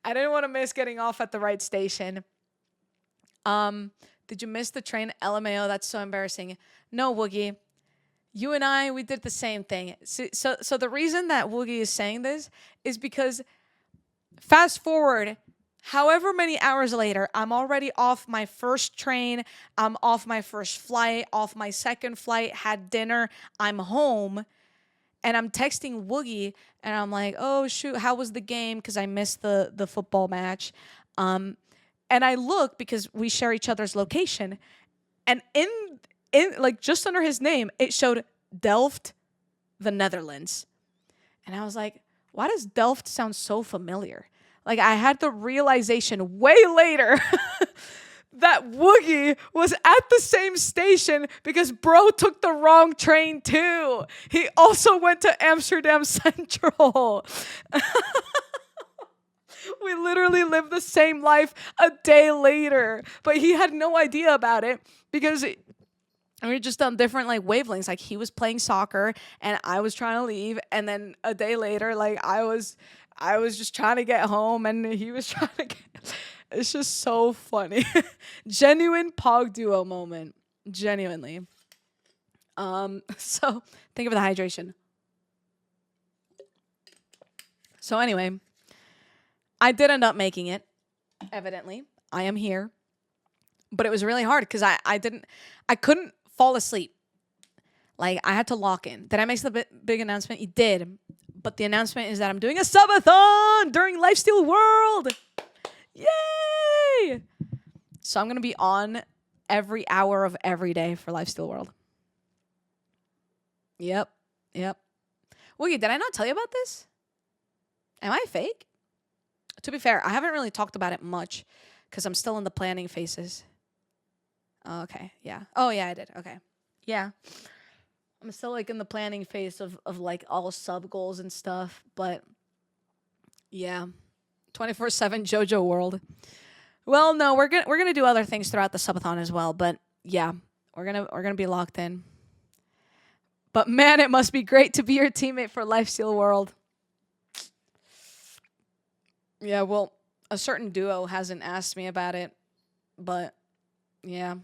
I didn't want to miss getting off at the right station. Did you miss the train? LMAO, that's so embarrassing. No, Woogie. You and I, we did the same thing. So the reason that Woogie is saying this is because fast forward however many hours later, I'm already off my first train. I'm off my first flight, off my second flight, had dinner. I'm home. And I'm texting Woogie, and I'm like, oh, shoot, how was the game? Because I missed the football match. And I look, because we share each other's location, and in like, just under his name, it showed Delft, the Netherlands. And I was like, why does Delft sound so familiar? Like, I had the realization way later that Woogie was at the same station because bro took the wrong train too. He also went to Amsterdam Central. We literally lived the same life a day later, but he had no idea about it because we were just on different like wavelengths. Like he was playing soccer and I was trying to leave, and then a day later, like I was just trying to get home and he was trying to get. It's just so funny. Genuine Pog Duo moment. Genuinely. So think of the hydration. So anyway, I did end up making it, evidently. I am here. But it was really hard because I couldn't fall asleep. Like I had to lock in. Did I make the big announcement? You did. But the announcement is that I'm doing a subathon during Lifesteal World. Yay! So I'm going to be on every hour of every day for Lifesteal World. Yep. Woogie, did I not tell you about this? Am I fake? To be fair, I haven't really talked about it much because I'm still in the planning phases. Oh, okay, yeah. Oh, yeah, I did. Okay. Yeah. I'm still like in the planning phase of like all sub goals and stuff, but yeah. 24/7 JoJo world. Well, no, we're gonna do other things throughout the subathon as well, but yeah, we're gonna be locked in. But man, it must be great to be your teammate for Lifesteal World. Yeah, well, a certain duo hasn't asked me about it, but yeah.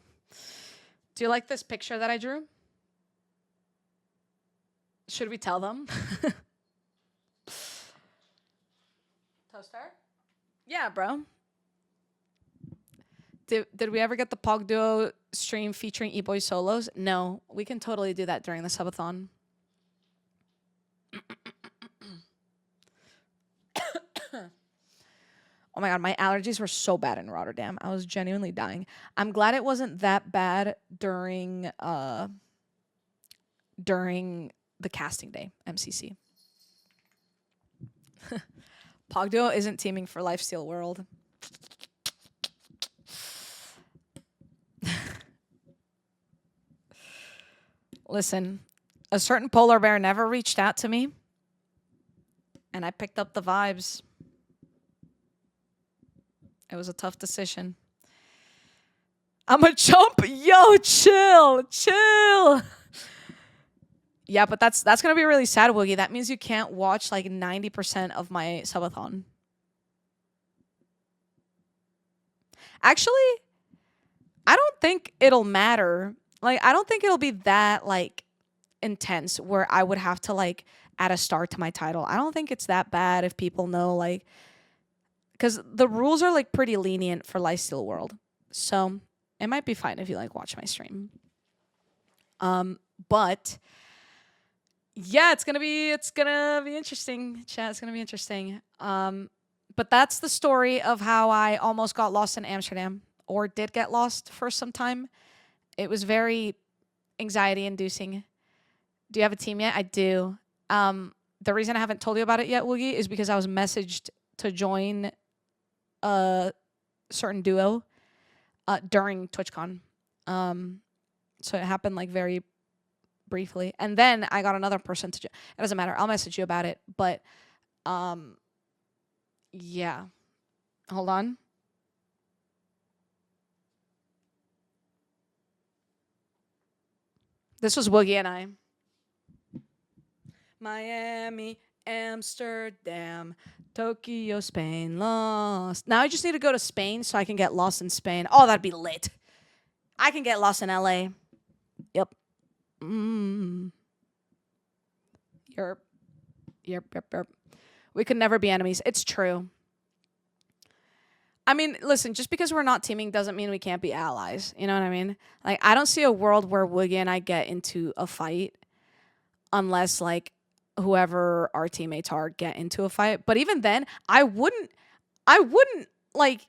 Do you like this picture that I drew? Should we tell them? Toaster? Yeah, bro. Did we ever get the Pog Duo stream featuring E-Boy solos? No, we can totally do that during the subathon. Oh my god, my allergies were so bad in Rotterdam. I was genuinely dying. I'm glad it wasn't that bad during the casting day, MCC. Pog Duo isn't teaming for Lifesteal World. Listen, a certain polar bear never reached out to me, and I picked up the vibes. It was a tough decision. I'm a chump. Yo, chill. Yeah, but that's gonna be really sad, Woogie. That means you can't watch like 90% of my subathon. Actually, I don't think it'll matter. Like, I don't think it'll be that like intense where I would have to like add a star to my title. I don't think it's that bad if people know like, because the rules are like pretty lenient for Lifesteal World, so it might be fine if you like watch my stream. But yeah, it's gonna be interesting. Chat, it's gonna be interesting. But that's the story of how I almost got lost in Amsterdam, or did get lost for some time. It was very anxiety inducing. Do you have a team yet? I do. The reason I haven't told you about it yet, Woogie, is because I was messaged to join a certain duo during TwitchCon. So it happened like very briefly, and then I got another person to. It doesn't matter. I'll message you about it. But yeah. Hold on. This was Woogie and I. Miami, Amsterdam, Tokyo, Spain, lost. Now I just need to go to Spain so I can get lost in Spain. Oh, that'd be lit. I can get lost in LA. Yep. Yerp. We could never be enemies. It's true. I mean, listen, just because we're not teaming doesn't mean we can't be allies. You know what I mean? Like, I don't see a world where Woogie and I get into a fight unless, like, whoever our teammates are get into a fight. But even then, I wouldn't, like,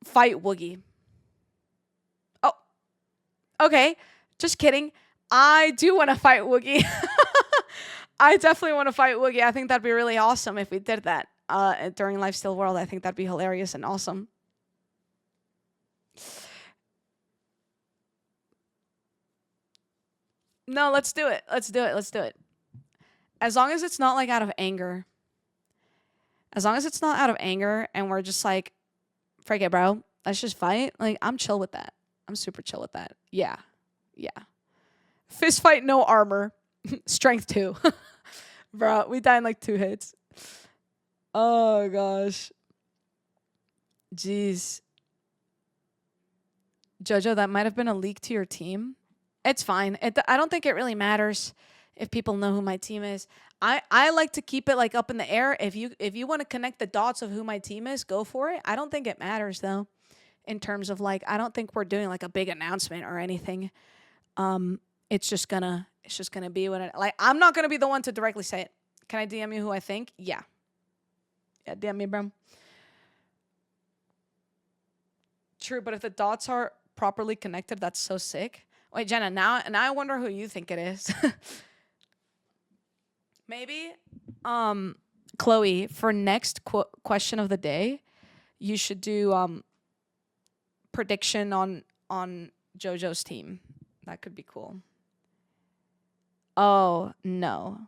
fight Woogie. Oh, okay. Just kidding. I do want to fight Woogie. I definitely want to fight Woogie. I think that'd be really awesome if we did that during Lifesteal World. I think that'd be hilarious and awesome. No, let's do it. Let's do it. As long as it's not like out of anger. As long as it's not out of anger and we're just like, frick it, bro. Let's just fight. Like, I'm chill with that. I'm super chill with that. Yeah. Fist fight, no armor. Strength 2. Bro, we died in like 2 hits. Oh, gosh. Jeez. Jojo, that might have been a leak to your team. It's fine. I don't think it really matters if people know who my team is. I like to keep it like up in the air. If you want to connect the dots of who my team is, go for it. I don't think it matters though. In terms of like, I don't think we're doing like a big announcement or anything. It's just gonna be what like, I'm not gonna be the one to directly say it. Can I DM you who I think? Yeah, DM me, bro. True, but if the dots are properly connected, that's so sick. Wait, Jenna, now I wonder who you think it is. Maybe, Chloe, for next question of the day, you should do prediction on JoJo's team. That could be cool. Oh, no.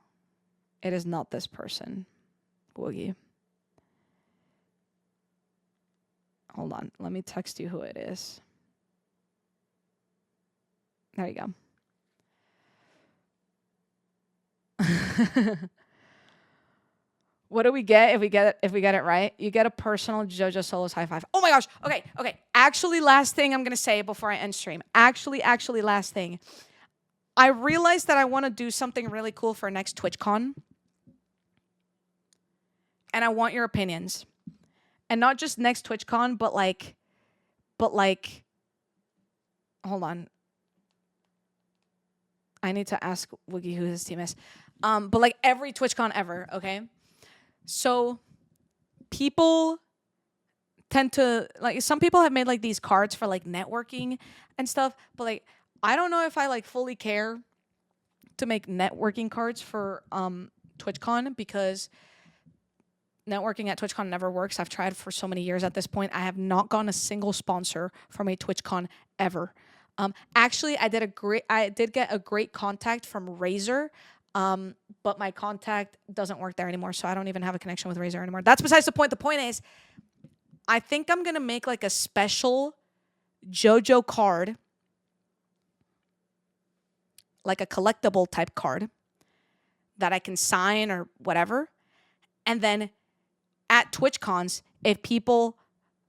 It is not this person, Woogie. Hold on. Let me text you who it is. There you go. What do we get if we get it right? You get a personal JoJo Solos high five. Oh my gosh. Okay. Actually, last thing I'm gonna say before I end stream. Actually, last thing. I realized that I want to do something really cool for next TwitchCon, and I want your opinions. And not just next TwitchCon, but like, hold on. I need to ask Woogie who his team is. But like every TwitchCon ever, okay? So people tend to like, some people have made like these cards for like networking and stuff, but like I don't know if I like fully care to make networking cards for TwitchCon, because networking at TwitchCon never works. I've tried for so many years at this point. I have not gotten a single sponsor from a TwitchCon ever. Actually, I did get a great contact from Razer, but my contact doesn't work there anymore, so I don't even have a connection with Razer anymore. That's besides the point. The point is, I think I'm gonna make like a special JoJo card, like a collectible type card that I can sign or whatever, and then at TwitchCons, if people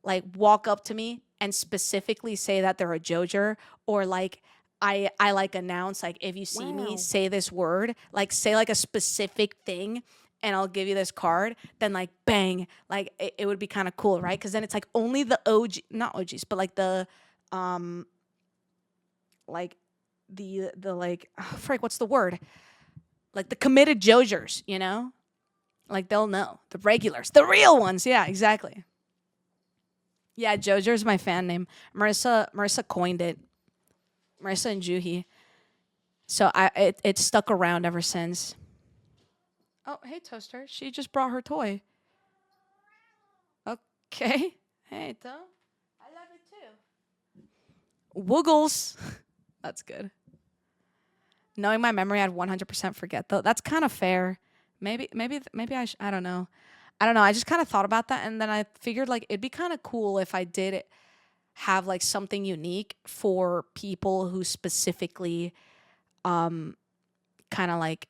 like walk up to me and specifically say that they're a Jojer, or like I like announce like, if you see me, say this word, like say like a specific thing, and I'll give you this card, then like bang, like it would be kind of cool, right? Because then it's like only the not OGs, but like the like the like, oh, frick, what's the word? Like the committed Jojers, you know? Like they'll know. The regulars, the real ones. Yeah, exactly. Yeah, Jojer's my fan name. Marissa coined it. Marissa and Juhi. So it stuck around ever since. Oh, hey Toaster. She just brought her toy. Okay. Hey, Toe. I love it too. Woogles. That's good. Knowing my memory, I'd 100% forget though. That's kind of fair. Maybe I don't know. I just kind of thought about that, and then I figured like it'd be kind of cool if I did have like something unique for people who specifically kind of like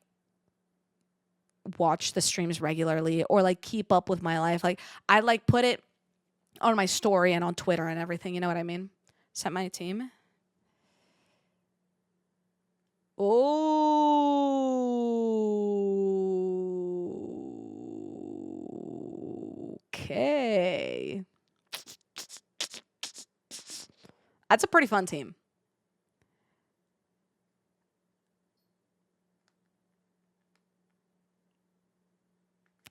watch the streams regularly or like keep up with my life. Like I like put it on my story and on Twitter and everything, you know what I mean? Set my team. Okay. That's a pretty fun team.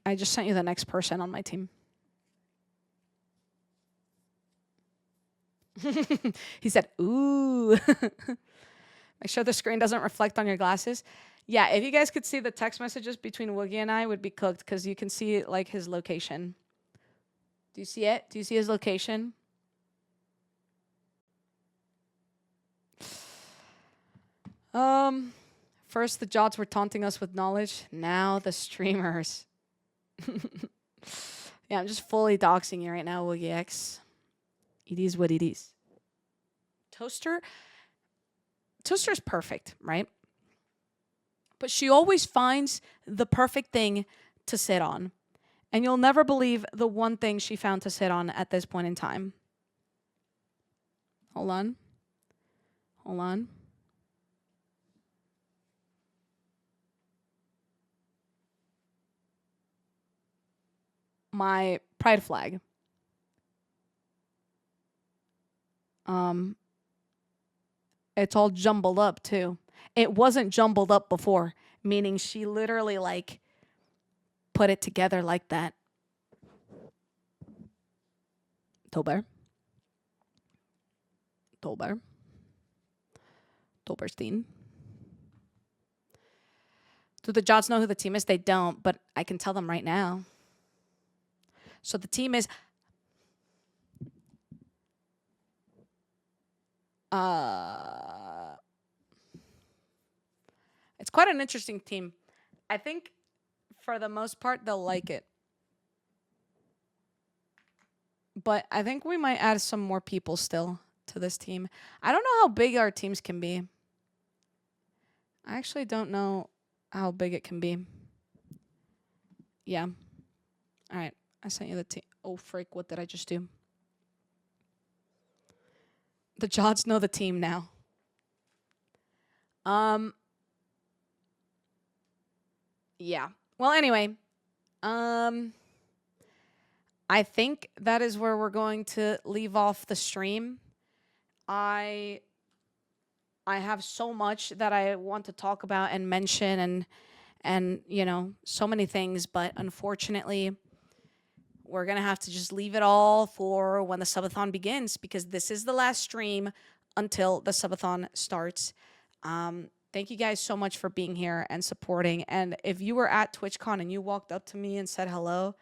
I just sent you the next person on my team. He said, ooh. Make sure the screen doesn't reflect on your glasses. Yeah, if you guys could see the text messages between Woogie and I, would be cooked, because you can see like his location. Do you see it? Do you see his location? First the Jods were taunting us with knowledge. Now the streamers. Yeah, I'm just fully doxing you right now, Woogie X. It is what it is. Toaster's perfect, right? But she always finds the perfect thing to sit on. And you'll never believe the one thing she found to sit on at this point in time. Hold on. Hold on. My pride flag. It's all jumbled up too. It wasn't jumbled up before, meaning she literally like put it together like that. Tolbear. Tolberstein. Do the Jods know who the team is? They don't, but I can tell them right now. So the team is it's quite an interesting team. I think for the most part they'll like it. But I think we might add some more people still to this team. I don't know how big our teams can be. I actually don't know how big it can be. Yeah. All right, I sent you the team. Oh, frick, what did I just do? The Jods know the team now. Yeah. Well, anyway, I think that is where we're going to leave off the stream. I have so much that I want to talk about and mention and you know, so many things, but unfortunately, we're going to have to just leave it all for when the subathon begins, because this is the last stream until the subathon starts. Thank you guys so much for being here and supporting. And if you were at TwitchCon and you walked up to me and said hello,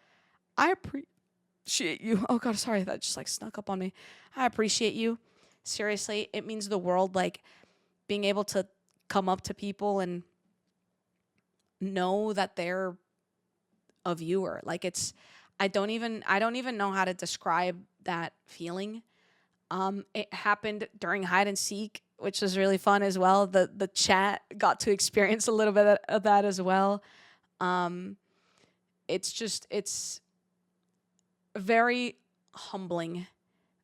I appreciate you. Oh God, sorry, that just like snuck up on me. I appreciate you. Seriously, it means the world, like being able to come up to people and know that they're a viewer. Like it's, I don't even know how to describe that feeling. It happened during hide and seek, which was really fun as well. The chat got to experience a little bit of that as well. It's very humbling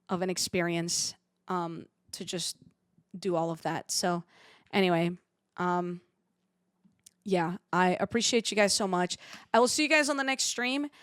of an experience to just do all of that. So anyway, yeah, I appreciate you guys so much. I will see you guys on the next stream.